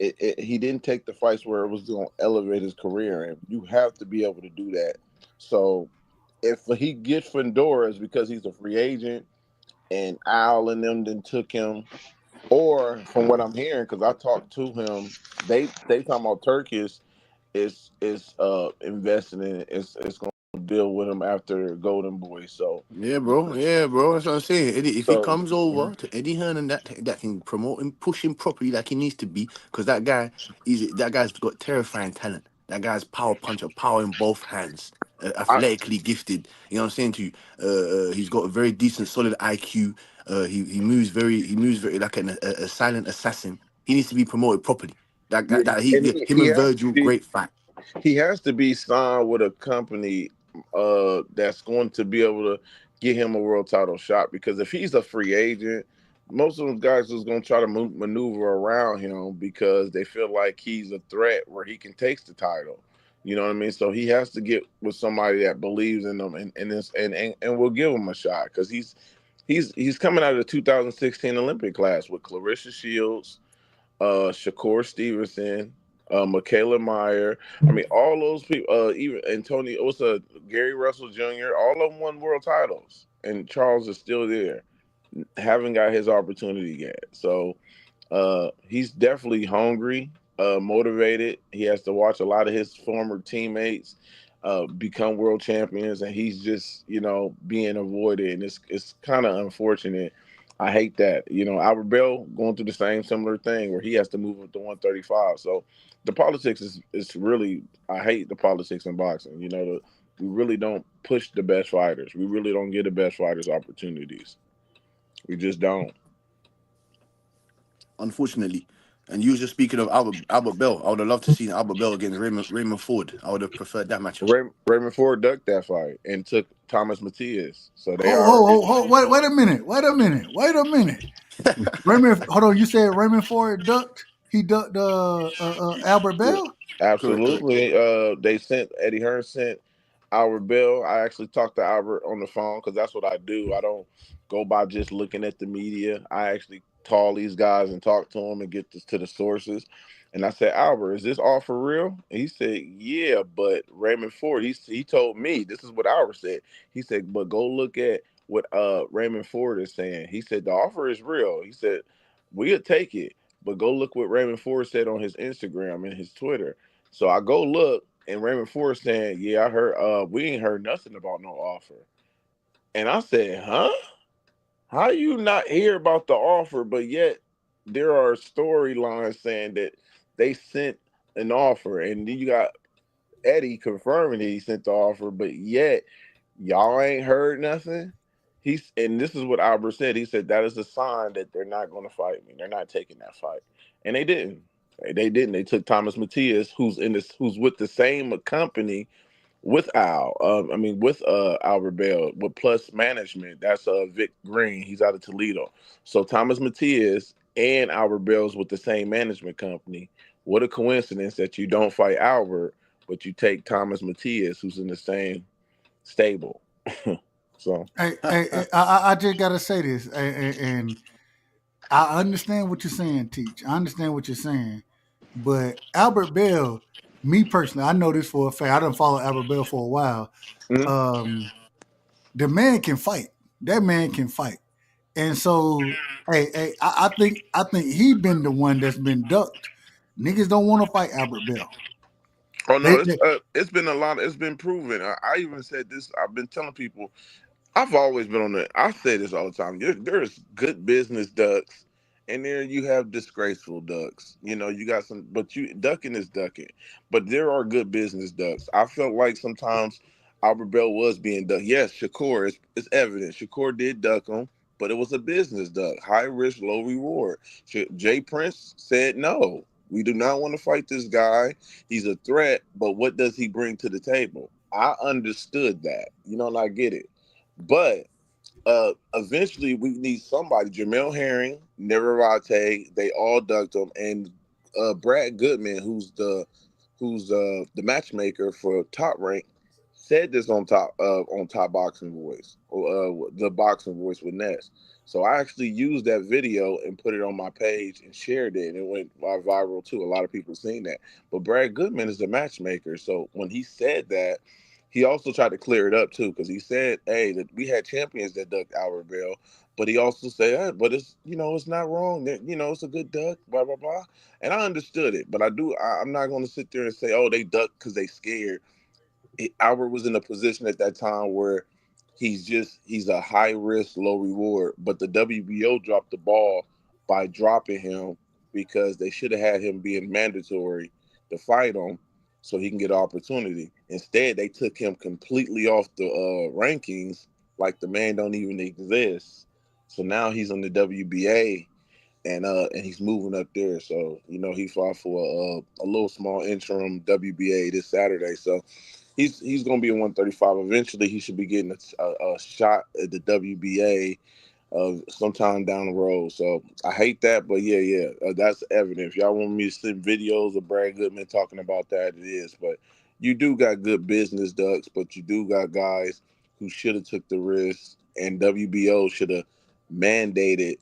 he didn't take the fights where it was going to elevate his career, and you have to be able to do that. So if he gets Fundora, it's because he's a free agent, and Al and them then took him, or from what I'm hearing, because I talked to him, they talking about Turkish is investing in it. It's going to deal with him after Golden Boy. So Yeah, bro. That's what I'm saying. Eddie, if he so comes over to Eddie Hearn and that can promote him, push him properly like he needs to be, because that guy's got terrifying talent. That guy's power puncher, power in both hands, I athletically gifted. You know what I'm saying to you? He's got a very decent, solid IQ. He moves very like a silent assassin. He needs to be promoted properly. yeah, and Him he and has to Virgil, be. great fight. He has to be signed with a company that's going to be able to get him a world title shot. Because if he's a free agent, most of those guys is going to try to maneuver around him because they feel like he's a threat where he can take the title. You know what I mean? So he has to get with somebody that believes in him and will give him a shot, because he's coming out of the 2016 Olympic class with Clarissa Shields, Shakur Stevenson, Michaela Meyer. I mean, all those people, even Antonio, what's Gary Russell Jr., all of them won world titles, and Charles is still there, haven't got his opportunity yet. So he's definitely hungry, motivated. He has to watch a lot of his former teammates become world champions, and he's just being avoided, and it's kind of unfortunate. I hate that. Albert Bell going through the same similar thing where he has to move up to 135. So the politics is really, I hate the politics in boxing. We really don't push the best fighters. We really don't give the best fighters opportunities. We just don't. Unfortunately. And you was just speaking of Albert Bell. I would have loved to see Albert Bell against Raymond Ford. I would have preferred that matchup. Raymond Ford ducked that fight and took Thomas Matias. So they already. Oh, wait a minute. Raymond, hold on. You said Raymond Ford ducked. He ducked Albert Yeah, Bell. Correct. absolutely. They sent Eddie Hearn sent Albert Bell. I actually talked to Albert on the phone because that's what I do. I don't go by just looking at the media. I actually call these guys and talk to them and get this to the sources. And I said, Albert, is this all for real? And he said, yeah, but Raymond Ford, he told me, this is what Albert said. He said, but go look at what Raymond Ford is saying. He said, the offer is real. He said, we'll take it. But go look what Raymond Ford said on his Instagram and his Twitter. So I go look, and Raymond Ford saying, yeah, I heard, we ain't heard nothing about no offer. And I said, huh? How you not hear about the offer, but yet there are storylines saying that they sent an offer, and then you got Eddie confirming that he sent the offer, but yet y'all ain't heard nothing. And this is what Albert said. He said that is a sign that they're not going to fight me. They're not taking that fight, and they didn't. They didn't. They took Thomas Matias, who's with the same company with with Albert Bell, with Plus Management. That's Vic Green. He's out of Toledo. So Thomas Matias and Albert Bell's with the same management company. What a coincidence that you don't fight Albert, but you take Thomas Matias, who's in the same stable. So I just gotta say this, and I understand what you're saying, Teach. I understand what you're saying, but Albert Bell, me personally, I know this for a fact. I don't follow Albert Bell for a while. Mhm. The man can fight. That man can fight, and so I think he been the one that's been ducked. Niggas don't want to fight Albert Bell. Oh They, no, they, it's been a lot. It's been proven. I even said this. I've been telling people. I've always been on the. I say this all the time. There's good business ducks, and then you have disgraceful ducks. You know, you got some, but you ducking is ducking. But there are good business ducks. I felt like sometimes Albert Bell was being ducked. Yes, Shakur is evident. Shakur did duck him, but it was a business duck, high risk, low reward. Jay Prince said no. We do not want to fight this guy. He's a threat, but what does he bring to the table? I understood that, and I get it. But eventually we need somebody. Jamel Herring, Navarrete, they all ducked him, and Brad Goodman, who's the matchmaker for Top Rank, said this on Top Boxing Voice, the Boxing Voice with Ness. So I actually used that video and put it on my page and shared it, and it went viral too. A lot of people seen that. But Brad Goodman is the matchmaker, so when he said that, he also tried to clear it up too, because he said, "Hey, that we had champions that ducked Albert Bell," but he also said, hey, "But it's not wrong. That it's a good duck." Blah blah blah. And I understood it, but I'm not going to sit there and say, "Oh, they ducked because they scared." Albert was in a position at that time where he's a high risk, low reward. But the WBO dropped the ball by dropping him because they should have had him being mandatory to fight him so he can get an opportunity. Instead, they took him completely off the rankings, like the man don't even exist. So now he's on the WBA, and he's moving up there. So he fought for a little small interim WBA this Saturday. So he's going to be in 135. Eventually, he should be getting a shot at the WBA sometime down the road. So I hate that, but yeah, that's evident. If y'all want me to send videos of Brad Goodman talking about that, it is. But you do got good business ducks, but you do got guys who should have took the risk, and WBO should have mandated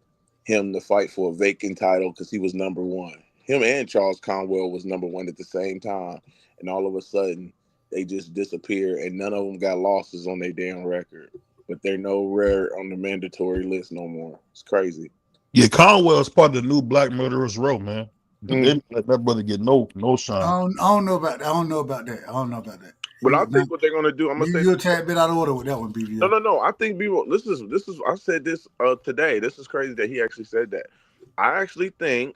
him to fight for a vacant title because he was number one. Him and Charles Conwell was number one at the same time, and all of a sudden they just disappear, and none of them got losses on their damn record. But they're no rare on the mandatory list no more. It's crazy. Yeah, Conwell is part of the new Black Murderers Row, man. They Mm. didn't let that brother get no shine. I don't know about that. I don't know about that. I don't know about that. But I think what they're gonna do, I'm gonna say You're a this. tad bit out of order with that one, BVO. No. I think people. This is. I said this today. This is crazy that he actually said that. I actually think,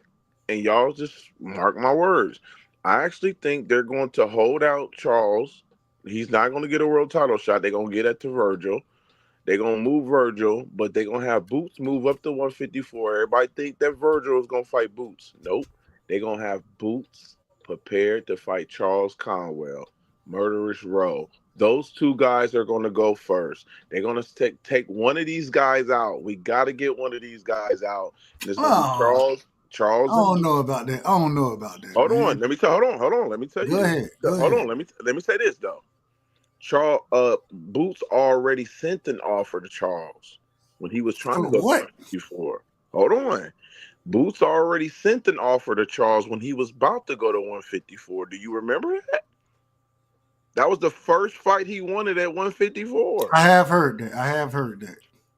and y'all just mark my words. I actually think they're going to hold out Charles. He's not going to get a world title shot. They're going to get it to Virgil. They're gonna move Virgil, but they're gonna have Boots move up to 154. Everybody think that Virgil is gonna fight Boots. Nope. They're gonna have Boots prepared to fight Charles Conwell, Murderous Row. Those two guys are gonna go first. They're gonna take one of these guys out. We gotta get one of these guys out. And it's gonna be Oh, I Charles and don't Boots. know about that. I don't know about that, Hold on. man. Let me tell hold on. Let me tell you Go this. ahead. Go Hold ahead. on, let me say this though. Charles Boots already sent an offer to Charles when he was trying For to go to what? 154. Hold on. Boots already sent an offer to Charles when he was about to go to 154. Do you remember that? That was the first fight he wanted at 154. I have heard that. I have heard that.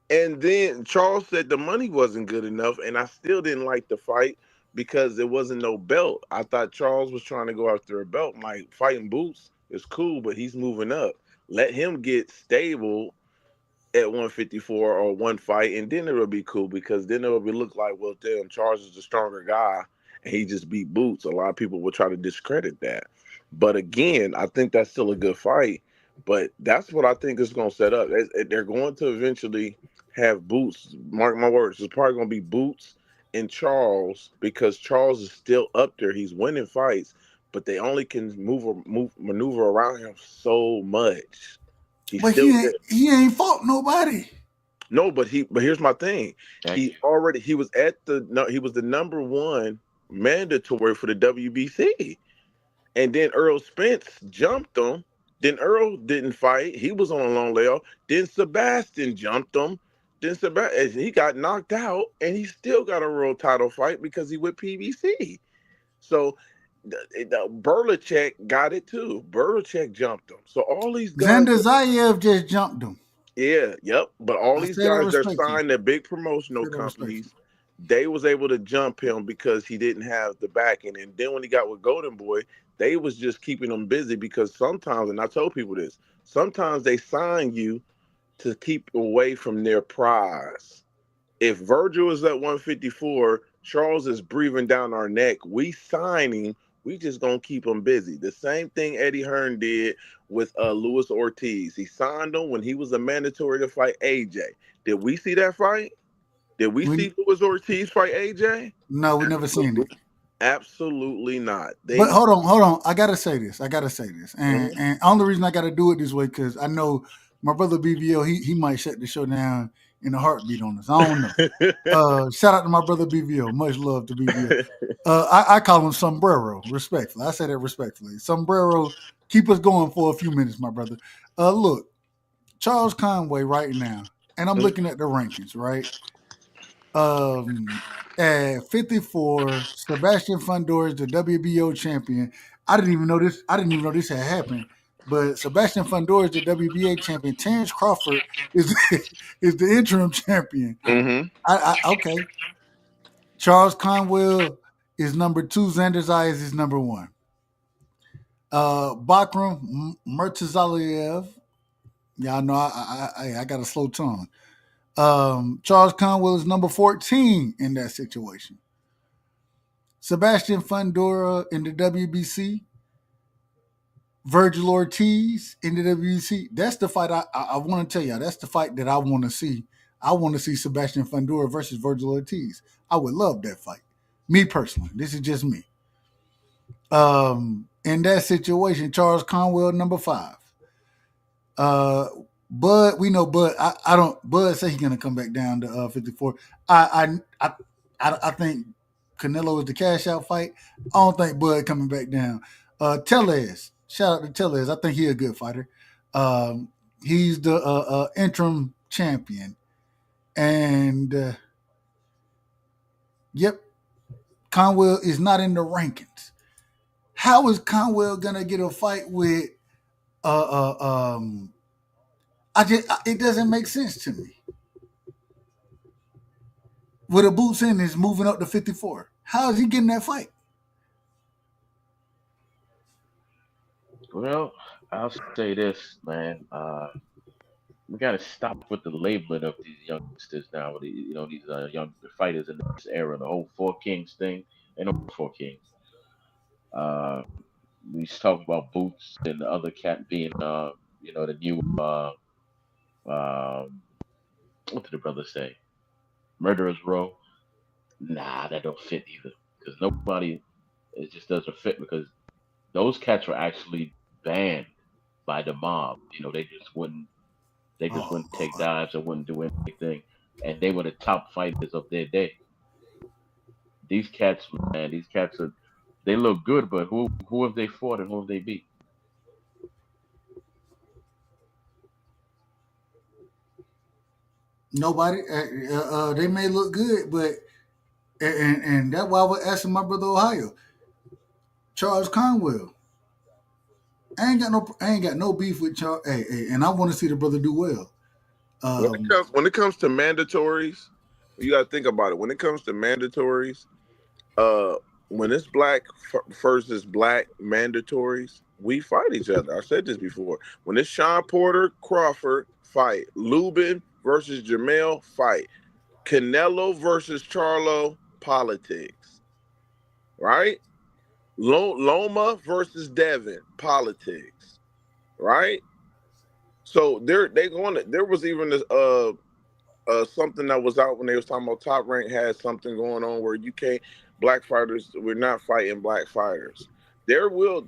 And then Charles said the money wasn't good enough, and I still didn't like the fight because there wasn't no belt. I thought Charles was trying to go after a belt. Like fighting Boots is cool, but he's moving up. Let him get stable at 154 or one fight, and then it'll be cool because then it'll be look like, well, damn, Charles is the stronger guy, and he just beat Boots. A lot of people will try to discredit that, but again, I think that's still a good fight. But that's what I think is going to set up. They're going to eventually have Boots. Mark my words. It's probably going to be Boots and Charles because Charles is still up there. He's winning fights, but they only can maneuver around him so much. He's But still there. he ain't fought nobody. No, but here's my thing. Thank you. He was he was the number one mandatory for the WBC. And then Earl Spence jumped him. Then Earl didn't fight. He was on a long layoff. Then Sebastian jumped him. Then Sebastian, he got knocked out, and he still got a world title fight because he went PBC. So the Berlicek got it too. Berlicek jumped him. So all these guys, Xander Zayev just jumped him. yeah, yep. But all I these say that guys that are respectfully. signed to big I promotional say that respectfully. companies, they was able to jump him because he didn't have the backing. And then when he got with Golden Boy, they was just keeping him busy because sometimes, and I told people this, sometimes they sign you to keep away from their prize. If Virgil is at 154, Charles is breathing down our neck. We signing, we just gonna keep him busy. The same thing Eddie Hearn did with Luis Ortiz. He signed him when he was a mandatory to fight AJ. Did we see that fight? Did we We see Luis Ortiz fight AJ? no, we never seen it. Absolutely not. But They hold on. I gotta say this. And Mhm. and only reason I gotta do it this way because I know my brother BVO. He might shut the show down in a heartbeat on us. I don't know. Shout out to my brother BVO. Much love to BVO. I call him Sombrero, respectfully. I say that respectfully. Sombrero, keep us going for a few minutes, my brother. Look, Charles Conway right now, and I'm looking at the rankings, right? At 54, Sebastian Fundora is the WBO champion. I didn't even know this. I didn't even know this had happened. But Sebastian Fundora is the WBA champion. Terrence Crawford is is the interim champion. Mhm. Okay. Charles Conwell is number two. Xander Zayas is number one. Bakram Murtazaliev. Y'all know I got a slow tongue. Charles Conwell is number 14 in that situation. Sebastian Fundora in the WBC. Virgil Ortiz in the WBC. That's the fight I want to tell y'all. That's the fight that I want to see. I want to see Sebastian Fundora versus Virgil Ortiz. I would love that fight. Me personally. This is just me. In that situation, Charles Conwell, number 5. Bud, we know Bud. I don't. Bud say he's gonna come back down to 54. I think Canelo is the cash out fight. I don't think Bud coming back down. Tellez, shout out to Tellez. I think he's a good fighter. He's the interim champion, and yep, Conwell is not in the rankings. How is Conwell gonna get a fight with it doesn't make sense to me. With a boots in is moving up to 54. How is he getting that fight? Well, I'll say this, man. We got to stop with the labeling of these youngsters now. These young fighters in this era. The whole Four Kings thing. Ain't no Four Kings. Uh, we talk about Boots and the other cat being, the new. Um, what did the brother say? Murderers Row. Nah, that don't fit either. Because nobody. It just doesn't fit because those cats were actually banned by the mob. They just wouldn't. They just Oh wouldn't take Lord. dives or wouldn't do anything, and they were the top fighters of their day. These cats, man, these cats are. They look good, but who have they fought and who have they beat? Nobody. They may look good, but and that's why I was asking my brother Ohio, Charles Conwell. I ain't got no beef with Charles. Hey, and I want to see the brother do well. Um, When it comes to mandatories, you got to think about it. When it comes to mandatories, uh, when it's black versus black mandatories, we fight each other. I said this before. When it's Sean Porter Crawford fight, Lubin versus Jamel fight, Canelo versus Charlo politics, right? Loma versus Devin politics, right? So they going to, there was even this something that was out when they was talking about Top Rank had something going on where you can't black fighters, we're not fighting black fighters.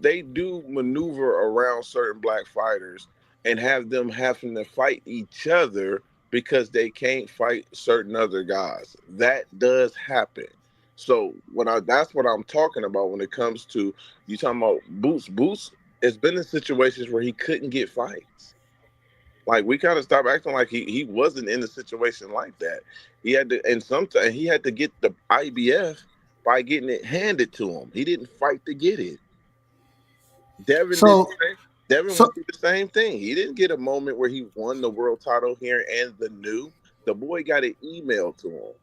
They do maneuver around certain black fighters and have them having to fight each other because they can't fight certain other guys. That does happen. So that's what I'm talking about when it comes to you talking about Boots. Boots has been in situations where he couldn't get fights. Like we kind of stopped acting like he wasn't in a situation like that. He had to, and sometimes he had to get the IBF by getting it handed to him. He didn't fight to get it. Devin did the So same. Devin so went through the same thing. He didn't get a moment where he won the world title here and the new. The boy got an email to him.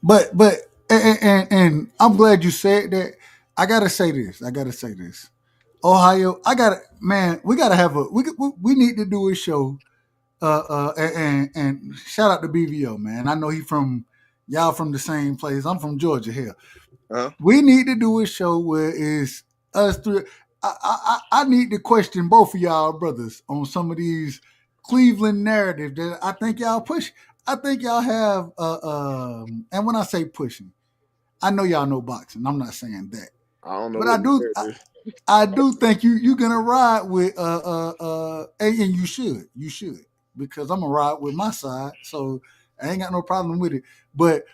but and I'm glad you said that. I gotta say this. Ohio, man. We gotta have we need to do a show. And shout out to BVO, man. I know he from y'all from the same place. I'm from Georgia. Here, Huh? we need to do a show where it's us three. I need to question both of y'all brothers on some of these Cleveland narrative that I think y'all push. I think y'all have, and when I say pushing, I know y'all know boxing. I'm not saying that, I don't know but what narrative. I do think you gonna ride with and you should because I'm gonna ride with my side, so I ain't got no problem with it. But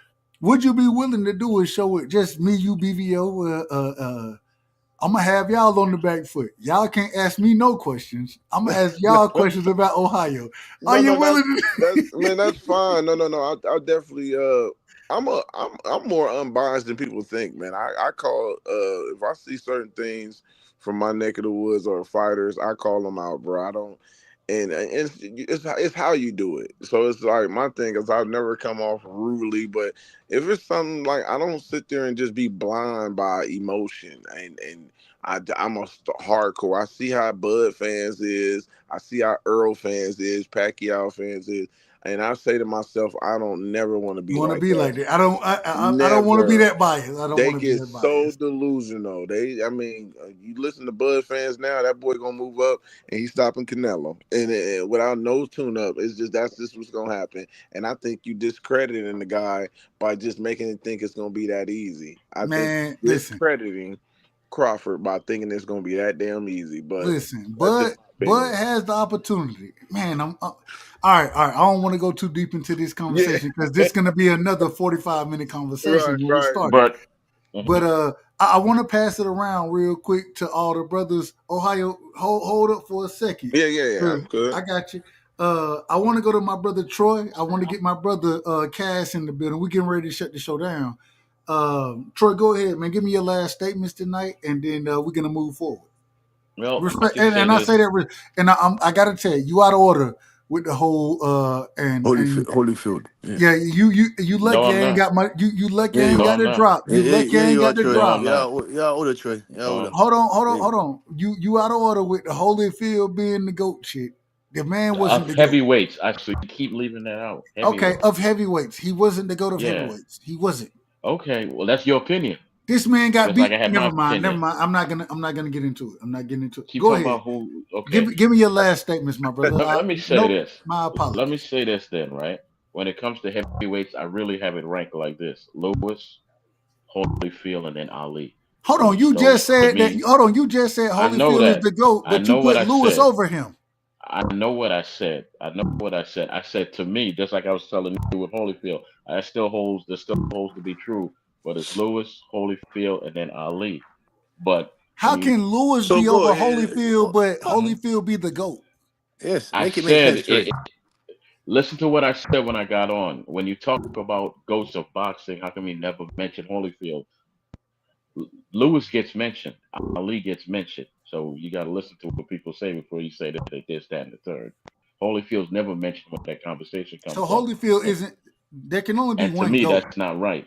would you be willing to do a show with just me, you, BVO? I'm gonna have y'all on the back foot. Y'all can't ask me no questions. I'm gonna ask y'all questions about Ohio. Are No, you no, willing that's to? man, that's fine. No, no, no. I definitely I'm more unbiased than people think, man. I call if I see certain things from my neck of the woods or fighters, I call them out, bro. I don't, and it's how you do it. So it's like my thing is I've never come off rudely, but if it's something like I don't sit there and just be blind by emotion and I'm a hardcore. I see how Bud fans is. I see how Earl fans is, Pacquiao fans is, and I say to myself, I don't never want to You be want to like be that. like that? I don't want to be Never. that biased. I don't They want to be get that so biased. delusional. I mean, you listen to Bud fans now. That boy gonna move up, and he's stopping Canelo, and without no tune-up, it's just that's just what's gonna happen. And I think you discrediting the guy by just making it think it's gonna be that easy. I think Man, you're listen. discrediting Crawford by thinking it's gonna be that damn easy. But Listen, that's just my Bud opinion. has the opportunity. Man, I'm all right. All right, I don't want to go too deep into this Yeah. conversation because this is going to be another 45-minute conversation Right. when we Right. start it. But But mhm. I want to pass it around real quick to all the brothers. Ohio, hold up for a second. Yeah. Yeah. Yeah. I'm good. I got you. I want to go to my brother Troy. I want to get my brother Cass in the building. We're getting ready to shut the show down. Troy, go ahead, man. Give me your last statements tonight, and then we're gonna move forward. Well, I Respect, can say and I say this. that, and I gotta tell you, you out of order with the whole and Holyfield. Yeah. yeah, you No, lucky I I'm ain't not. got my you lucky I Yeah, ain't you No, got I'm the not. drop. yeah, You yeah, lucky I yeah, ain't you are got the Troy. No, drop. I'm not. Yeah, older Troy. Yeah, older. No. Hold Yeah. on. You out of order with the Holyfield being the goat shit. The man wasn't Of the goat. heavyweights. Actually, keep leaving that out. Okay, of Heavyweights. heavyweights, he wasn't the goat of Yeah. heavyweights. He wasn't. Okay. Well, that's your opinion. This man got Just like I beat. have my Never mind. Never opinion. mind. I'm not gonna get into it. I'm not getting into it. Keep Go talking ahead. about who. Okay. Give me your last statements, my brother. Let me say Nope. this. My Let me apologies. say this then, right? When it comes to heavyweights, I really have it ranked like this: Lewis, Holyfield, and then Ali. Hold on. Those, You those just to said that. me, Hold on. You just said I know Holyfield is that. the goat, I but you know what put I Lewis said. over him. I know what I said. I know what I said. I said to me, just like I was telling you with Holyfield, that still holds to be true. But it's Lewis, Holyfield, and then Ali. But when How you, can Lewis So be go. over Holyfield, but Mhm. Holyfield be the goat? Yes, I make it make said sense, it, Troy. listen to what I said when I got on. When you talk about ghosts of boxing, how come we never mention Holyfield? Lewis gets mentioned, Ali gets mentioned. So you got to listen to what people say before you say that they this, that, and the third. Holyfield's never mentioned when that conversation So comes up, Holyfield and, isn't. There can only be and to one me goat. that's not right.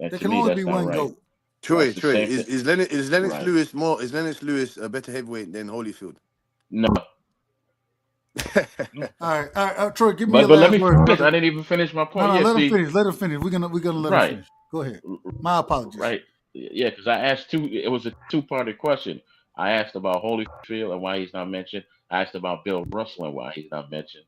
And There to can me only be that's not one right. goat. Troy, That's the Troy, same thing, is Lennox right? Lewis more? Is Lennox Lewis a better heavyweight than Holyfield? No, All right, Troy, give me your but let last me words, finish. brother. I didn't even finish my No, point. no, Yeah, let him see, finish. Let him finish. We're gonna let him right. finish. Go ahead. My apologies. Right. Yeah, because I asked two. It was a two-parted question. I asked about Holyfield and why he's not mentioned. I asked about Bill Russell and why he's not mentioned.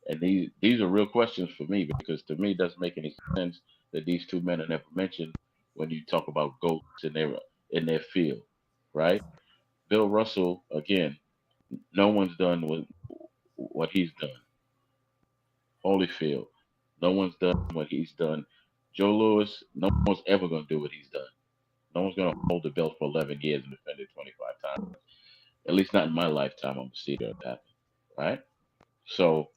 And these are real questions for me because to me it doesn't make any sense that these two men are never mentioned when you talk about goats in their field, right? Bill Russell again. No one's done what he's done. Holyfield. No one's done what he's done. Joe Lewis. No one's ever going to do what he's done. No one's going to hold the belt for 11 years and defend it 25 times. At least not in my lifetime. I'm going to see that happen. Right? So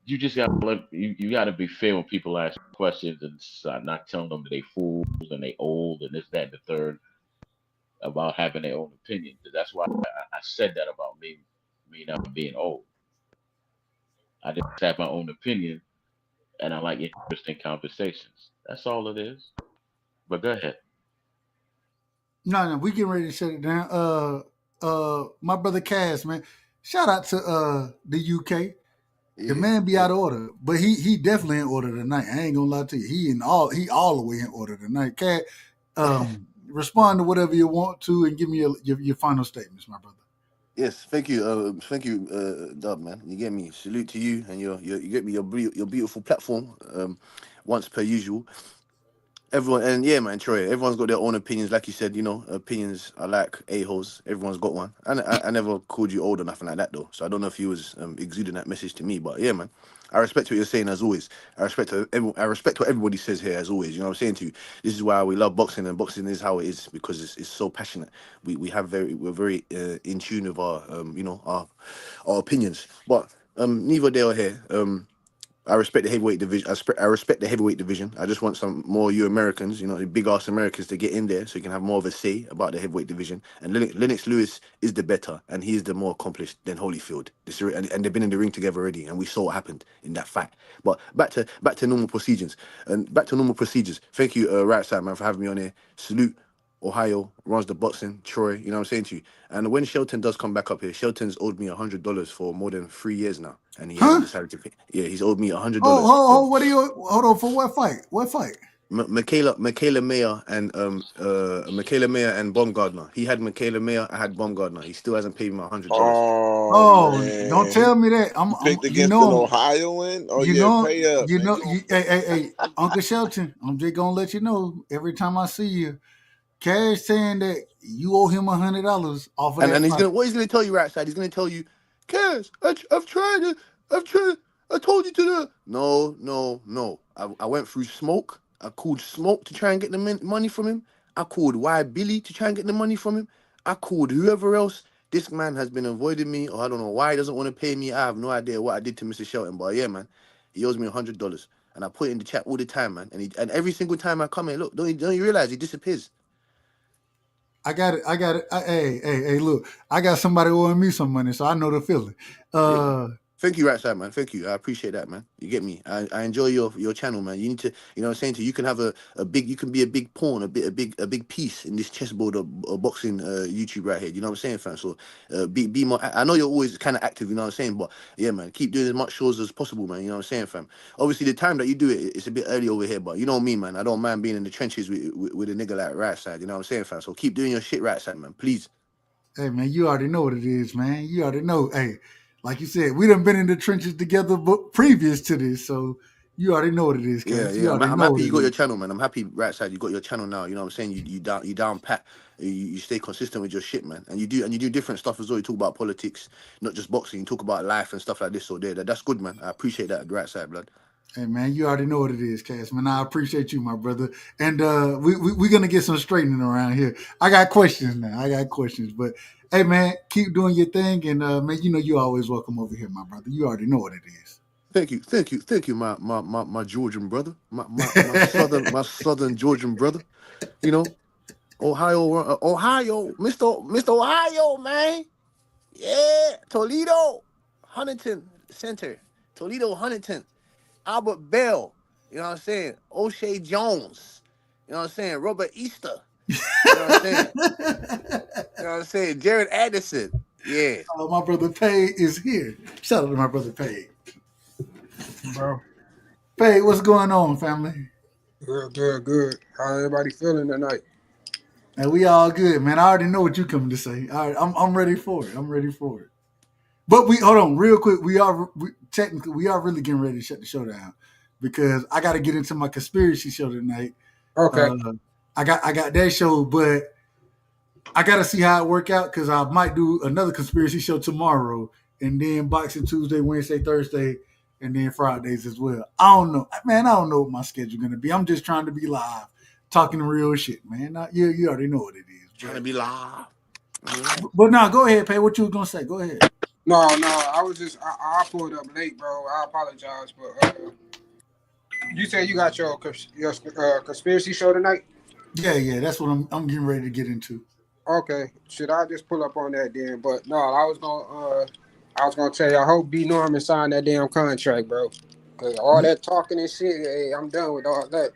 you just got to you got to be fair when people ask questions and not telling them that they fools and they old and this, that, and the third about having their own opinion. That's why I said that about me not being old. I just have my own opinion and I like interesting conversations. That's all it is. But go ahead. No, we getting ready to shut it down. My brother Cass, man. Shout out to the UK. The Yeah, man be yeah. out of order, but he definitely in order tonight. I ain't gonna lie to you. He all the way in order tonight. Cat, respond to whatever you want to and give me your final statements, my brother. Yes, thank you, Dub, man. You get me. Salute to you and you get me your beautiful platform. Once per usual. Everyone, and yeah, man, Troy. Everyone's got their own opinions, like you said. Opinions are like a-holes. Everyone's got one. And I never called you old or nothing like that, though. So I don't know if you was exuding that message to me, but yeah, man. I respect what you're saying as always. I respect what everybody says here as always. You know what I'm saying to you. This is why we love boxing, and boxing is how it is because it's so passionate. We're very in tune with our our opinions. But neither there or here. I respect the heavyweight division. I respect the heavyweight division. I just want some more you Americans, the big ass Americans, to get in there so you can have more of a say about the heavyweight division. And Lennox Lewis is the better, and he is the more accomplished than Holyfield. And they've been in the ring together already, and we saw what happened in that fight. But back to normal procedures and back to normal procedures. Thank you, right side man, for having me on here. Salute. Ohio runs the boxing, Troy, you know what I'm saying to you. And when Shelton does come back up here, Shelton's owed me $100 for more than 3 years now, and he hasn't Huh? decided to pay. Yeah, he's owed me Oh, $100 for oh, oh, what are you? Hold on, for what fight? What fight? Michaela Mayer and Michaela Mayer and Baumgardner. He had Michaela Mayer, I had Baumgardner. He still hasn't paid me my $100. Oh Oh, don't man, tell me that. you picked against an Ohioan. Oh yeah, pay up, man. Hey, Uncle Shelton. I'm just gonna let you know. Every time I see you, Cash saying that you owe him $100 off of that And fight. he's gonna tell you right side. He's gonna tell you, Cass, I've tried it. I've tried. I told you to do. No. I went through Smoke. I called Smoke to try and get the money from him. I called Y Billy to try and get the money from him. I called whoever else. This man has been avoiding me, or I don't know why he doesn't want to pay me. I have no idea what I did to Mr. Shelton, but yeah, man, he owes me $100, and I put it in the chat all the time, man. And every single time I come in, look, don't you realize he disappears? I got it. Hey, look, I got somebody owing me some money, so I know the feeling. Yeah. Uh, Thank you, right side, man. Thank you. I appreciate that, man. You get me. I enjoy your channel, man. You need to, what I'm saying to you, you can have you can be a big pawn, a big piece in this chessboard of boxing YouTube right here. You know what I'm saying, fam? So be more. I know you're always kind of active, you know what I'm saying, but yeah, man, keep doing as much shows as possible, man. You know what I'm saying, fam? Obviously, the time that you do it, it's a bit early over here, but you know me, man. I don't mind being in the trenches with a nigga like right side. You know what I'm saying, fam? So keep doing your shit, right side, man. Please. hey, man, you already know what it is, man. You already know. Hey, like you said, we done been in the trenches together, but previous to this, so you already know what it is, Yeah, Cass. You yeah. already I'm know happy what you it got your is. channel, man. I'm happy right side you got your channel now. You know what I'm saying? You down pat. You stay consistent with your shit, man. And you do different stuff as well. You talk about politics, not just boxing. You talk about life and stuff like this. So that's good, man. I appreciate that, right side, blood. Hey, man, you already know what it is, Cass. Man, I appreciate you, my brother. And we're gonna get some straightening around here. I got questions now. I got questions, but hey, man, keep doing your thing, and man, you know you're always welcome over here, my brother. You already know what it is. Thank you, my Georgian brother, my southern Georgian brother. You know, Ohio, Mister Ohio, man. Yeah, Toledo, Huntington Center, Toledo, Huntington. Albert Bell, you know what I'm saying? O'Shea Jones, you know what I'm saying? Robert Easter, you know what I'm saying? You know what I'm saying? Jared Anderson, yeah. My brother Pay is here. Shout out to my brother Pay. bro. Pay, what's going on, family? Good. How everybody feeling tonight? And we all good, man. I already know what you coming to say. All right, I'm ready for it. I'm ready for it. But we hold on real quick. Technically we are really getting ready to shut the show down because I got to get into my conspiracy show tonight. Okay. I got that show, but I got to see how it work out because I might do another conspiracy show tomorrow, and then boxing Tuesday, Wednesday, Thursday, and then Fridays as well. I don't know, man. I don't know what my schedule gonna be. I'm just trying to be live, talking real shit, man. You already know what it is. Trying to be live. But now, go ahead, Pay. What you was gonna say? Go ahead. No, no, I was just I pulled up late, bro. I apologize, but you said you got your conspiracy show tonight. Yeah, that's what I'm getting ready to get into. Okay, should I just pull up on that then? But no, I was gonna tell you I hope B Norman signed that damn contract, bro. Cause all that talking and shit, hey, I'm done with all that.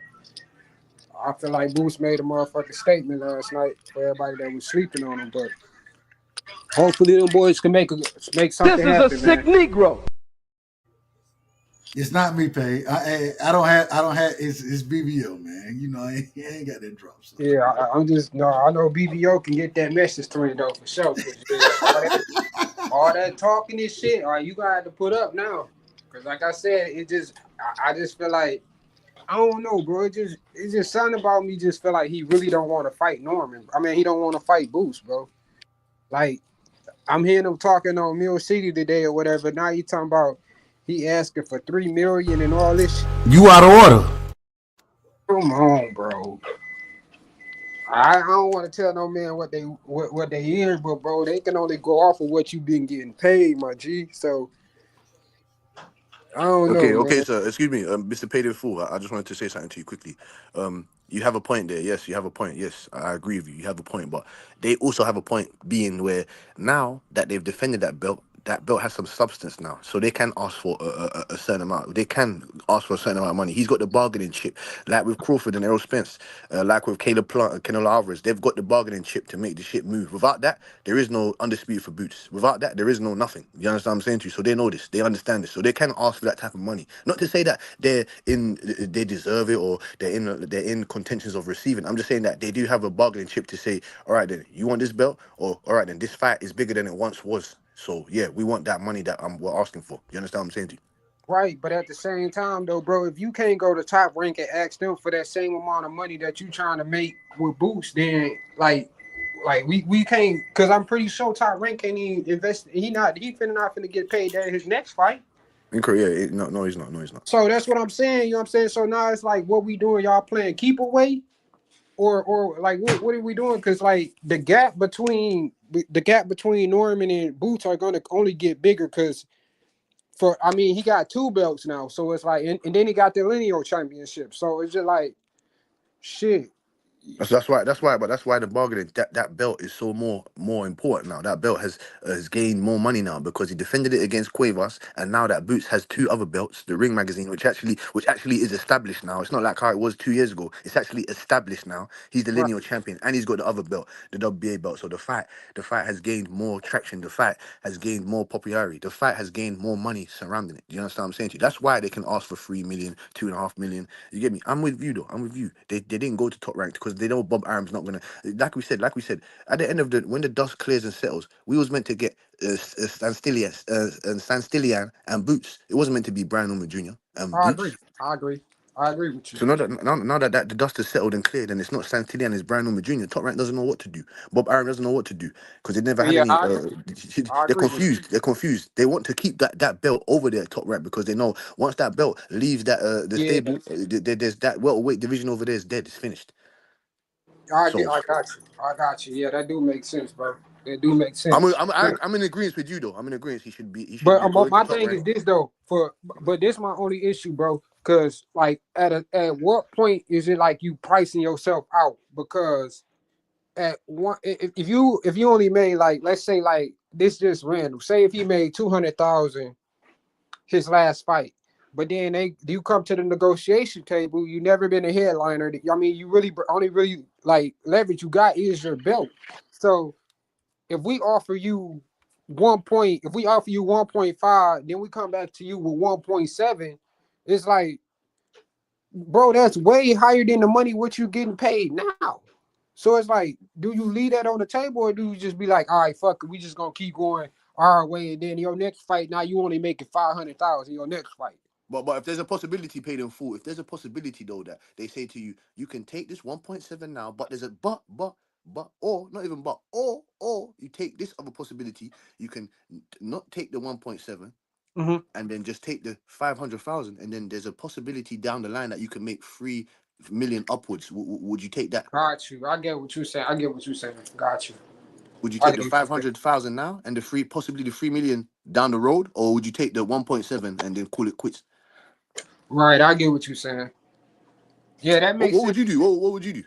I feel like Boost made a motherfucking statement last night for everybody that was sleeping on him, but hopefully them boys can make something happen, man. Negro. It's not me, Pay. I don't have. It's BBO, man. You know, he ain't got that drop. So. Yeah, I'm just no. I know BBO can get that message to him though for sure. Cause yeah, all that talking and shit, all right, you gotta have to put up now. Cause like I said, I just feel like I don't know, bro. It's just something about me. Just feel like he really don't want to fight Norman. I mean, he don't want to fight Boost, bro. Like I'm hearing him talking on Mill City today or whatever. Now he talking about he asking for 3 million and all this. You out of order. Come on, bro. I don't want to tell no man what they hear, but bro, they can only go off of what you been getting paid, my G. So I don't know, Okay, man. sir. Excuse me, Mr. Paid in Full. I just wanted to say something to you quickly. You have a point there. Yes, you have a point. Yes, I agree with you. You have a point, but they also have a point being where now that they've defended that belt has some substance now, so they can ask for a certain amount. They can ask for a certain amount of money. He's got the bargaining chip, like with Crawford and Errol Spence, like with Caleb Plant and Canelo Alvarez. They've got the bargaining chip to make the shit move. Without that, there is no undisputed for Boots. Without that, there is no nothing. You understand what I'm saying to you? So they know this. They understand this. So they can ask for that type of money. Not to say that they deserve it or they're in contentions of receiving. I'm just saying that they do have a bargaining chip to say, all right then, you want this belt, or all right then, this fight is bigger than it once was. So yeah, we want that money that we're asking for. You understand what I'm saying to you? Right, but at the same time though, bro, if you can't go to Top Rank and ask them for that same amount of money that you trying to make with Boost, then like we can't, cause I'm pretty sure Top Rank can't even invest. He finna not finna get paid at his next fight. Incorrect. Yeah, no, he's not. No, he's not. So that's what I'm saying. You know what I'm saying? So now it's like, what we doing? Y'all playing keep away, or like what are we doing? Cause like the gap between Norman and Boots are gonna only get bigger. Cause I mean, he got two belts now, so it's like, and then he got the lineal championship. So it's just like, shit. That's why the bargaining that belt is so more important now. That belt has gained more money now because he defended it against Cuevas, and now that Boots has two other belts, the Ring magazine, which actually is established now. It's not like how it was 2 years ago. It's actually established now. He's the Right, lineal champion, and he's got the other belt, the WBA belt. So the fight has gained more traction. The fight has gained more popularity. The fight has gained more money surrounding it. Do you understand what I'm saying to you? That's why they can ask for 3 million, 2.5 million. You get me? I'm with you though. I'm with you. They didn't go to top ranked because they know Bob Arum's not gonna. Like we said. At the end of when the dust clears and settles, we was meant to get Stan Stilian and Boots. It wasn't meant to be Brian Norman Jr. and I agree. Boots. I agree with you. So now that the dust has settled and cleared, and it's not Santillán, it's Brian Norman Jr. Top rank doesn't know what to do. Bob Arum doesn't know what to do because they never had Yeah, any. I agree. I They're agree with you. confused. They're confused. They want to keep that belt over there top rank because they know once that belt leaves that the Yeah, stable, there's that welterweight division over there is dead. It's finished. So I got you. I got you. Yeah, that do make sense, bro. That do make I'm sense. I'm in agreement with you though. I'm in agreement. He should be But going to my top thing rank. is this though, but this my only issue, bro. Cause like at what point is it like you pricing yourself out? Because at one, if you only made, like, let's say, like, this just random. Say if he made 200,000 his last fight, but then you come to the negotiation table, you never been a headliner. I mean, you really only really like leverage you got is your belt. So if we offer you if we offer you 1.5, then we come back to you with 1.7, it's like, bro, that's way higher than the money what you getting paid now. So it's like, do you leave that on the table, or do you just be like, all right, fuck it, we just gonna keep going our way, and then your next fight, now you only making 500,000 your next fight. But if there's a possibility paid in full, if there's a possibility though that they say to you, you can take this 1.7 now, but there's a or not even or you take this other possibility, you can not take the 1.7 Mm-hmm. and then just take the 500,000, and then there's a possibility down the line that you can make 3 million upwards. Would you take that? Got you. I get what you're saying. Got you. Would you I take the get what you saying. 500,000 now and possibly the 3 million down the road, or would you take the 1.7 and then call it quits? Right, I get what you're saying. Yeah, that makes What sense. would you do? What would you do?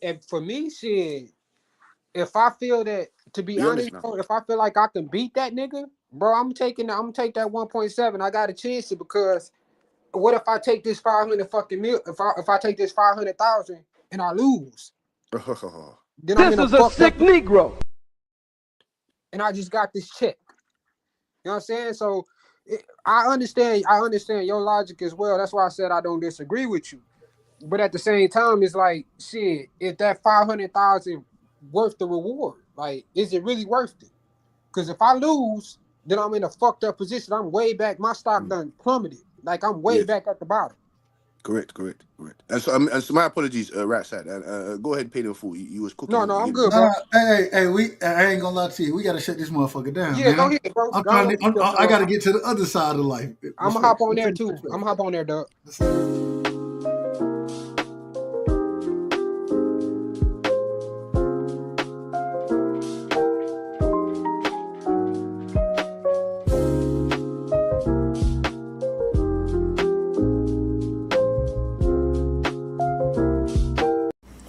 And for me, shit, if I feel that, to be Be honest, honest now. bro, if I feel like I can beat that nigga, bro, I'm gonna take that 1.7. I got a chance to, because what if I take this 500 fucking mil? If I take this 500,000 and I lose, then I'm This in a is a fucked up, sick Negro. and I just got this check. You know what I'm saying? So I understand your logic as well. That's why I said I don't disagree with you. But at the same time, it's like, shit, if that 500,000 worth the reward, like, is it really worth it? Because if I lose, then I'm in a fucked up position. I'm way back. My stock done plummeted. Like, I'm way Yeah, back at the bottom. correct. And so my apologies, right side. Go ahead and pay them full. You was cooking. No, You I'm get me. good, No, bro. no, hey, I ain't gonna lie to you. We gotta shut this motherfucker down, Yeah, go man. ahead, bro. I'm Go trying on. to. I gotta get to the other side of life. I'm gonna hop on there too. I'm gonna hop on there, Doug.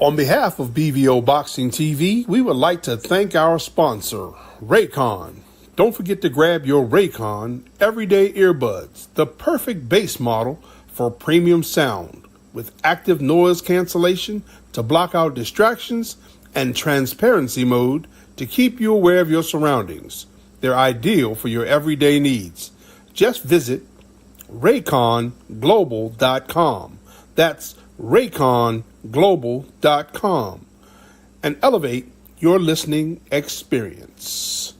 On behalf of BVO Boxing TV, we would like to thank our sponsor, Raycon. Don't forget to grab your Raycon everyday earbuds, the perfect bass model for premium sound, with active noise cancellation to block out distractions and transparency mode to keep you aware of your surroundings. They're ideal for your everyday needs. Just visit rayconglobal.com. That's rayconglobal.com and elevate your listening experience.